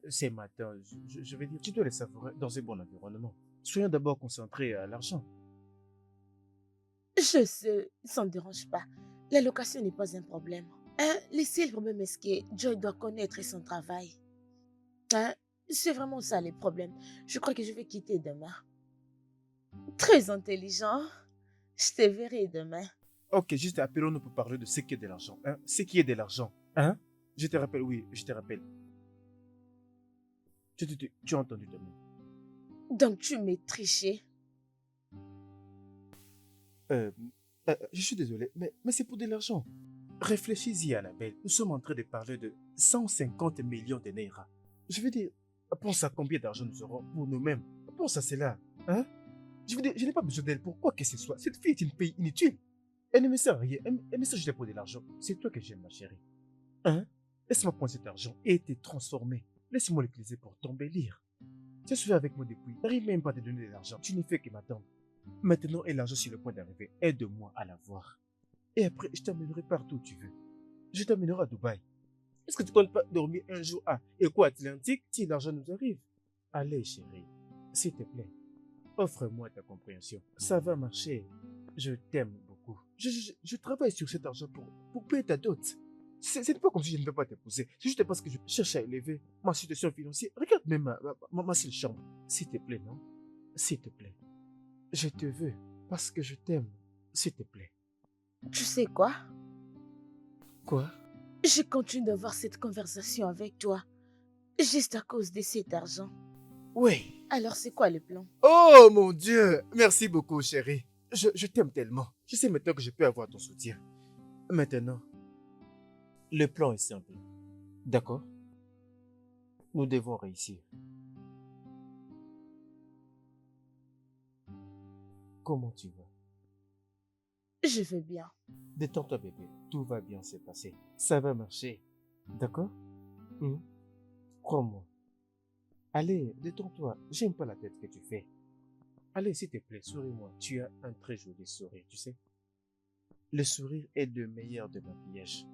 Speaker 4: ces matins. Je veux dire, tu dois les savourer dans un bon environnement. Soyons d'abord concentrés à l'argent.
Speaker 5: Je sais, ça ne dérange pas. La location n'est pas un problème. Hein? Le seul problème est que Joy doit connaître son travail. Hein? C'est vraiment ça le problème. Je crois que je vais quitter demain. Très intelligent. Je te verrai demain.
Speaker 4: Ok, juste appelons-nous pour parler de ce qui est de l'argent. Hein? Ce qui est de l'argent. Hein? Je te rappelle, oui, je te rappelle. Tu as entendu demain.
Speaker 5: Donc tu m'es triché.
Speaker 4: Je suis désolé, mais c'est pour de l'argent. Réfléchis-y, Annabelle. Nous sommes en train de parler de 150 millions de naira. Je veux dire, pense à combien d'argent nous aurons pour nous-mêmes. Pense à cela. Hein? Je veux dire, je n'ai pas besoin d'elle pour quoi que ce soit. Cette fille est une fille inutile. Elle ne me sert à rien. Elle me sert juste pour de l'argent. C'est toi que j'aime, ma chérie. Hein? Laisse-moi prendre cet argent et te transformer. Laisse-moi l'utiliser pour t'embellir. Tu as suivi avec moi depuis. N'arrive même pas à te donner de l'argent. Tu ne fais que m'attendre. Maintenant, et l'argent sur le point d'arriver. Aide-moi à l'avoir. Et après, je t'emmènerai partout où tu veux. Je t'emmènerai à Dubaï. Est-ce que tu comptes pas dormir un jour à Éco-Atlantique si l'argent nous arrive? Allez, chérie, s'il te plaît, offre-moi ta compréhension. Ça va marcher. Je t'aime beaucoup. Je travaille sur cet argent pour payer ta dot. Ce n'est pas comme si je ne veux pas t'épouser. C'est juste parce que je cherche à élever ma situation financière. Regarde même ma seule chambre. S'il te plaît, non? S'il te plaît. Je te veux parce que je t'aime. S'il te plaît.
Speaker 5: Tu sais quoi?
Speaker 4: Quoi?
Speaker 5: Je continue d'avoir cette conversation avec toi. Juste à cause de cet argent.
Speaker 4: Oui.
Speaker 5: Alors c'est quoi le plan?
Speaker 4: Oh mon Dieu! Merci beaucoup, chérie. Je t'aime tellement. Je sais maintenant que je peux avoir ton soutien. Maintenant, le plan est simple. D'accord? Nous devons réussir. Comment tu vas?
Speaker 5: Je vais bien.
Speaker 4: Détends-toi, bébé. Tout va bien se passer. Ça va marcher. D'accord? Crois-moi. Allez, détends-toi. J'aime pas la tête que tu fais. Allez, s'il te plaît, souris-moi. Tu as un très joli sourire, tu sais. Le sourire est le meilleur de maquillage.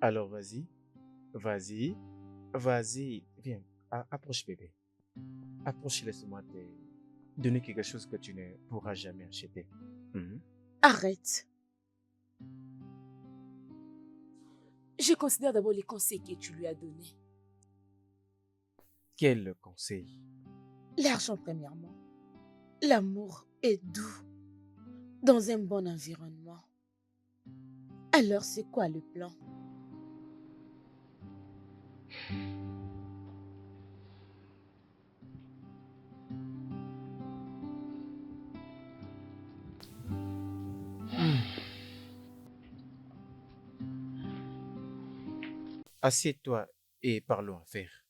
Speaker 4: Alors vas-y, vas-y, vas-y. Viens, approche, bébé. Approche, laisse-moi te donner quelque chose que tu ne pourras jamais acheter.
Speaker 5: Arrête. Je considère d'abord les conseils que tu lui as donnés.
Speaker 4: Quel conseil?
Speaker 5: L'argent premièrement. L'amour est doux. dans un bon environnement. Alors, c'est quoi le plan?
Speaker 4: Assieds-toi et parlons affaires.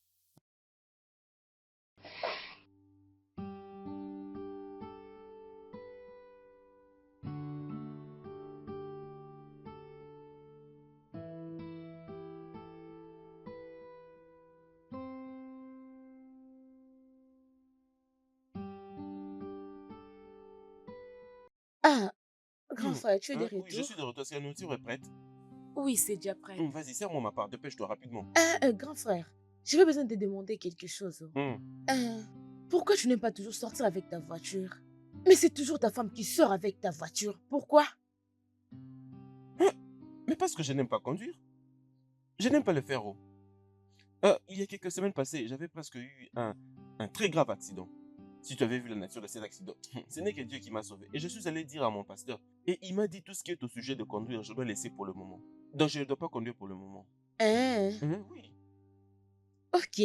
Speaker 5: Ah, grand frère, tu es de
Speaker 1: Hein? Oui, je suis
Speaker 5: retour?
Speaker 1: de retour. Si la nourriture est prête.
Speaker 5: Oui, c'est déjà prêt.
Speaker 1: Vas-y, serre-moi ma part. Dépêche-toi rapidement.
Speaker 5: Grand frère, j'avais besoin de te demander quelque chose.
Speaker 1: Hum.
Speaker 5: Euh, Pourquoi tu n'aimes pas toujours sortir avec ta voiture? Mais c'est toujours ta femme qui sort avec ta voiture. Pourquoi?
Speaker 1: Hein? Mais parce que je n'aime pas conduire. Je n'aime pas le faire. Oh. Il y a quelques semaines passées, j'avais presque eu un très grave accident. Si tu avais vu la nature de cet accident, ce n'est que Dieu qui m'a sauvé. Et je suis allé dire à mon pasteur. Et il m'a dit tout ce qui est au sujet de conduire, je dois laisser pour le moment. Donc je ne dois pas conduire pour le moment.
Speaker 5: Hein?
Speaker 1: Oui.
Speaker 5: Ok.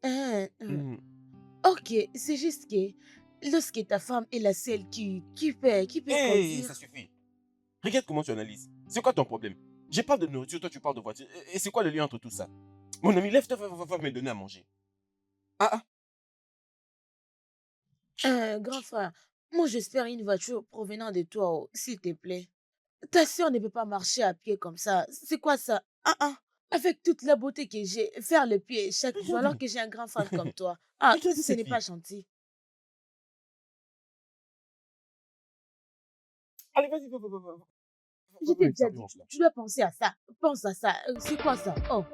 Speaker 5: Hein,
Speaker 1: Hum.
Speaker 5: ok, c'est juste que lorsque ta femme est la seule qui peut
Speaker 1: Hé, ça
Speaker 5: conduire.
Speaker 1: suffit. Regarde comment tu analyses. C'est quoi ton problème? Je parle de nourriture, toi tu parles de voiture. Et c'est quoi le lien entre tout ça? Mon ami, lève-toi, va me donner à manger. Ah, ah.
Speaker 5: Grand frère, moi j'espère une voiture provenant de toi, oh, s'il te plaît. Ta soeur ne peut pas marcher à pied comme ça. C'est quoi ça? Ah, ah. Avec toute la beauté que j'ai, faire le pied chaque jour alors
Speaker 1: Regarde-le.
Speaker 5: que j'ai un grand frère comme toi. Ah,
Speaker 1: Regarde
Speaker 5: ce
Speaker 1: cette
Speaker 5: n'est pas
Speaker 1: fille.
Speaker 5: gentil.
Speaker 1: Allez, vas-y,
Speaker 5: Je
Speaker 1: va
Speaker 5: t'ai
Speaker 1: me
Speaker 5: déjà
Speaker 1: servir
Speaker 5: dit,
Speaker 1: mon
Speaker 5: tu,
Speaker 1: plat.
Speaker 5: tu dois penser à ça. Pense à ça. C'est quoi ça? Oh,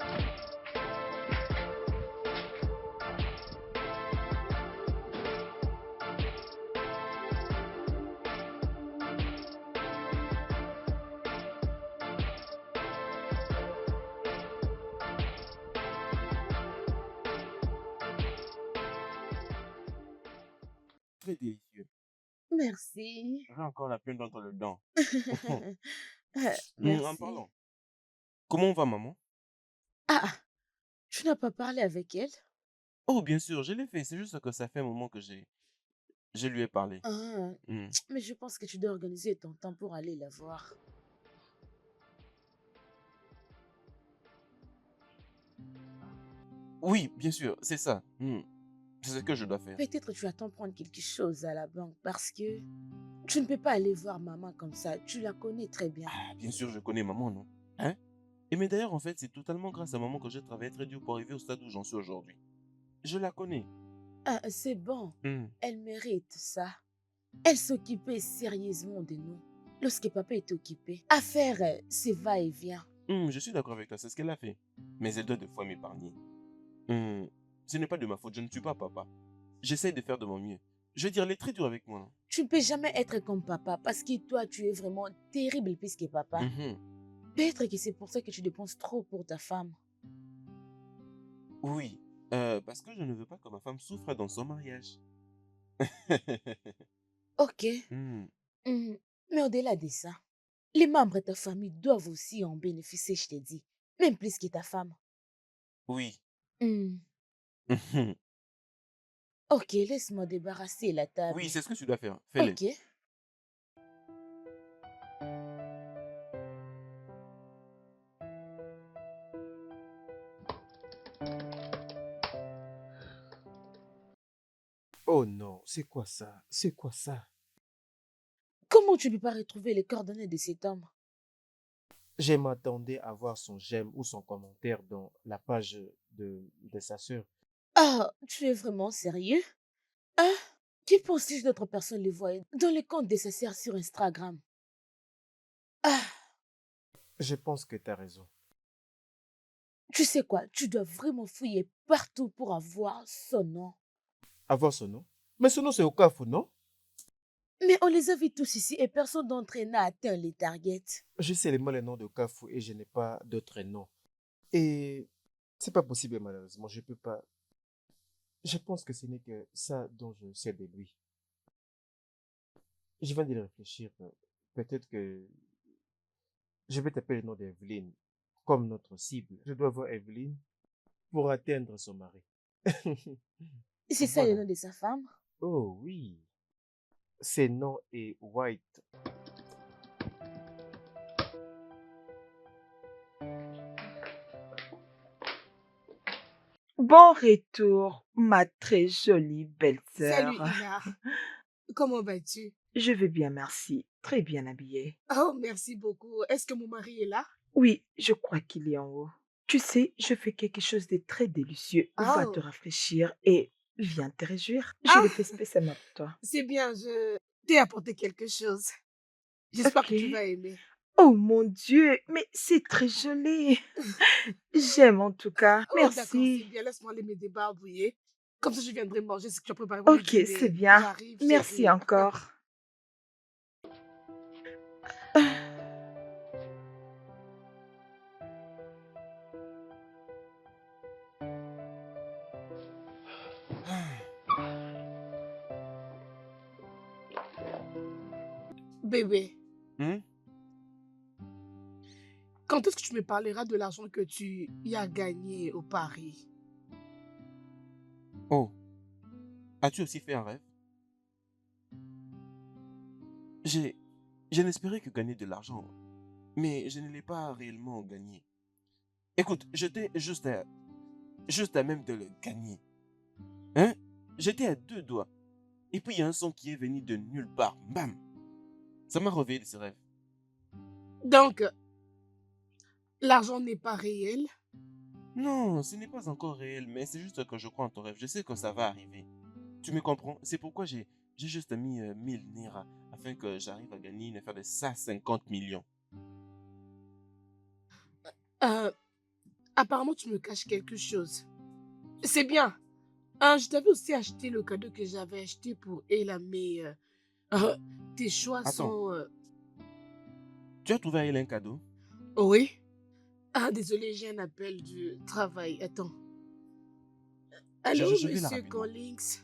Speaker 1: Très délicieux.
Speaker 5: merci.
Speaker 1: J'ai encore la peine d'entre le dent. En
Speaker 5: Merci.
Speaker 1: parlant. Comment va maman?
Speaker 5: Ah, ah, tu n'as pas parlé avec elle?
Speaker 1: Oh, bien sûr, je l'ai fait. C'est juste que ça fait un moment que je lui ai parlé.
Speaker 5: Ah,
Speaker 1: Hmm.
Speaker 5: mais je pense que tu dois organiser ton temps pour aller la voir.
Speaker 1: Oui, bien sûr, c'est ça. C'est ce que je dois faire.
Speaker 5: Peut-être tu attends prendre quelque chose à la banque parce que tu ne peux pas aller voir maman comme ça. Tu la connais très bien.
Speaker 1: Ah, bien sûr, je connais maman, non? Hein? Et mais d'ailleurs, en fait, c'est totalement grâce à maman que j'ai travaillé très dur pour arriver au stade où j'en suis aujourd'hui. Je la connais.
Speaker 5: Ah, c'est bon.
Speaker 1: Hmm.
Speaker 5: Elle mérite ça. Elle s'occupait sérieusement de nous. Lorsque papa était occupé, à faire ses va-et-vient.
Speaker 1: Je suis d'accord avec toi, c'est ce qu'elle a fait. Mais elle doit des fois m'épargner. Ce n'est pas de ma faute, je ne suis pas papa. J'essaye de faire de mon mieux. Je veux dire, elle est très dure avec moi, non?
Speaker 5: Tu ne peux jamais être comme papa parce que toi, tu es vraiment terrible puisque papa.
Speaker 1: Mhm.
Speaker 5: Peut-être que c'est pour ça que tu dépenses trop pour ta femme.
Speaker 1: Oui, parce que je ne veux pas que ma femme souffre dans son mariage.
Speaker 5: Ok.
Speaker 1: Hmm.
Speaker 5: Mhm. Mais au-delà de ça, les membres de ta famille doivent aussi en bénéficier, je te dis. Même plus que ta femme.
Speaker 1: Oui.
Speaker 5: Hmm.
Speaker 1: Mhm.
Speaker 5: Ok, laisse-moi débarrasser la
Speaker 1: Oui,
Speaker 5: table.
Speaker 1: c'est ce que tu dois faire. Fais-le.
Speaker 5: Ok.
Speaker 4: Oh non, c'est quoi ça? C'est quoi ça?
Speaker 5: Comment tu ne peux pas retrouver les coordonnées de cet homme?
Speaker 4: Je m'attendais à voir son j'aime ou son commentaire dans la page de sa sœur.
Speaker 5: Ah, tu es vraiment sérieux? Hein? Qui penses-tu que d'autres personnes les voient dans les comptes de sa sœur sur Instagram? Ah,
Speaker 4: Je pense que tu as raison.
Speaker 5: tu sais quoi? Tu dois vraiment fouiller partout pour avoir son nom.
Speaker 4: Avoir son nom? Mais son nom, c'est Okafu, non?
Speaker 5: Mais on les a vus tous ici et personne d'entre eux n'a atteint les targets.
Speaker 4: Je sais seulement le nom de Okafu et je n'ai pas d'autre nom. Et c'est pas possible, malheureusement. Je peux pas. Je pense que ce n'est que ça dont je sais de lui. Je viens de réfléchir. Peut-être que je vais taper le nom d'Evelyne comme notre cible. Je dois voir Evelyne pour atteindre son mari.
Speaker 5: C'est ça le
Speaker 4: Voilà.
Speaker 5: nom de sa femme?
Speaker 4: Oh oui. Ses noms est White.
Speaker 3: Bon retour, ma très jolie
Speaker 2: Salut
Speaker 3: belle-sœur.
Speaker 2: Ina, comment vas-tu?
Speaker 3: Je vais bien, merci. Très bien habillée.
Speaker 2: Oh, merci beaucoup. Est-ce que mon mari est là?
Speaker 3: Oui, je crois qu'il est en haut. Tu sais, je fais quelque chose de très délicieux. Va te
Speaker 2: Oh,
Speaker 3: rafraîchir et viens te réjouir. Je l'ai
Speaker 2: ah,
Speaker 3: fait spécialement pour toi.
Speaker 2: c'est bien, je t'ai apporté quelque chose. J'espère
Speaker 3: Ok.
Speaker 2: que tu vas aimer.
Speaker 3: Oh mon Dieu, mais c'est très joli. J'aime en tout cas.
Speaker 2: Oh, d'accord, c'est
Speaker 3: Merci.
Speaker 2: bien. Laisse-moi aller me débarbouiller. Comme ça, je viendrai manger ce que tu as préparé pour le
Speaker 3: Ok, c'est
Speaker 2: dîner.
Speaker 3: bien.
Speaker 2: J'arrive,
Speaker 3: Merci
Speaker 2: chérie.
Speaker 3: encore.
Speaker 2: Bébé,
Speaker 1: Hmm?
Speaker 2: quand est-ce que tu me parleras de l'argent que tu y as gagné au Paris?
Speaker 1: Oh, as-tu aussi fait un rêve? J'ai, je n'espérais que gagner de l'argent, mais je ne l'ai pas réellement gagné. Écoute, j'étais juste à même de le gagner. Hein? J'étais à deux doigts. Et puis il y a un son qui est venu de nulle part. Bam! Ça m'a réveillé de ce rêve.
Speaker 2: Donc, l'argent n'est pas réel.
Speaker 1: Non, ce n'est pas encore réel, mais c'est juste que je crois en ton rêve. Je sais que ça va arriver. Tu me comprends? C'est pourquoi j'ai juste mis 1000 Naira afin que j'arrive à gagner une affaire de 150 millions.
Speaker 2: Euh, apparemment, tu me caches quelque chose. C'est bien. Je t'avais aussi acheté le cadeau que j'avais acheté pour Ella, mais euh, tes choix
Speaker 1: Attends,
Speaker 2: sont...
Speaker 1: tu as trouvé à elle un cadeau?
Speaker 2: Oui. Ah, désolé, j'ai un appel du travail. Attends. Allô,
Speaker 1: Je vais là
Speaker 2: monsieur
Speaker 1: rapidement.
Speaker 2: Collins?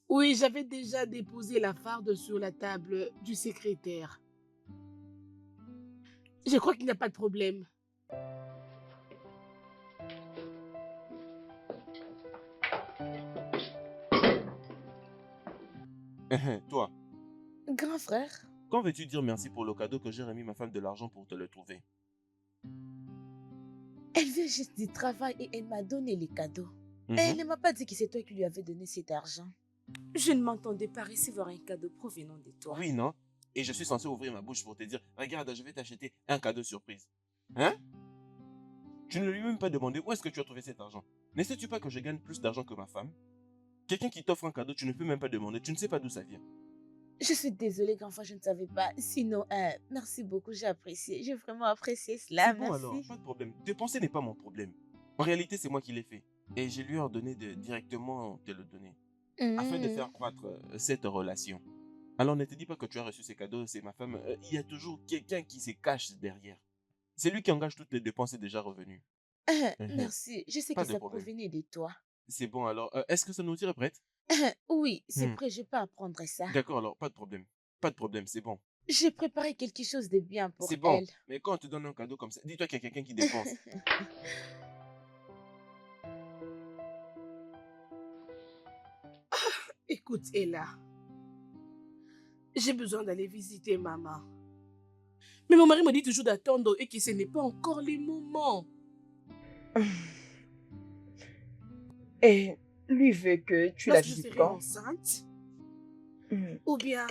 Speaker 2: Oui, j'avais déjà déposé la farde sur la table du secrétaire. Je crois qu'il n'y a pas de problème.
Speaker 1: Toi,
Speaker 5: Grand frère,
Speaker 1: quand veux-tu dire merci pour le cadeau que j'ai remis ma femme de l'argent pour te le trouver?
Speaker 5: elle vient juste du travail et elle m'a donné les cadeaux. Et elle
Speaker 1: Mhm.
Speaker 5: ne m'a pas dit que c'est toi qui lui avais donné cet argent. Je ne m'entendais pas recevoir un cadeau provenant de toi.
Speaker 1: Oui, non? Et je suis censé ouvrir ma bouche pour te dire, regarde, je vais t'acheter un cadeau surprise. Hein? Tu ne lui as même pas demandé où est-ce que tu as trouvé cet argent. Ne sais-tu pas que je gagne plus d'argent que ma femme? Quelqu'un qui t'offre un cadeau, tu ne peux même pas demander, tu ne sais pas d'où ça vient.
Speaker 5: Je suis désolée, grand frère, je ne savais pas. Sinon, merci beaucoup, j'ai apprécié. J'ai vraiment apprécié cela,
Speaker 1: C'est bon alors,
Speaker 5: merci.
Speaker 1: pas de problème. Dépenser n'est pas mon problème. En réalité, c'est moi qui l'ai fait. Et je lui ai ordonné de directement te le donner, afin de faire
Speaker 5: Mhm.
Speaker 1: croître cette relation. Alors ne te dis pas que tu as reçu ces cadeaux, c'est ma femme. Il y a toujours quelqu'un qui se cache derrière. C'est lui qui engage toutes les dépenses et déjà revenus. Mhm.
Speaker 5: Merci, je sais que
Speaker 1: Pas de
Speaker 5: ça
Speaker 1: problème.
Speaker 5: provenait de toi.
Speaker 1: C'est bon alors. Est-ce que sa nourriture est prête?
Speaker 5: Oui, c'est
Speaker 1: Hmm.
Speaker 5: prêt, je peux apprendre ça.
Speaker 1: D'accord alors, pas de problème. Pas de problème, c'est bon.
Speaker 5: J'ai préparé quelque chose de bien pour
Speaker 1: C'est bon.
Speaker 5: elle.
Speaker 1: Mais quand on te donne un cadeau comme ça, dis-toi qu'il y a quelqu'un qui dépense.
Speaker 2: Écoute, Ella, j'ai besoin d'aller visiter maman. Mais mon mari me dit toujours d'attendre et que ce n'est pas encore le moment.
Speaker 3: Et lui veut que tu la
Speaker 2: Lorsque je
Speaker 3: visites
Speaker 2: serai
Speaker 3: quand?
Speaker 2: enceinte,
Speaker 3: Hmm,
Speaker 2: ou bien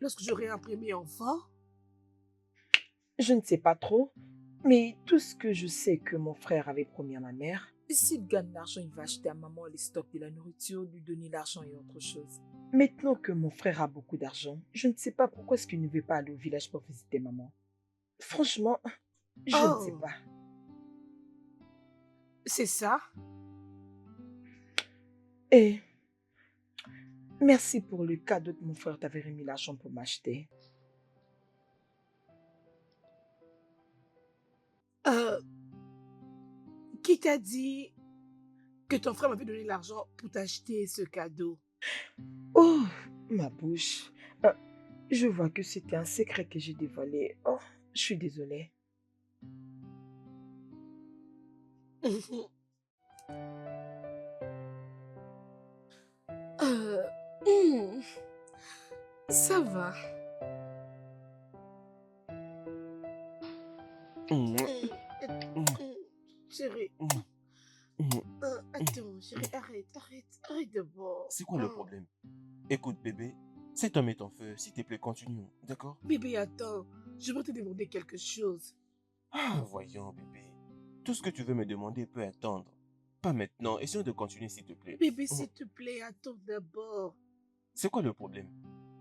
Speaker 2: lorsque j'aurai un premier enfant.
Speaker 3: Je ne sais pas trop, mais tout ce que je sais que mon frère avait promis à ma mère, s'il gagne l'argent, il va acheter à maman les stocks de la nourriture, lui donner l'argent et autre chose. Maintenant que mon frère a beaucoup d'argent, je ne sais pas pourquoi est-ce qu'il ne veut pas aller au village pour visiter maman. Franchement, je ne sais
Speaker 2: Oh,
Speaker 3: pas.
Speaker 2: c'est ça?
Speaker 3: Et merci pour le cadeau que mon frère t'avait remis l'argent pour m'acheter.
Speaker 2: Euh, qui t'a dit que ton frère m'avait donné l'argent pour t'acheter ce cadeau?
Speaker 3: Oh, ma bouche. Euh, Je vois que c'était un secret que j'ai dévoilé. Oh, je suis désolée.
Speaker 2: Euh, hmm, ça va.
Speaker 1: Mm,
Speaker 2: Hmm,
Speaker 1: mm,
Speaker 2: Chérie,
Speaker 1: mm, mm.
Speaker 2: attends, chérie, arrête d'abord.
Speaker 1: C'est quoi le problème? Écoute, bébé, cet homme est en feu. S'il te plaît, continuons, d'accord?
Speaker 2: Bébé, attends, je veux te demander quelque chose.
Speaker 1: Ah, voyons, bébé. Tout ce que tu veux me demander peut attendre. Pas maintenant. Essayons de continuer, s'il te plaît.
Speaker 2: Bébé, s'il te plaît, attends d'abord.
Speaker 1: C'est quoi le problème?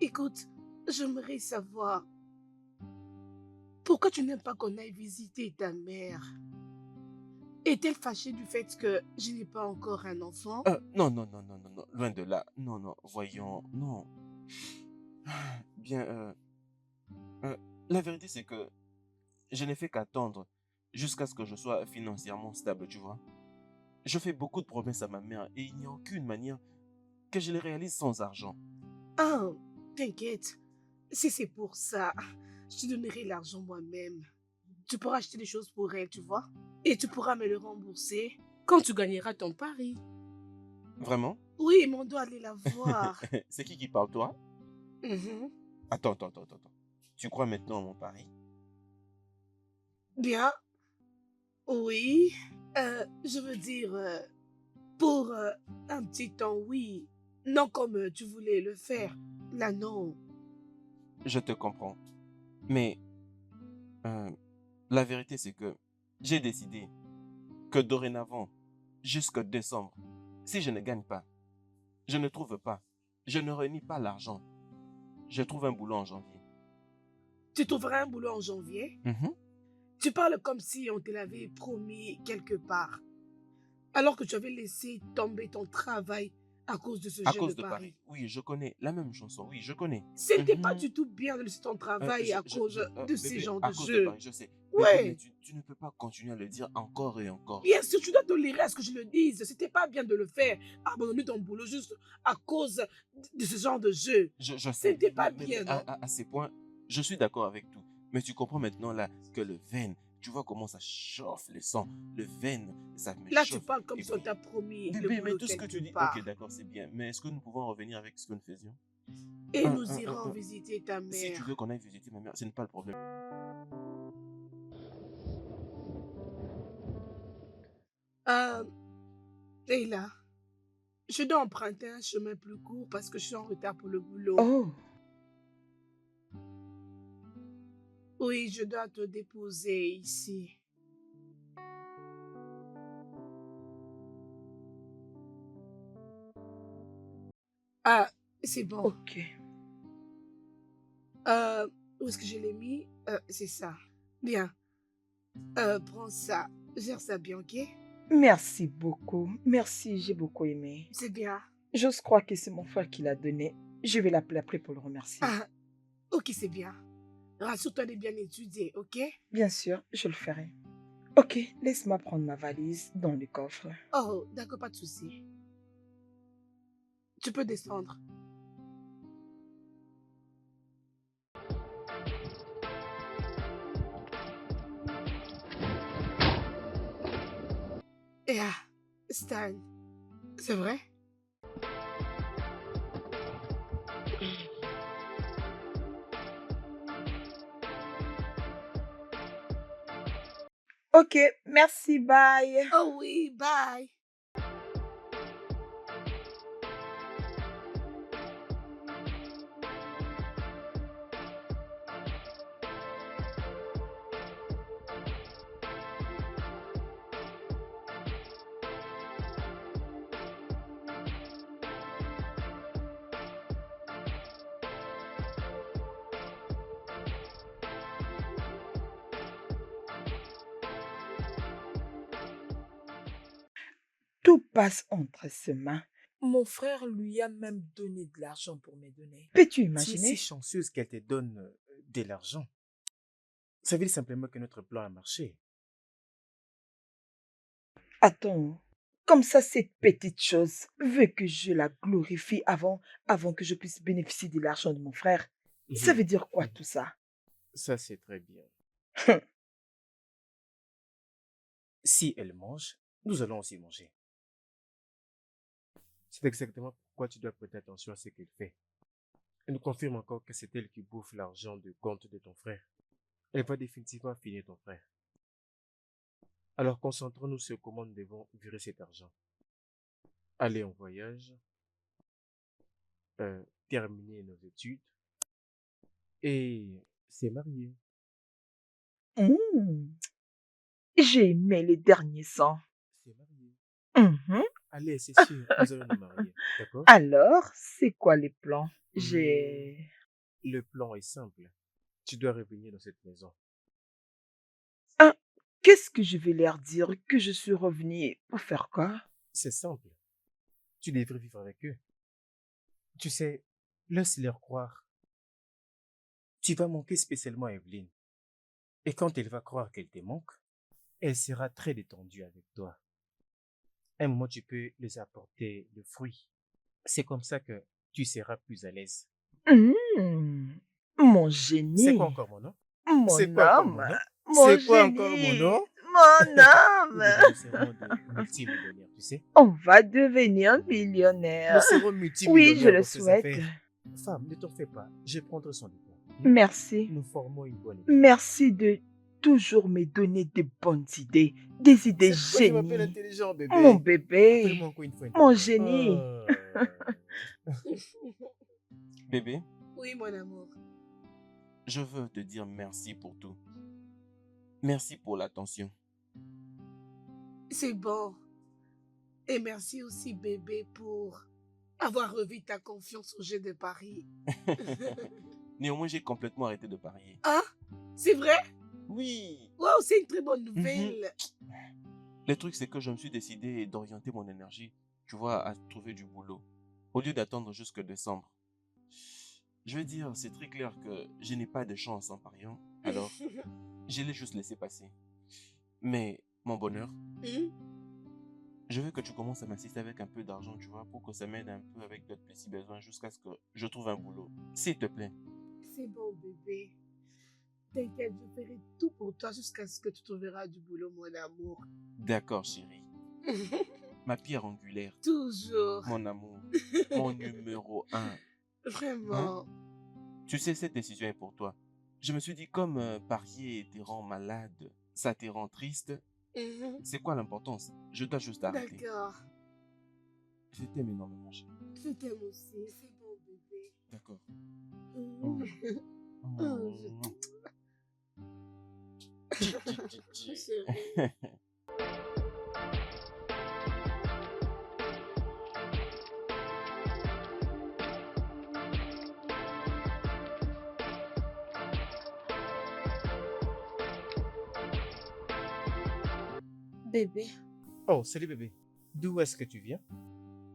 Speaker 2: Écoute, j'aimerais savoir pourquoi tu n'aimes pas qu'on aille visiter ta mère. Est-elle fâchée du fait que je n'ai pas encore un enfant?
Speaker 1: Non, non, non, non, non, non. Loin de là. Non, non, voyons, non. Bien, euh, la vérité, c'est que je n'ai fait qu'attendre jusqu'à ce que je sois financièrement stable, tu vois. Je fais beaucoup de promesses à ma mère et il n'y a aucune manière que je les réalise sans argent.
Speaker 2: Ah, t'inquiète. Si c'est pour ça, je te donnerai l'argent moi-même. Tu pourras acheter des choses pour elle, tu vois. Et tu pourras me le rembourser quand tu gagneras ton pari.
Speaker 1: Vraiment?
Speaker 2: Oui, mais on doit aller la voir.
Speaker 1: C'est qui parle, toi?
Speaker 2: Mhm.
Speaker 1: Attends, attends, attends, attends. Tu crois maintenant à mon pari?
Speaker 2: Bien, oui. Je veux dire, pour un petit temps, oui. Non comme tu voulais le faire. Là, non.
Speaker 1: Je te comprends. Mais euh, la vérité, c'est que j'ai décidé que dorénavant, jusqu'au décembre, si je ne gagne pas, je ne trouve pas, je ne réunis pas l'argent, je trouve un boulot en janvier.
Speaker 2: Tu trouveras un boulot en janvier.
Speaker 1: Mhm.
Speaker 2: Tu parles comme si on te l'avait promis quelque part. Alors que tu avais laissé tomber ton travail à cause de ce
Speaker 1: À
Speaker 2: jeu de
Speaker 1: cause de Paris.
Speaker 2: Paris.
Speaker 1: Oui, je connais la même chanson. Oui, je connais.
Speaker 2: Ce n'était pas
Speaker 1: Mhm.
Speaker 2: du tout bien de laisser ton travail à cause de ces
Speaker 1: Bébé,
Speaker 2: genres de
Speaker 1: à cause de
Speaker 2: jeux.
Speaker 1: Paris, je sais. Bébé, mais
Speaker 2: Ouais,
Speaker 1: tu ne peux pas continuer à le dire encore et encore.
Speaker 2: bien sûr, tu dois tolérer à ce que je le dise. C'était pas bien de le faire. Abandonner ton boulot juste à cause de ce genre de jeu.
Speaker 1: Je
Speaker 2: Ce
Speaker 1: sais,
Speaker 2: n'était pas
Speaker 1: mais
Speaker 2: bien, non?
Speaker 1: à ces points, je suis d'accord avec tout. Mais tu comprends maintenant là que le veine, tu vois comment ça chauffe le sang. Le veine, ça me
Speaker 2: Là, tu
Speaker 1: chauffe.
Speaker 2: parles comme
Speaker 1: Et
Speaker 2: si on
Speaker 1: puis,
Speaker 2: t'a promis le
Speaker 1: bébé, mais
Speaker 2: boulot
Speaker 1: tout ce que
Speaker 2: quelque
Speaker 1: tu dis, ok,
Speaker 2: part.
Speaker 1: d'accord, c'est bien. Mais est-ce que nous pouvons revenir avec ce que nous faisions?
Speaker 2: Et
Speaker 1: Un,
Speaker 2: nous
Speaker 1: un, un,
Speaker 2: irons
Speaker 1: un.
Speaker 2: visiter ta
Speaker 1: Si tu veux
Speaker 2: mère.
Speaker 1: qu'on aille visiter ma mère, ce n'est pas le problème.
Speaker 2: Euh, Leïla, je dois emprunter un chemin plus court parce que je suis en retard pour le boulot.
Speaker 3: Oh,
Speaker 2: Oui, je dois te déposer ici. Ah, c'est bon.
Speaker 3: ok.
Speaker 2: Où est-ce que je l'ai mis? C'est ça. Bien. Prends ça. Gère ça bien, ok?
Speaker 3: Merci beaucoup. Merci, j'ai beaucoup aimé.
Speaker 2: C'est bien.
Speaker 3: J'ose croire que c'est mon frère qui l'a donné. Je vais l'appeler après pour le remercier.
Speaker 2: Ah, ok, c'est bien. Rassure-toi de bien étudier, ok?
Speaker 3: Bien sûr, je le ferai. Ok, laisse-moi prendre ma valise dans le coffre.
Speaker 2: Oh, d'accord, pas de souci. Tu peux descendre. Et ah, Stan, c'est vrai?
Speaker 3: Ok, merci, bye.
Speaker 2: Oh oui, bye.
Speaker 3: Tout passe entre ses mains.
Speaker 6: Mon frère lui a même donné de l'argent pour me donner.
Speaker 3: Peux-tu
Speaker 4: Tu es
Speaker 3: imaginer?
Speaker 4: si chanceuse qu'elle te donne de l'argent. Ça veut dire simplement que notre plan a marché.
Speaker 3: Attends, comme ça, cette petite chose veut que je la glorifie avant que je puisse bénéficier de l'argent de mon frère. Ça veut dire quoi tout ça?
Speaker 4: Ça, c'est très bien. Si elle mange, nous allons aussi manger. C'est exactement pourquoi tu dois prêter attention à ce qu'elle fait. Elle nous confirme encore que c'est elle qui bouffe l'argent de compte de ton frère. Elle va définitivement finir ton frère. Alors concentrons-nous sur comment nous devons virer cet argent. Aller en voyage, terminer nos études et se marier.
Speaker 3: Mmh. J'ai aimé les derniers sons.
Speaker 4: Se marier.
Speaker 3: Mhm.
Speaker 4: Allez, c'est sûr, nous allons nous marier. D'accord?
Speaker 3: Alors, c'est quoi les plans?
Speaker 4: Le plan est simple. Tu dois revenir dans cette maison.
Speaker 3: Ah, qu'est-ce que je vais leur dire? Que je suis revenue pour faire quoi?
Speaker 4: C'est simple. Tu devrais vivre avec eux. Tu sais, laisse-leur croire. Tu vas manquer spécialement à Evelyne. Et quand elle va croire qu'elle te manque, elle sera très détendue avec toi. À un moment, tu peux les apporter le fruit. C'est comme ça que tu seras plus à l'aise.
Speaker 3: Mmh. Mon
Speaker 4: C'est
Speaker 3: génie,
Speaker 4: quoi encore mon nom?
Speaker 3: mon
Speaker 4: C'est quoi encore
Speaker 3: homme,
Speaker 4: mon nom?
Speaker 3: mon
Speaker 4: C'est quoi encore mon
Speaker 3: génie,
Speaker 4: nom?
Speaker 3: mon
Speaker 4: Nous
Speaker 3: homme.
Speaker 4: serons des multimillionnaires, tu sais.
Speaker 3: On va devenir
Speaker 4: Nous
Speaker 3: millionnaire.
Speaker 4: serons
Speaker 3: Oui, je
Speaker 4: multimillionnaires
Speaker 3: le
Speaker 4: dans ces
Speaker 3: souhaite.
Speaker 4: affaires. Femme, ne t'en fais pas. Je vais prendre soin de toi.
Speaker 3: Merci.
Speaker 4: Nous formons une bonne équipe.
Speaker 3: Merci de toujours me donner des bonnes idées, des idées
Speaker 4: C'est pourquoi je m'appelle
Speaker 3: génies.
Speaker 4: intelligent, bébé.
Speaker 3: Mon bébé,
Speaker 4: Appelle-moi encore une fois
Speaker 3: mon
Speaker 4: intelligent.
Speaker 3: génie.
Speaker 1: Bébé,
Speaker 2: Oui, mon amour.
Speaker 1: je veux te dire merci pour tout. Merci pour l'attention.
Speaker 2: C'est bon. Et merci aussi, bébé, pour avoir revu ta confiance au jeu de Paris.
Speaker 1: Néanmoins, j'ai complètement arrêté de parier.
Speaker 2: Ah, c'est vrai?
Speaker 1: Oui.
Speaker 2: Waouh, c'est une très bonne nouvelle.
Speaker 1: Le truc, c'est que je me suis décidé d'orienter mon énergie, tu vois, à trouver du boulot, au lieu d'attendre jusque décembre. Je veux dire, c'est très clair que je n'ai pas de chance en pariant, alors je l'ai juste laissé passer. Mais, mon bonheur,
Speaker 2: Hum,
Speaker 1: je veux que tu commences à m'assister avec un peu d'argent, tu vois, pour que ça m'aide un peu avec d'autres petits besoins jusqu'à ce que je trouve un boulot. S'il te plaît.
Speaker 2: C'est bon, bébé. T'inquiète, je ferai tout pour toi jusqu'à ce que tu trouveras du boulot, mon amour.
Speaker 1: D'accord, chérie. Ma pierre angulaire,
Speaker 2: Toujours.
Speaker 1: mon amour, mon numéro 1.
Speaker 2: Vraiment.
Speaker 1: Tu sais, cette décision est pour toi. Je me suis dit, comme parier te rend malade, ça te rend triste,
Speaker 2: Mhm.
Speaker 1: c'est quoi l'importance? Je dois juste arrêter.
Speaker 2: D'accord.
Speaker 1: Je t'aime énormément, chérie.
Speaker 2: Je t'aime aussi. C'est bon, bébé.
Speaker 1: D'accord.
Speaker 2: Mhm. Oh, chérie.
Speaker 5: Bébé,
Speaker 4: Oh, salut bébé. D'où est-ce que tu viens?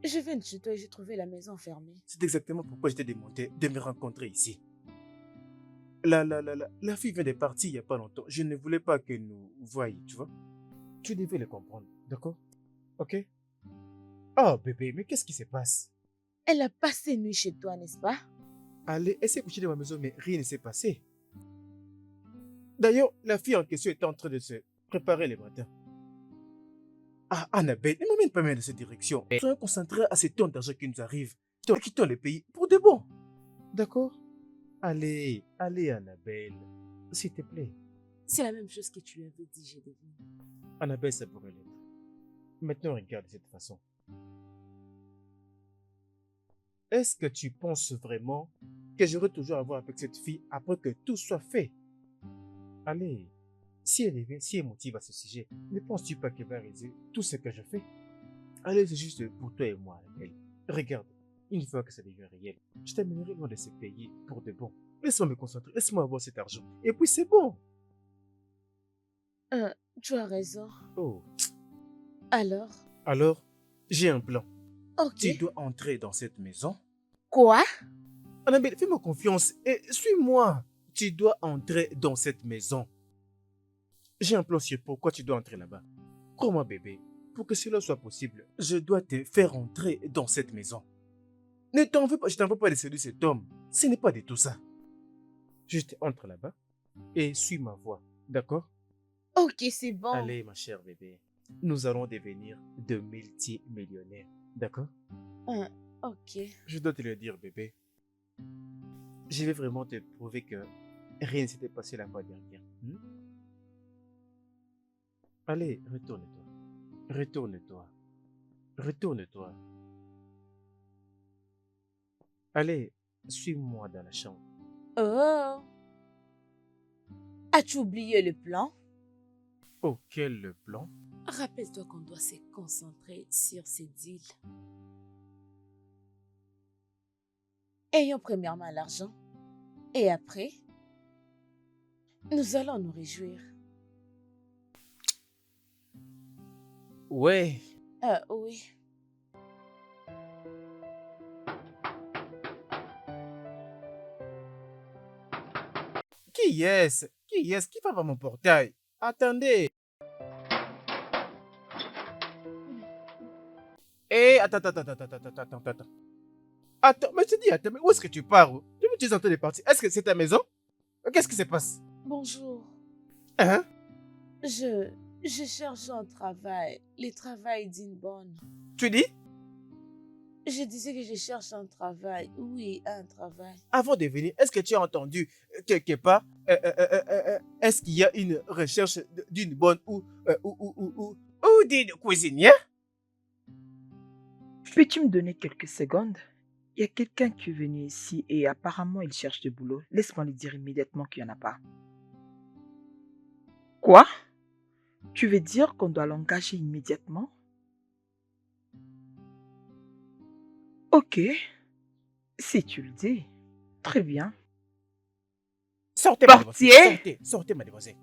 Speaker 5: je viens de chez toi et j'ai trouvé la maison fermée.
Speaker 4: C'est exactement pourquoi je t'ai demandé de me rencontrer ici. La fille vient de partir il n'y a pas longtemps. Je ne voulais pas qu'elle nous voie, tu vois. Tu devais le comprendre, d'accord? Ok? Oh bébé, mais qu'est-ce qui se passe?
Speaker 5: Elle a passé une nuit chez toi, n'est-ce pas?
Speaker 4: Allez, elle s'est couchée dans ma maison, mais rien ne s'est passé. D'ailleurs, la fille en question était en train de se préparer le matin. Ah, Annabelle, ne m'emmène pas même dans cette direction. Soyons concentrés à ces tonnes d'argent qui nous arrivent. Quittons le pays pour de bon. D'accord? Allez, allez, Annabelle. S'il te plaît.
Speaker 5: C'est la même chose que tu lui avais dit, j'ai deviné.
Speaker 4: Annabelle, ça pourrait l'être. Maintenant, regarde de cette façon. Est-ce que tu penses vraiment que j'aurai toujours à voir avec cette fille après que tout soit fait? Allez, si elle est si elle motive à ce sujet, ne penses-tu pas qu'elle va réaliser tout ce que je fais? Allez, c'est juste pour toi et moi, Annabelle. Regarde, une fois que ça devient réel, je t'amènerai loin de ce pays pour de bon. Laisse-moi me concentrer, laisse-moi avoir cet argent. Et puis c'est bon.
Speaker 5: Tu as raison.
Speaker 4: Oh,
Speaker 5: Alors?
Speaker 4: alors, j'ai un plan.
Speaker 5: Ok.
Speaker 4: Tu dois entrer dans cette maison.
Speaker 5: Quoi?
Speaker 4: Annabelle, fais-moi confiance et suis-moi. Tu dois entrer dans cette maison. J'ai un plan sur pourquoi tu dois entrer là-bas. Crois-moi, bébé, pour que cela soit possible, je dois te faire entrer dans cette maison. Ne t'en veux pas, je t'en veux pas de séduire cet homme. Ce n'est pas de tout ça. Juste entre là-bas et suis ma voie, d'accord?
Speaker 5: Ok, c'est bon.
Speaker 4: Allez, ma chère bébé, nous allons devenir de multimillionnaires, d'accord?
Speaker 5: Ok.
Speaker 4: Je dois te le dire, bébé. Je vais vraiment te prouver que rien ne s'était passé la fois dernière. Allez, retourne-toi. Retourne-toi. Retourne-toi. Allez, suis-moi dans la chambre.
Speaker 5: Oh. As-tu oublié le plan?
Speaker 4: Oh, quel plan?
Speaker 5: Rappelle-toi qu'on doit se concentrer sur ces deals. Ayons premièrement l'argent et après, nous allons nous réjouir.
Speaker 4: Ouais.
Speaker 5: Oui.
Speaker 4: Qui est-ce? Qui est-ce qui va à mon portail? Attendez. Hé, attends. Attends, mais tu dis, attends, mais où est-ce que tu pars? Tu es en train de partir. Est-ce que c'est ta maison? Qu'est-ce qui se passe?
Speaker 5: Bonjour.
Speaker 4: Hein?
Speaker 5: Je cherche un travail. Le travail d'une bonne.
Speaker 4: Tu dis?
Speaker 5: Je disais que je cherche un travail. Oui, un travail.
Speaker 4: Avant de venir, est-ce que tu as entendu quelque part, est-ce qu'il y a une recherche d'une bonne ou d'une cuisinière?
Speaker 3: Peux-tu me donner quelques secondes? Il y a quelqu'un qui est venu ici et apparemment il cherche du boulot. Laisse-moi lui dire immédiatement qu'il n'y en a pas. Quoi? Tu veux dire qu'on doit l'engager immédiatement? Ok, si tu le dis. Très bien.
Speaker 4: Sortez, mademoiselle.
Speaker 3: Portier!
Speaker 4: Sortez, mademoiselle.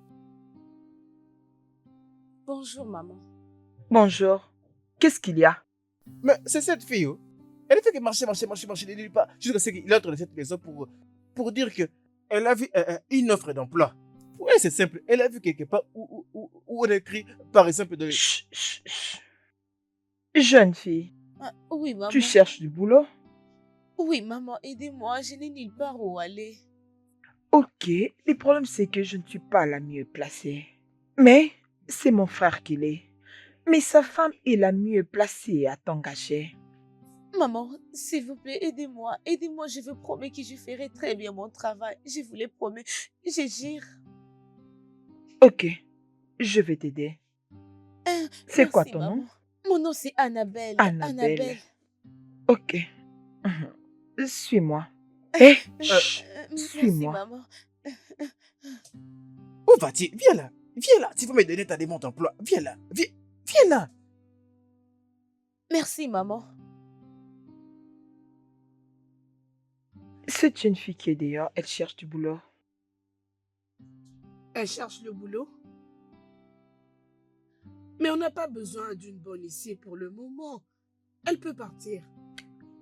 Speaker 5: Bonjour, maman.
Speaker 3: Bonjour. Qu'est-ce qu'il y a?
Speaker 4: Mais c'est cette fille, oh. Elle ne fait que marcher, ne dit pas. Jusqu'à ce qu'il entre dans cette maison pour dire qu'elle a vu une offre d'emploi. Pour elle, c'est simple. Elle a vu quelque part où on écrit, par exemple, de...
Speaker 3: Chut, chut, chut. Jeune fille,
Speaker 5: Oui, maman.
Speaker 3: tu cherches du boulot?
Speaker 5: Oui, maman, aidez-moi. Je n'ai nulle part où aller.
Speaker 3: Ok, le problème c'est que je ne suis pas la mieux placée. Mais c'est mon frère qui l'est. Mais sa femme est la mieux placée à t'engager.
Speaker 5: Maman, s'il vous plaît, aidez-moi. Aidez-moi, je vous promets que je ferai très bien mon travail. Je vous le promets. Je jure.
Speaker 3: Ok, je vais t'aider. C'est quoi
Speaker 5: Merci,
Speaker 3: ton nom?
Speaker 5: maman. Mon nom, c'est Annabelle.
Speaker 3: Annabelle. Ok. Suis-moi. Hé, chut,
Speaker 5: Merci,
Speaker 3: suis-moi.
Speaker 5: maman.
Speaker 4: Où vas-tu? Viens là. Viens là. Tu vas me donner ta demande d'emploi. Viens là. Viens là.
Speaker 5: Merci, maman.
Speaker 3: C'est une fille qui est dehors, elle cherche du boulot.
Speaker 2: Elle cherche le boulot. Mais on n'a pas besoin d'une bonne ici pour le moment. Elle peut partir.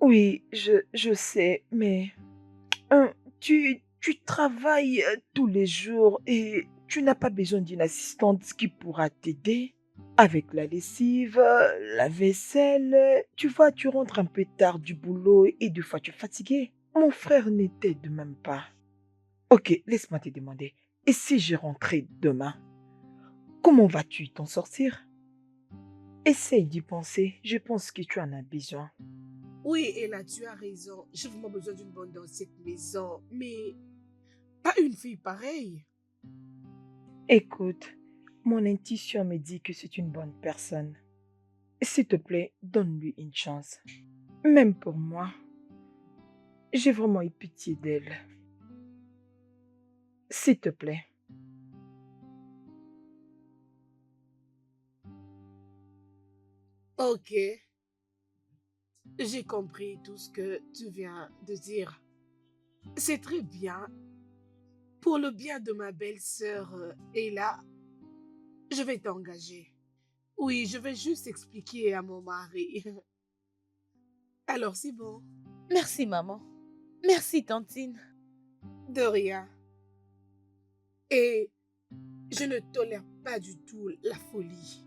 Speaker 3: Oui, je sais, mais tu travailles tous les jours et tu n'as pas besoin d'une assistante qui pourra t'aider avec la lessive, la vaisselle. Tu vois, tu rentres un peu tard du boulot et des fois tu es fatigué. Mon frère ne t'aide même pas. Ok, laisse-moi te demander. Et si je rentrais demain, comment vas-tu t'en sortir? Essaye d'y penser. Je pense que tu en as besoin.
Speaker 2: Oui, et là, tu as raison. J'ai vraiment besoin d'une bonne dans cette maison. Mais pas une fille pareille.
Speaker 3: Écoute, mon intuition me dit que c'est une bonne personne. S'il te plaît, donne-lui une chance. Même pour moi, j'ai vraiment eu pitié d'elle. S'il te plaît.
Speaker 2: Ok. J'ai compris tout ce que tu viens de dire. C'est très bien. Pour le bien de ma belle-sœur Ella, je vais t'engager. Oui, je vais juste expliquer à mon mari. Alors, c'est bon.
Speaker 5: Merci, maman. Merci, tantine.
Speaker 2: De rien. Et je ne tolère pas du tout la folie.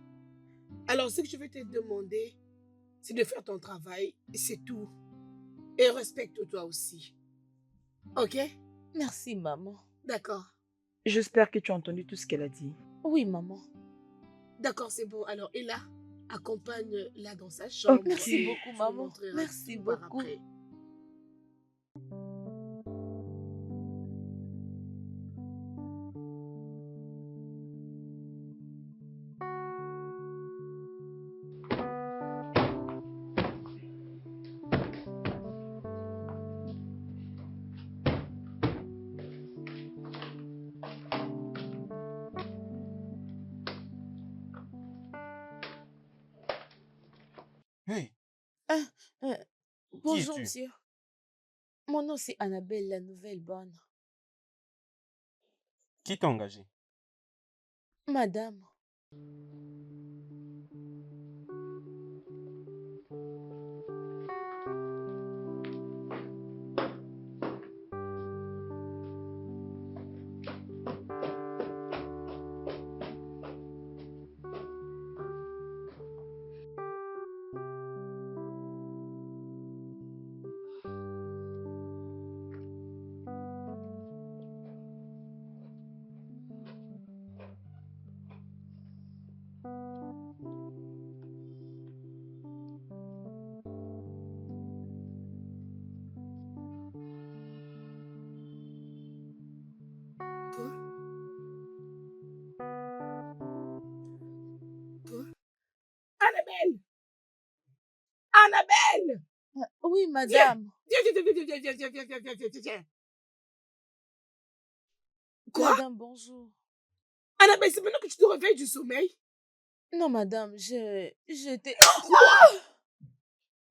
Speaker 2: Alors, ce que je vais te demander, c'est de faire ton travail, c'est tout. Et respecte-toi aussi. Ok?
Speaker 5: Merci, maman.
Speaker 2: D'accord.
Speaker 3: J'espère que tu as entendu tout ce qu'elle a dit.
Speaker 5: Oui, maman.
Speaker 2: D'accord, c'est bon. Alors, Ella, accompagne-la dans sa chambre.
Speaker 5: Merci beaucoup,
Speaker 2: Tu me
Speaker 5: maman.
Speaker 2: montreras
Speaker 5: Merci
Speaker 2: tout par
Speaker 5: beaucoup.
Speaker 2: après.
Speaker 1: Hey,
Speaker 5: Ah, euh,
Speaker 1: qui
Speaker 5: bonjour,
Speaker 1: es-tu?
Speaker 5: monsieur. Mon nom, c'est Annabelle, la nouvelle bonne.
Speaker 1: Qui t'a engagé?
Speaker 5: Madame,
Speaker 2: Toi, toi. Annabelle! Annabelle!
Speaker 5: oui,
Speaker 2: Viens!
Speaker 5: madame.
Speaker 2: Viens. Quoi?
Speaker 5: Madame, bonjour.
Speaker 2: Annabelle, c'est maintenant que tu te réveilles du sommeil?
Speaker 5: Non, madame, j'étais...
Speaker 2: Quoi?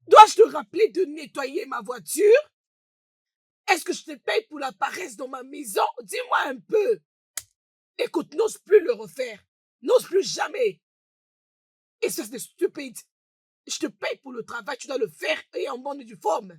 Speaker 2: Dois-je te rappeler de nettoyer ma voiture? Est-ce que je te paye pour la paresse dans ma maison? Dis-moi un peu. Écoute, n'ose plus le refaire. N'ose plus jamais. Et ça, c'est stupide. Je te paye pour le travail, tu dois le faire et en bonne uniforme.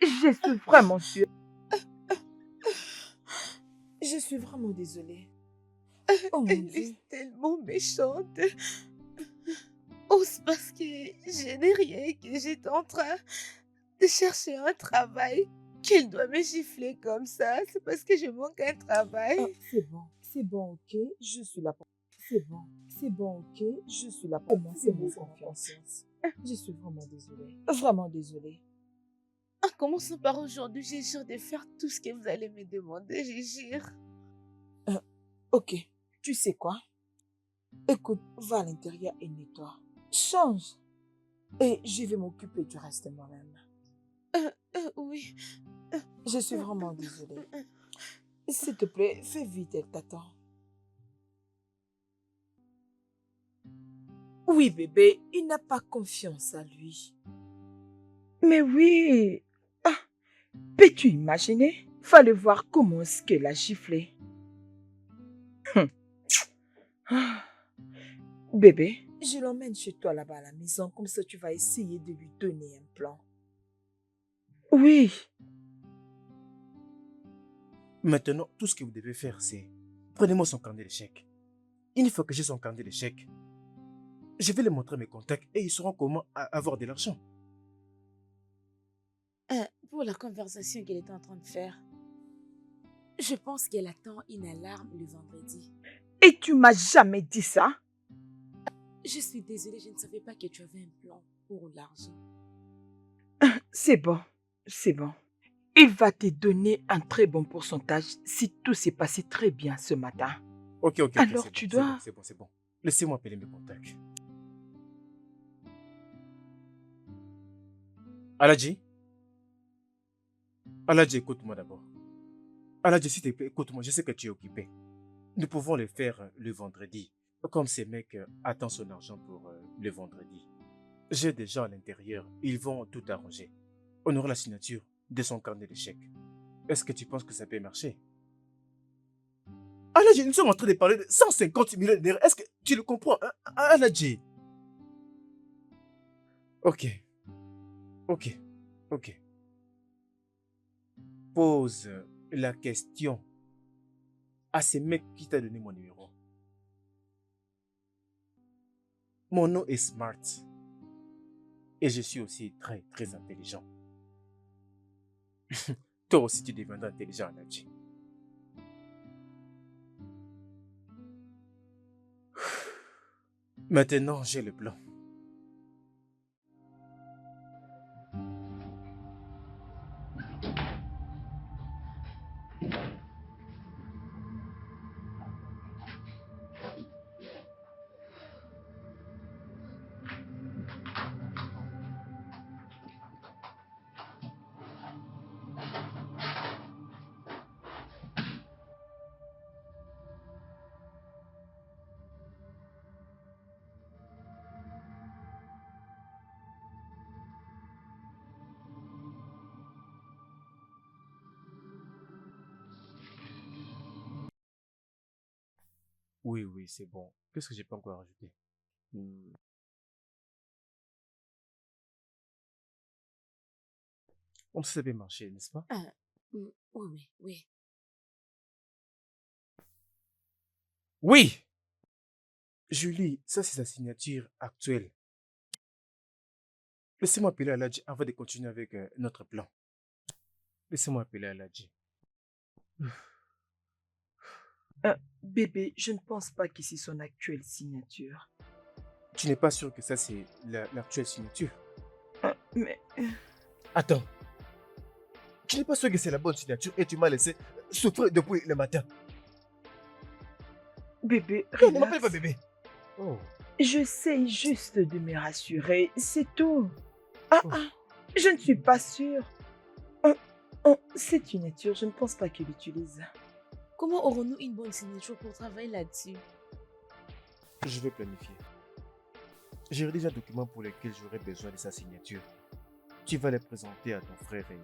Speaker 3: Je suis vraiment sûre.
Speaker 6: Je suis vraiment désolée. Oh mon
Speaker 5: Elle
Speaker 6: Dieu.
Speaker 5: est tellement méchante. Oh, c'est parce que je n'ai rien, que j'étais en train de chercher un travail, qu'elle doit me gifler comme ça. C'est parce que je manque un travail.
Speaker 6: C'est bon, ok? Je suis là pour... C'est bon, ok? Je suis là pour moi, c'est mon confiance. Je suis vraiment désolée.
Speaker 5: En commençant par aujourd'hui, j'ai jure de faire tout ce que vous allez me demander, je jure.
Speaker 6: Ok, tu sais quoi? Écoute, va à l'intérieur et nettoie. Change. Et je vais m'occuper du reste moi-même.
Speaker 5: Oui.
Speaker 6: Je suis vraiment désolée. S'il te plaît, fais vite, elle t'attend. Oui, bébé, il n'a pas confiance à lui.
Speaker 3: Mais oui. Ah, peux-tu imaginer? Fallait voir comment est-ce qu'elle a giflé. Ah, bébé,
Speaker 6: Je l'emmène chez toi là-bas à la maison, comme ça tu vas essayer de lui donner un plan.
Speaker 3: oui.
Speaker 4: Maintenant, tout ce que vous devez faire, c'est... Prenez-moi son carnet d'échecs. Une fois que j'ai son carnet d'échecs, je vais lui montrer mes contacts et ils sauront comment avoir de l'argent.
Speaker 5: Pour la conversation qu'elle est en train de faire, je pense qu'elle attend une alarme le vendredi.
Speaker 3: Et tu m'as jamais dit ça?
Speaker 5: Je suis désolée, je ne savais pas que tu avais un plan pour l'argent.
Speaker 3: C'est bon, c'est bon. Il va te donner un très bon pourcentage si tout s'est passé très bien ce matin.
Speaker 4: Ok,
Speaker 3: Alors
Speaker 4: c'est
Speaker 3: tu
Speaker 4: bon,
Speaker 3: dois...
Speaker 4: c'est bon. Laissez-moi appeler mes contacts. Aladji? Aladji, écoute-moi d'abord. Aladji, s'il te plaît, écoute-moi, je sais que tu es occupé. Nous pouvons le faire le vendredi. Comme ces mecs attendent son argent pour le vendredi. J'ai des gens à l'intérieur, ils vont tout arranger. On aura la signature de son carnet d'échecs. Est-ce que tu penses que ça peut marcher? Aladji, nous sommes en train de parler de 150 millions de dollars. Est-ce que tu le comprends, hein, Aladji? Ok, ok, ok. Pose la question à ce mec qui t'a donné mon numéro. Mon nom est Smart. Et je suis aussi très, très intelligent. Toi aussi, tu deviendras intelligent, Nadji. Maintenant, j'ai le plan. Oui, oui, c'est bon. Qu'est-ce que j'ai pas encore ajouté? On savait marcher, n'est-ce pas?
Speaker 5: Ah, oui, oui, oui.
Speaker 4: Oui! Julie, ça c'est sa signature actuelle. Laissez-moi appeler Aladji avant de continuer avec notre plan. Laissez-moi appeler Aladji.
Speaker 3: Bébé, je ne pense pas que c'est son actuelle signature.
Speaker 4: Tu n'es pas sûr que ça c'est l'actuelle signature?
Speaker 3: Mais
Speaker 4: Attends. Tu n'es pas sûr que c'est la bonne signature et tu m'as laissé souffrir depuis le matin.
Speaker 3: bébé,
Speaker 4: Non, ne m'appelle pas
Speaker 3: relax.
Speaker 4: bébé. Oh.
Speaker 3: J'essaie juste de me rassurer, c'est tout. Ah,
Speaker 4: Oh.
Speaker 3: ah, je ne suis pas sûre. Cette signature, je ne pense pas qu'il l'utilise.
Speaker 5: Comment aurons-nous une bonne signature pour travailler là-dessus?
Speaker 4: Je vais planifier. J'ai rédigé un document pour lequel j'aurai besoin de sa signature. Tu vas les présenter à ton frère et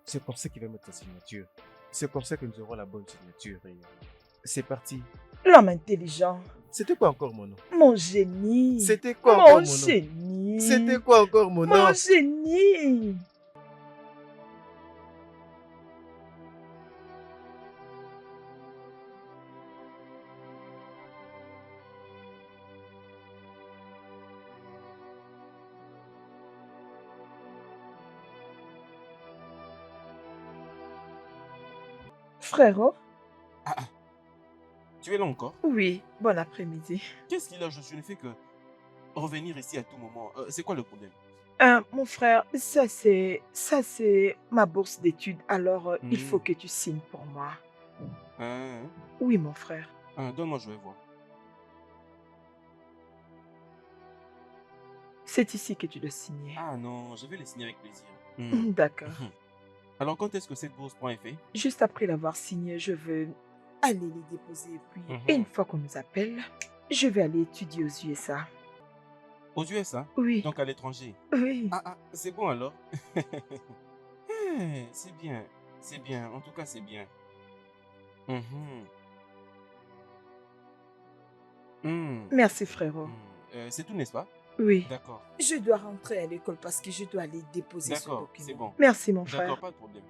Speaker 4: c'est comme ça qu'il va mettre sa signature. C'est comme ça que nous aurons la bonne signature et c'est parti.
Speaker 3: L'homme intelligent,
Speaker 4: C'était quoi encore mon nom?
Speaker 3: mon génie.
Speaker 4: C'était quoi encore
Speaker 3: Mon
Speaker 4: mon nom?
Speaker 3: génie.
Speaker 4: C'était quoi encore mon nom?
Speaker 3: Mon génie. Frérot?
Speaker 1: Ah, ah, tu es là encore?
Speaker 3: Oui, bon après-midi.
Speaker 1: Qu'est-ce qu'il a? Je ne fais que revenir ici à tout moment. C'est quoi le problème?
Speaker 3: Mon frère, ça c'est ma bourse d'études, alors il faut que tu signes pour moi.
Speaker 1: Hein?
Speaker 3: Oui, mon frère.
Speaker 1: Donne-moi, je vais voir.
Speaker 3: C'est ici que tu dois signer.
Speaker 1: Ah non, je vais les signer avec plaisir.
Speaker 3: D'accord.
Speaker 1: Alors, quand est-ce que cette bourse prend effet?
Speaker 3: Juste après l'avoir signé, je veux aller les déposer. Et puis, une fois qu'on nous appelle, je vais aller étudier aux USA.
Speaker 1: Aux USA?
Speaker 3: Oui,
Speaker 1: Donc à l'étranger?
Speaker 3: oui.
Speaker 1: Ah, c'est bon alors. C'est bien. C'est bien. En tout cas, c'est bien.
Speaker 3: Merci, frérot.
Speaker 1: C'est tout, n'est-ce pas?
Speaker 3: Oui.
Speaker 1: D'accord.
Speaker 6: Je dois rentrer à l'école parce que je dois aller déposer ce
Speaker 1: D'accord,
Speaker 6: document.
Speaker 1: c'est bon.
Speaker 3: Merci, mon frère.
Speaker 1: D'accord, pas de problème.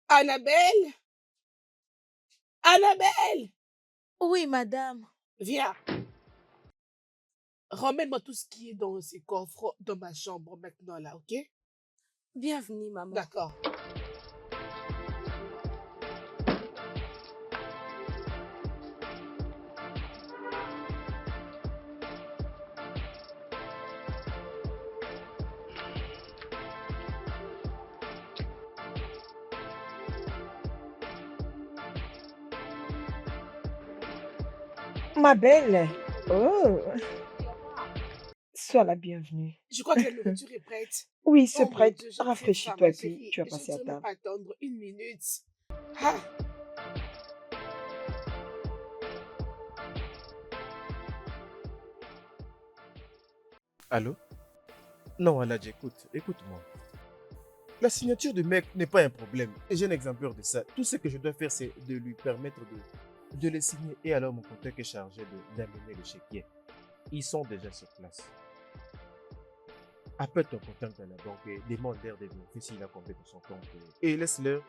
Speaker 2: Annabelle? Annabelle!
Speaker 5: Oui, madame.
Speaker 2: Viens. Ramène-moi tout ce qui est dans ces coffres dans ma chambre maintenant, là, ok?
Speaker 5: Bienvenue, maman.
Speaker 2: D'accord.
Speaker 3: Ma belle. Oh, sois la bienvenue.
Speaker 2: Je crois que la nourriture est prête.
Speaker 3: Oui, c'est
Speaker 2: Oh mon
Speaker 3: prête.
Speaker 2: Dieu, je ne sais pas,
Speaker 3: Rafraîchis-toi
Speaker 2: ma
Speaker 3: et puis
Speaker 2: chérie.
Speaker 3: tu vas
Speaker 2: Je
Speaker 3: passer à
Speaker 2: ne même
Speaker 3: table.
Speaker 2: pas attendre une minute. Ah,
Speaker 4: Allô? Non, Aladji, écoute-moi. La signature du mec n'est pas un problème. Et j'ai un exemplaire de ça. Tout ce que je dois faire, c'est de lui permettre de le signer. Et alors, mon contact est chargé d'amener le chéquier. Ils sont déjà sur place. Appelle ton contact dans la banque et demande-leur de vérifier s'il a combien dans son compte. Et laisse-leur.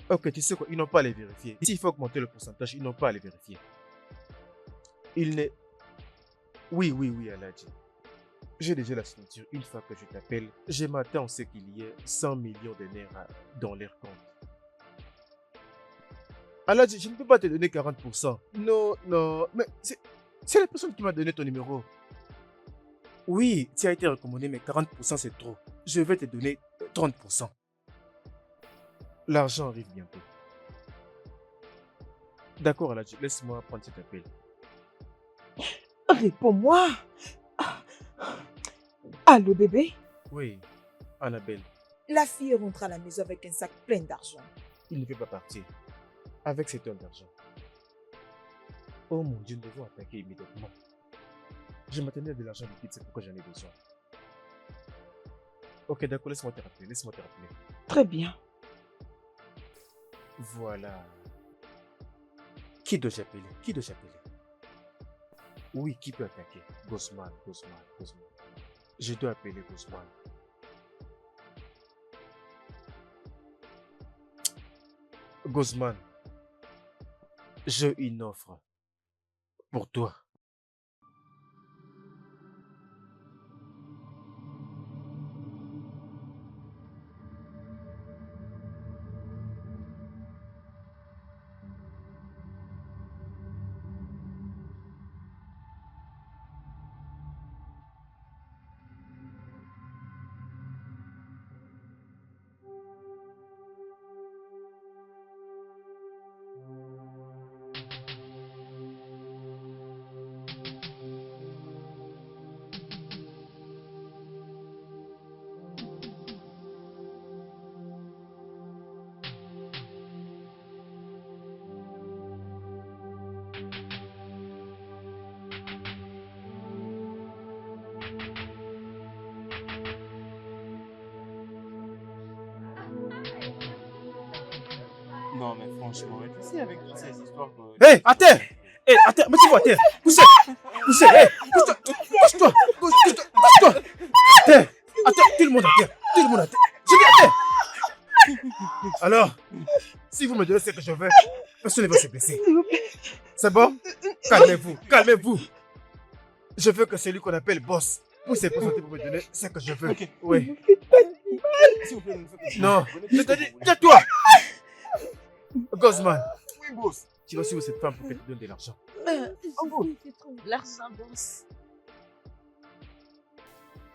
Speaker 4: Ok, tu sais quoi? Ils n'ont pas à les vérifier. S'il faut augmenter le pourcentage, ils n'ont pas à les vérifier. Il n'est. Oui, Aladji. J'ai déjà la signature. Une fois que je t'appelle, je m'attends à ce qu'il y ait 100 millions de naira dans leur compte. Aladji, je ne peux pas te donner 40%. Non, mais c'est la personne qui m'a donné ton numéro. Oui, tu as été recommandé, mais 40% c'est trop. Je vais te donner 30%. L'argent arrive bientôt. D'accord, Aladji, laisse-moi prendre cet appel.
Speaker 3: Réponds-moi. Allô, bébé?
Speaker 4: Oui, Annabelle,
Speaker 6: La fille rentre à la maison avec un sac plein d'argent.
Speaker 4: il ne peut pas partir avec cette tonnes d'argent. Oh mon Dieu, nous devons attaquer immédiatement. Je m'attendais à de l'argent liquide, c'est pourquoi j'en ai besoin. Ok, d'accord, laisse-moi te rappeler.
Speaker 3: Très bien.
Speaker 4: Voilà. Qui dois-je appeler? Oui, qui peut attaquer? Gosman. Je dois appeler Gosman. Gosman, j'ai une offre pour toi.
Speaker 1: Non, mais franchement, tu sais, avec toutes ces histoires
Speaker 4: Hé, à terre! Hé, à terre, mettez-vous à terre! Poussez! Hé, pousse-toi! À terre! À terre! Tout le monde à terre! Je dis à terre! Alors, si vous me donnez ce que je veux, personne ne va se blesser. C'est bon? Calmez-vous! Je veux que celui qu'on appelle boss puisse se présenter pour me donner ce que je veux.
Speaker 1: Ok.
Speaker 4: Oui.
Speaker 1: S'il vous plaît, ne me faites pas
Speaker 4: Non,
Speaker 1: Venez,
Speaker 4: je
Speaker 1: ce
Speaker 4: te
Speaker 1: que
Speaker 4: dis,
Speaker 1: vous voulez.
Speaker 4: tais-toi! Gosman,
Speaker 1: Oui, boss.
Speaker 4: tu vas suivre cette femme pour qu'elle te donne de l'argent.
Speaker 5: Je vais trouver l'argent, boss.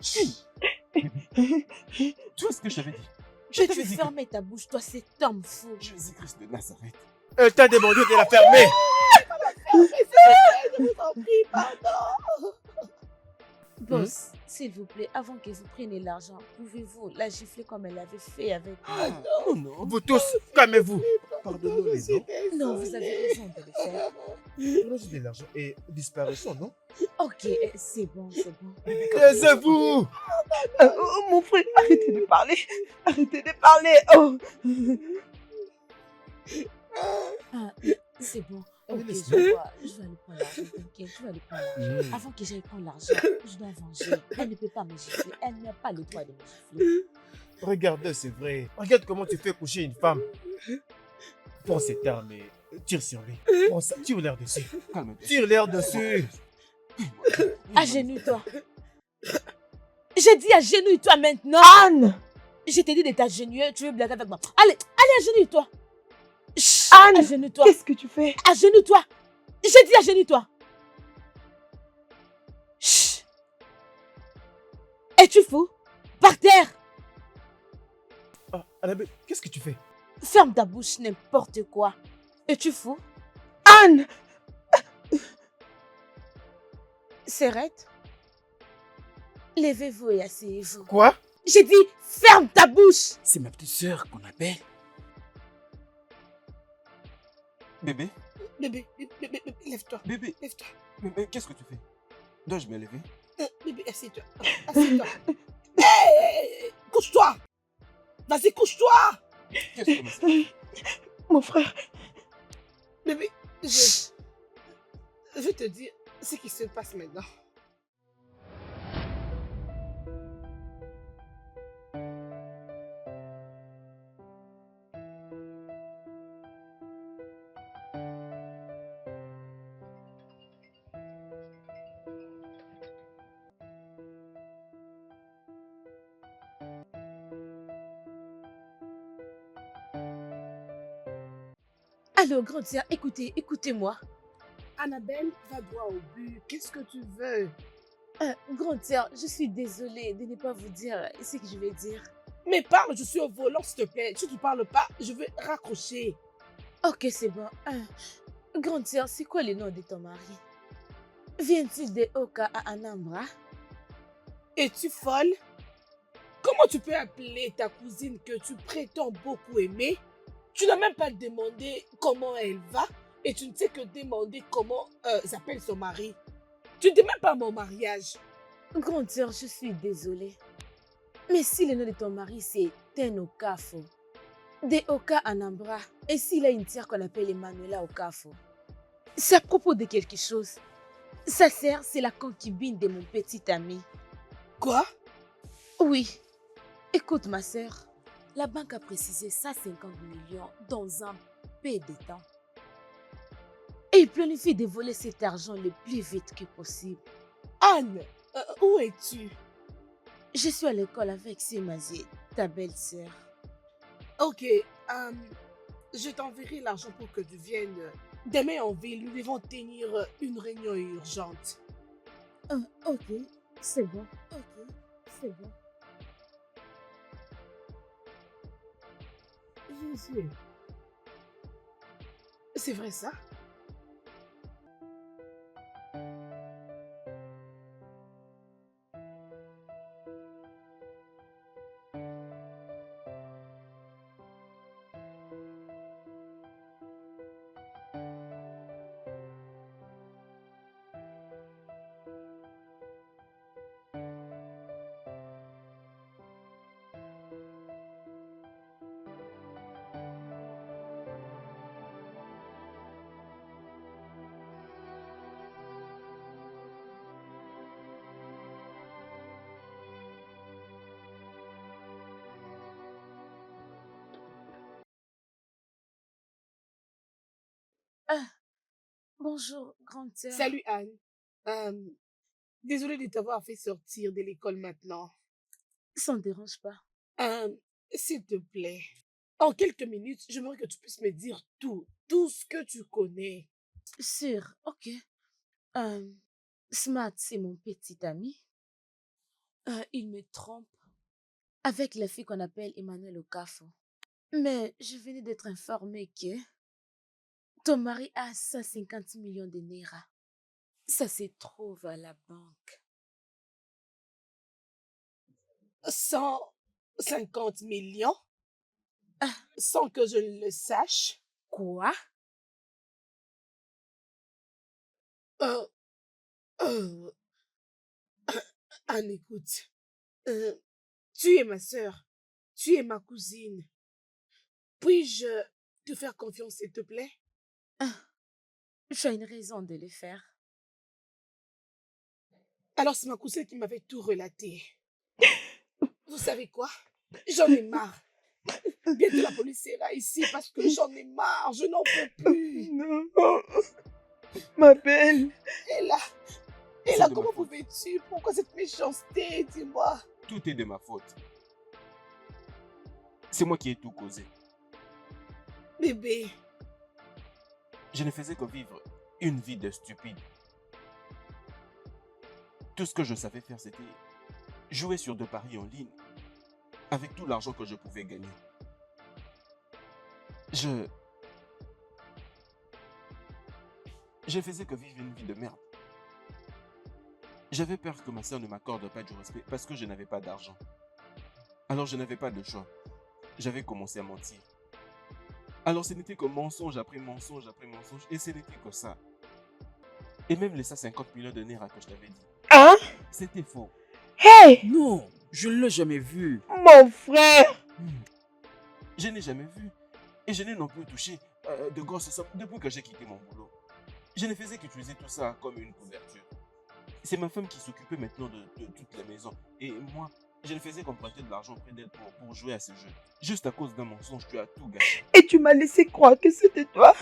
Speaker 1: Chut. Tu vois ce que je t'avais dit? Je
Speaker 5: Tu
Speaker 1: t'avais
Speaker 5: veux
Speaker 1: dit
Speaker 5: fermer ta bouche, toi, cet homme fou.
Speaker 1: que Jésus-Christ de Nazareth.
Speaker 4: Elle t'a demandé de la fermer.
Speaker 2: je vous en prie, pardon.
Speaker 5: Boss, s'il vous plaît, avant que vous preniez l'argent, pouvez-vous la gifler comme elle avait fait avec moi?
Speaker 1: Oh non.
Speaker 4: Vous tous, calmez-vous. Pardonnez-les, non?
Speaker 5: Non, vous avez raison de le faire.
Speaker 4: Prenons de l'argent et disparaissons, non?
Speaker 5: Ok, c'est bon.
Speaker 4: Taisez-vous!
Speaker 3: Mon frère, arrêtez de parler. Oh.
Speaker 5: Ah, c'est bon. Ok,
Speaker 4: Allez,
Speaker 5: je vais aller prendre l'argent, t'inquiète, je vais aller prendre l'argent. Avant que j'aille prendre l'argent, je dois venger. Elle ne peut pas me gifler, elle n'a pas le droit de me gifler.
Speaker 4: Regarde, c'est vrai. Regarde comment tu fais coucher une femme. Prends cette arme et tire sur lui. Prends ça, tire l'air dessus.
Speaker 1: Calme-toi.
Speaker 4: Tire l'air dessus.
Speaker 5: Agenouille-toi. J'ai dit agenouille-toi maintenant.
Speaker 6: Anne!
Speaker 5: Je t'ai dit de t'agenouiller, tu veux blaguer avec moi. Allez, agenouille-toi. Chut,
Speaker 6: Anne!
Speaker 5: agenouille-toi.
Speaker 6: Qu'est-ce que tu fais?
Speaker 5: Agenouille-toi. J'ai dit agenouille-toi. Chut. Es-tu fou? Par terre.
Speaker 4: Ah, Annabelle, qu'est-ce que tu fais?
Speaker 5: Ferme ta bouche, n'importe quoi. Es-tu fou?
Speaker 6: Anne!
Speaker 5: Serrette. Levez-vous et asseyez-vous.
Speaker 4: Quoi?
Speaker 5: J'ai dit, ferme ta bouche.
Speaker 7: C'est ma petite sœur qu'on appelle.
Speaker 1: Bébé,
Speaker 2: Bébé, lève-toi.
Speaker 1: bébé,
Speaker 2: Lève-toi.
Speaker 1: mais qu'est-ce que tu fais? Dois-je me lever?
Speaker 2: Bébé, assieds-toi. Assieds-toi. Hey, couche-toi. Vas-y, couche-toi.
Speaker 1: Qu'est-ce que c'est?
Speaker 6: Mon frère,
Speaker 2: Bébé, je vais te dire ce qui se passe maintenant.
Speaker 5: Alors, grande sœur, écoutez-moi.
Speaker 2: Annabelle, va droit au but. Qu'est-ce que tu veux?
Speaker 5: Grande sœur, je suis désolée de ne pas vous dire ce que je vais dire.
Speaker 2: Mais parle, je suis au volant, s'il te plaît. Si tu parles pas, je vais raccrocher.
Speaker 5: Ok, c'est bon. Grande sœur, c'est quoi le nom de ton mari? Vient-il de Oka à Anambra?
Speaker 2: Es-tu folle? Comment tu peux appeler ta cousine que tu prétends beaucoup aimer? Tu n'as même pas demandé comment elle va et tu ne sais que demander comment s'appelle son mari. Tu ne dis même pas mon mariage.
Speaker 5: Grande sœur, je suis désolée. Mais si le nom de ton mari c'est Ten Okafo, de Oka Anambra, et s'il a une sœur qu'on appelle Emmanuela Okafo, c'est à propos de quelque chose. Sa sœur, c'est la concubine de mon petit ami.
Speaker 2: Quoi?
Speaker 5: Oui. Écoute ma sœur, la banque a précisé 150 millions dans un peu de temps. Et il planifie de voler cet argent le plus vite que possible.
Speaker 2: Anne, où es-tu?
Speaker 5: Je suis à l'école avec Semazie, ta belle-sœur.
Speaker 2: Ok, je t'enverrai l'argent pour que tu viennes. Demain en ville, nous devons tenir une réunion urgente.
Speaker 5: Ok, c'est bon. Ok, c'est bon.
Speaker 2: Jésus. C'est vrai ça?
Speaker 5: Bonjour, grande sœur.
Speaker 2: Salut Anne. Désolée de t'avoir fait sortir de l'école maintenant.
Speaker 5: Ça ne dérange pas.
Speaker 2: S'il te plaît, en quelques minutes, j'aimerais que tu puisses me dire tout ce que tu connais.
Speaker 5: Sûr, ok. Smart, c'est mon petit ami. Il me trompe avec la fille qu'on appelle Emmanuel Okafo. Mais je venais d'être informée que ton mari a 150 millions de Naira. Ça se trouve à la banque.
Speaker 2: 150 millions
Speaker 5: Ah,
Speaker 2: sans que je le sache.
Speaker 5: quoi?
Speaker 2: Euh, euh, Anne, écoute. Tu es ma sœur. Tu es ma cousine. Puis-je te faire confiance, s'il te plaît?
Speaker 5: Tu as une raison de le faire.
Speaker 2: Alors, c'est ma cousine qui m'avait tout relaté. Vous savez quoi? J'en ai marre. Bientôt la police sera ici parce que j'en ai marre. Je n'en peux plus.
Speaker 3: Non, ma belle.
Speaker 2: Et là,
Speaker 1: C'est de ma
Speaker 2: comment
Speaker 1: faute.
Speaker 2: pouvais-tu? Pourquoi cette méchanceté? Dis-moi.
Speaker 1: Tout est de ma faute. C'est moi qui ai tout causé.
Speaker 2: Bébé,
Speaker 1: Je ne faisais que vivre une vie de stupide. Tout ce que je savais faire, c'était jouer sur de paris en ligne avec tout l'argent que je pouvais gagner. Je faisais que vivre une vie de merde. J'avais peur que ma soeur ne m'accorde pas du respect parce que je n'avais pas d'argent. Alors je n'avais pas de choix. J'avais commencé à mentir. Alors ce n'était que mensonge après mensonge après mensonge et ce n'était que ça. Et même les 50 millions de naira que je t'avais dit,
Speaker 3: Hein?
Speaker 1: c'était faux.
Speaker 3: Hey,
Speaker 7: Non, je ne l'ai jamais vu.
Speaker 3: mon frère.
Speaker 1: Je n'ai jamais vu et je n'ai non plus touché de grosses sommes depuis que j'ai quitté mon boulot. Je ne faisais qu'utiliser tout ça comme une couverture. C'est ma femme qui s'occupait maintenant de toute la maison. Et moi, je ne faisais qu'emprunter de l'argent auprès d'elle pour jouer à ce jeu. Juste à cause d'un mensonge, tu as tout gâché.
Speaker 3: Et tu m'as laissé croire que c'était toi.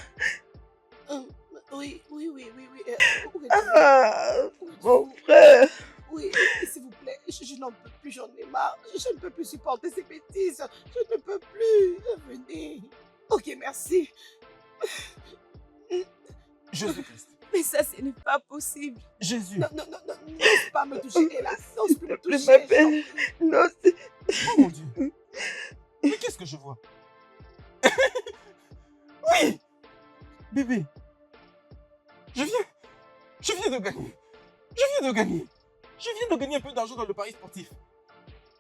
Speaker 2: oui. Où es-tu?
Speaker 3: Ah,
Speaker 2: Où es-tu?
Speaker 3: mon frère.
Speaker 2: Oui, s'il vous plaît, je n'en peux plus, j'en ai marre. Je ne peux plus supporter ces bêtises. Je ne peux plus. Venez. Ok, merci.
Speaker 1: Jésus-Christ.
Speaker 6: Mais ça, ce n'est pas possible.
Speaker 1: Jésus.
Speaker 2: Non, n'ose pas me toucher, hélas. N'ose plus me
Speaker 3: S'il te plaît,
Speaker 2: toucher.
Speaker 3: ma belle. Non, c'est...
Speaker 1: Oh mon Dieu. Mais qu'est-ce que je vois? Oui. Bébé. Je viens de gagner. Je viens de gagner un peu d'argent dans le pari sportif.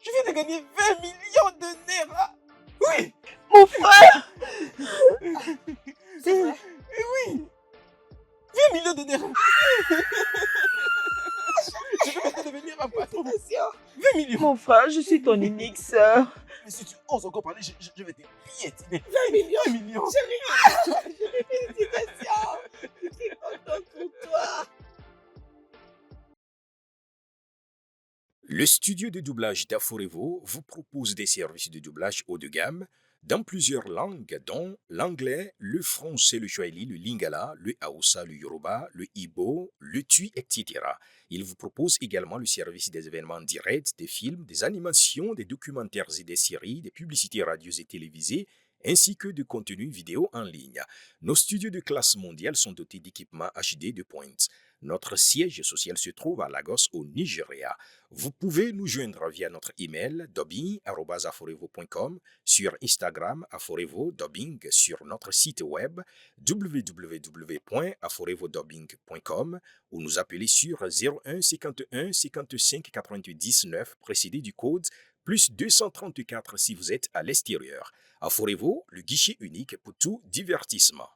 Speaker 1: Je viens de gagner 20 millions de naira. Oui.
Speaker 3: Mon frère.
Speaker 2: C'est vrai.
Speaker 1: Oui. 20 millions de naira. Je vais maintenant devenir un patron.
Speaker 2: Attention.
Speaker 1: 20 millions.
Speaker 3: Mon frère, je suis ton unique sœur.
Speaker 1: Mais si tu oses encore parler, je vais te piétiner.
Speaker 2: 20 millions.
Speaker 1: 20 millions.
Speaker 2: Chérie. Félicitations. Je suis contente pour toi.
Speaker 8: Le studio de doublage d'Aforevo vous propose des services de doublage haut de gamme dans plusieurs langues, dont l'anglais, le français, le swahili, le lingala, le haoussa, le yoruba, le ibo, le tui, etc. Il vous propose également le service des événements directs, des films, des animations, des documentaires et des séries, des publicités radio et télévisées, ainsi que de contenus vidéo en ligne. Nos studios de classe mondiale sont dotés d'équipements HD de pointe. Notre siège social se trouve à Lagos, au Nigeria. Vous pouvez nous joindre via notre email dubbing@aforevo.com, sur Instagram Aforevo Dubbing, sur notre site web www.aforevodubbing.com ou nous appeler sur 01 51 55 90 9 précédé du code plus 234 si vous êtes à l'extérieur. Aforevo, le guichet unique pour tout divertissement.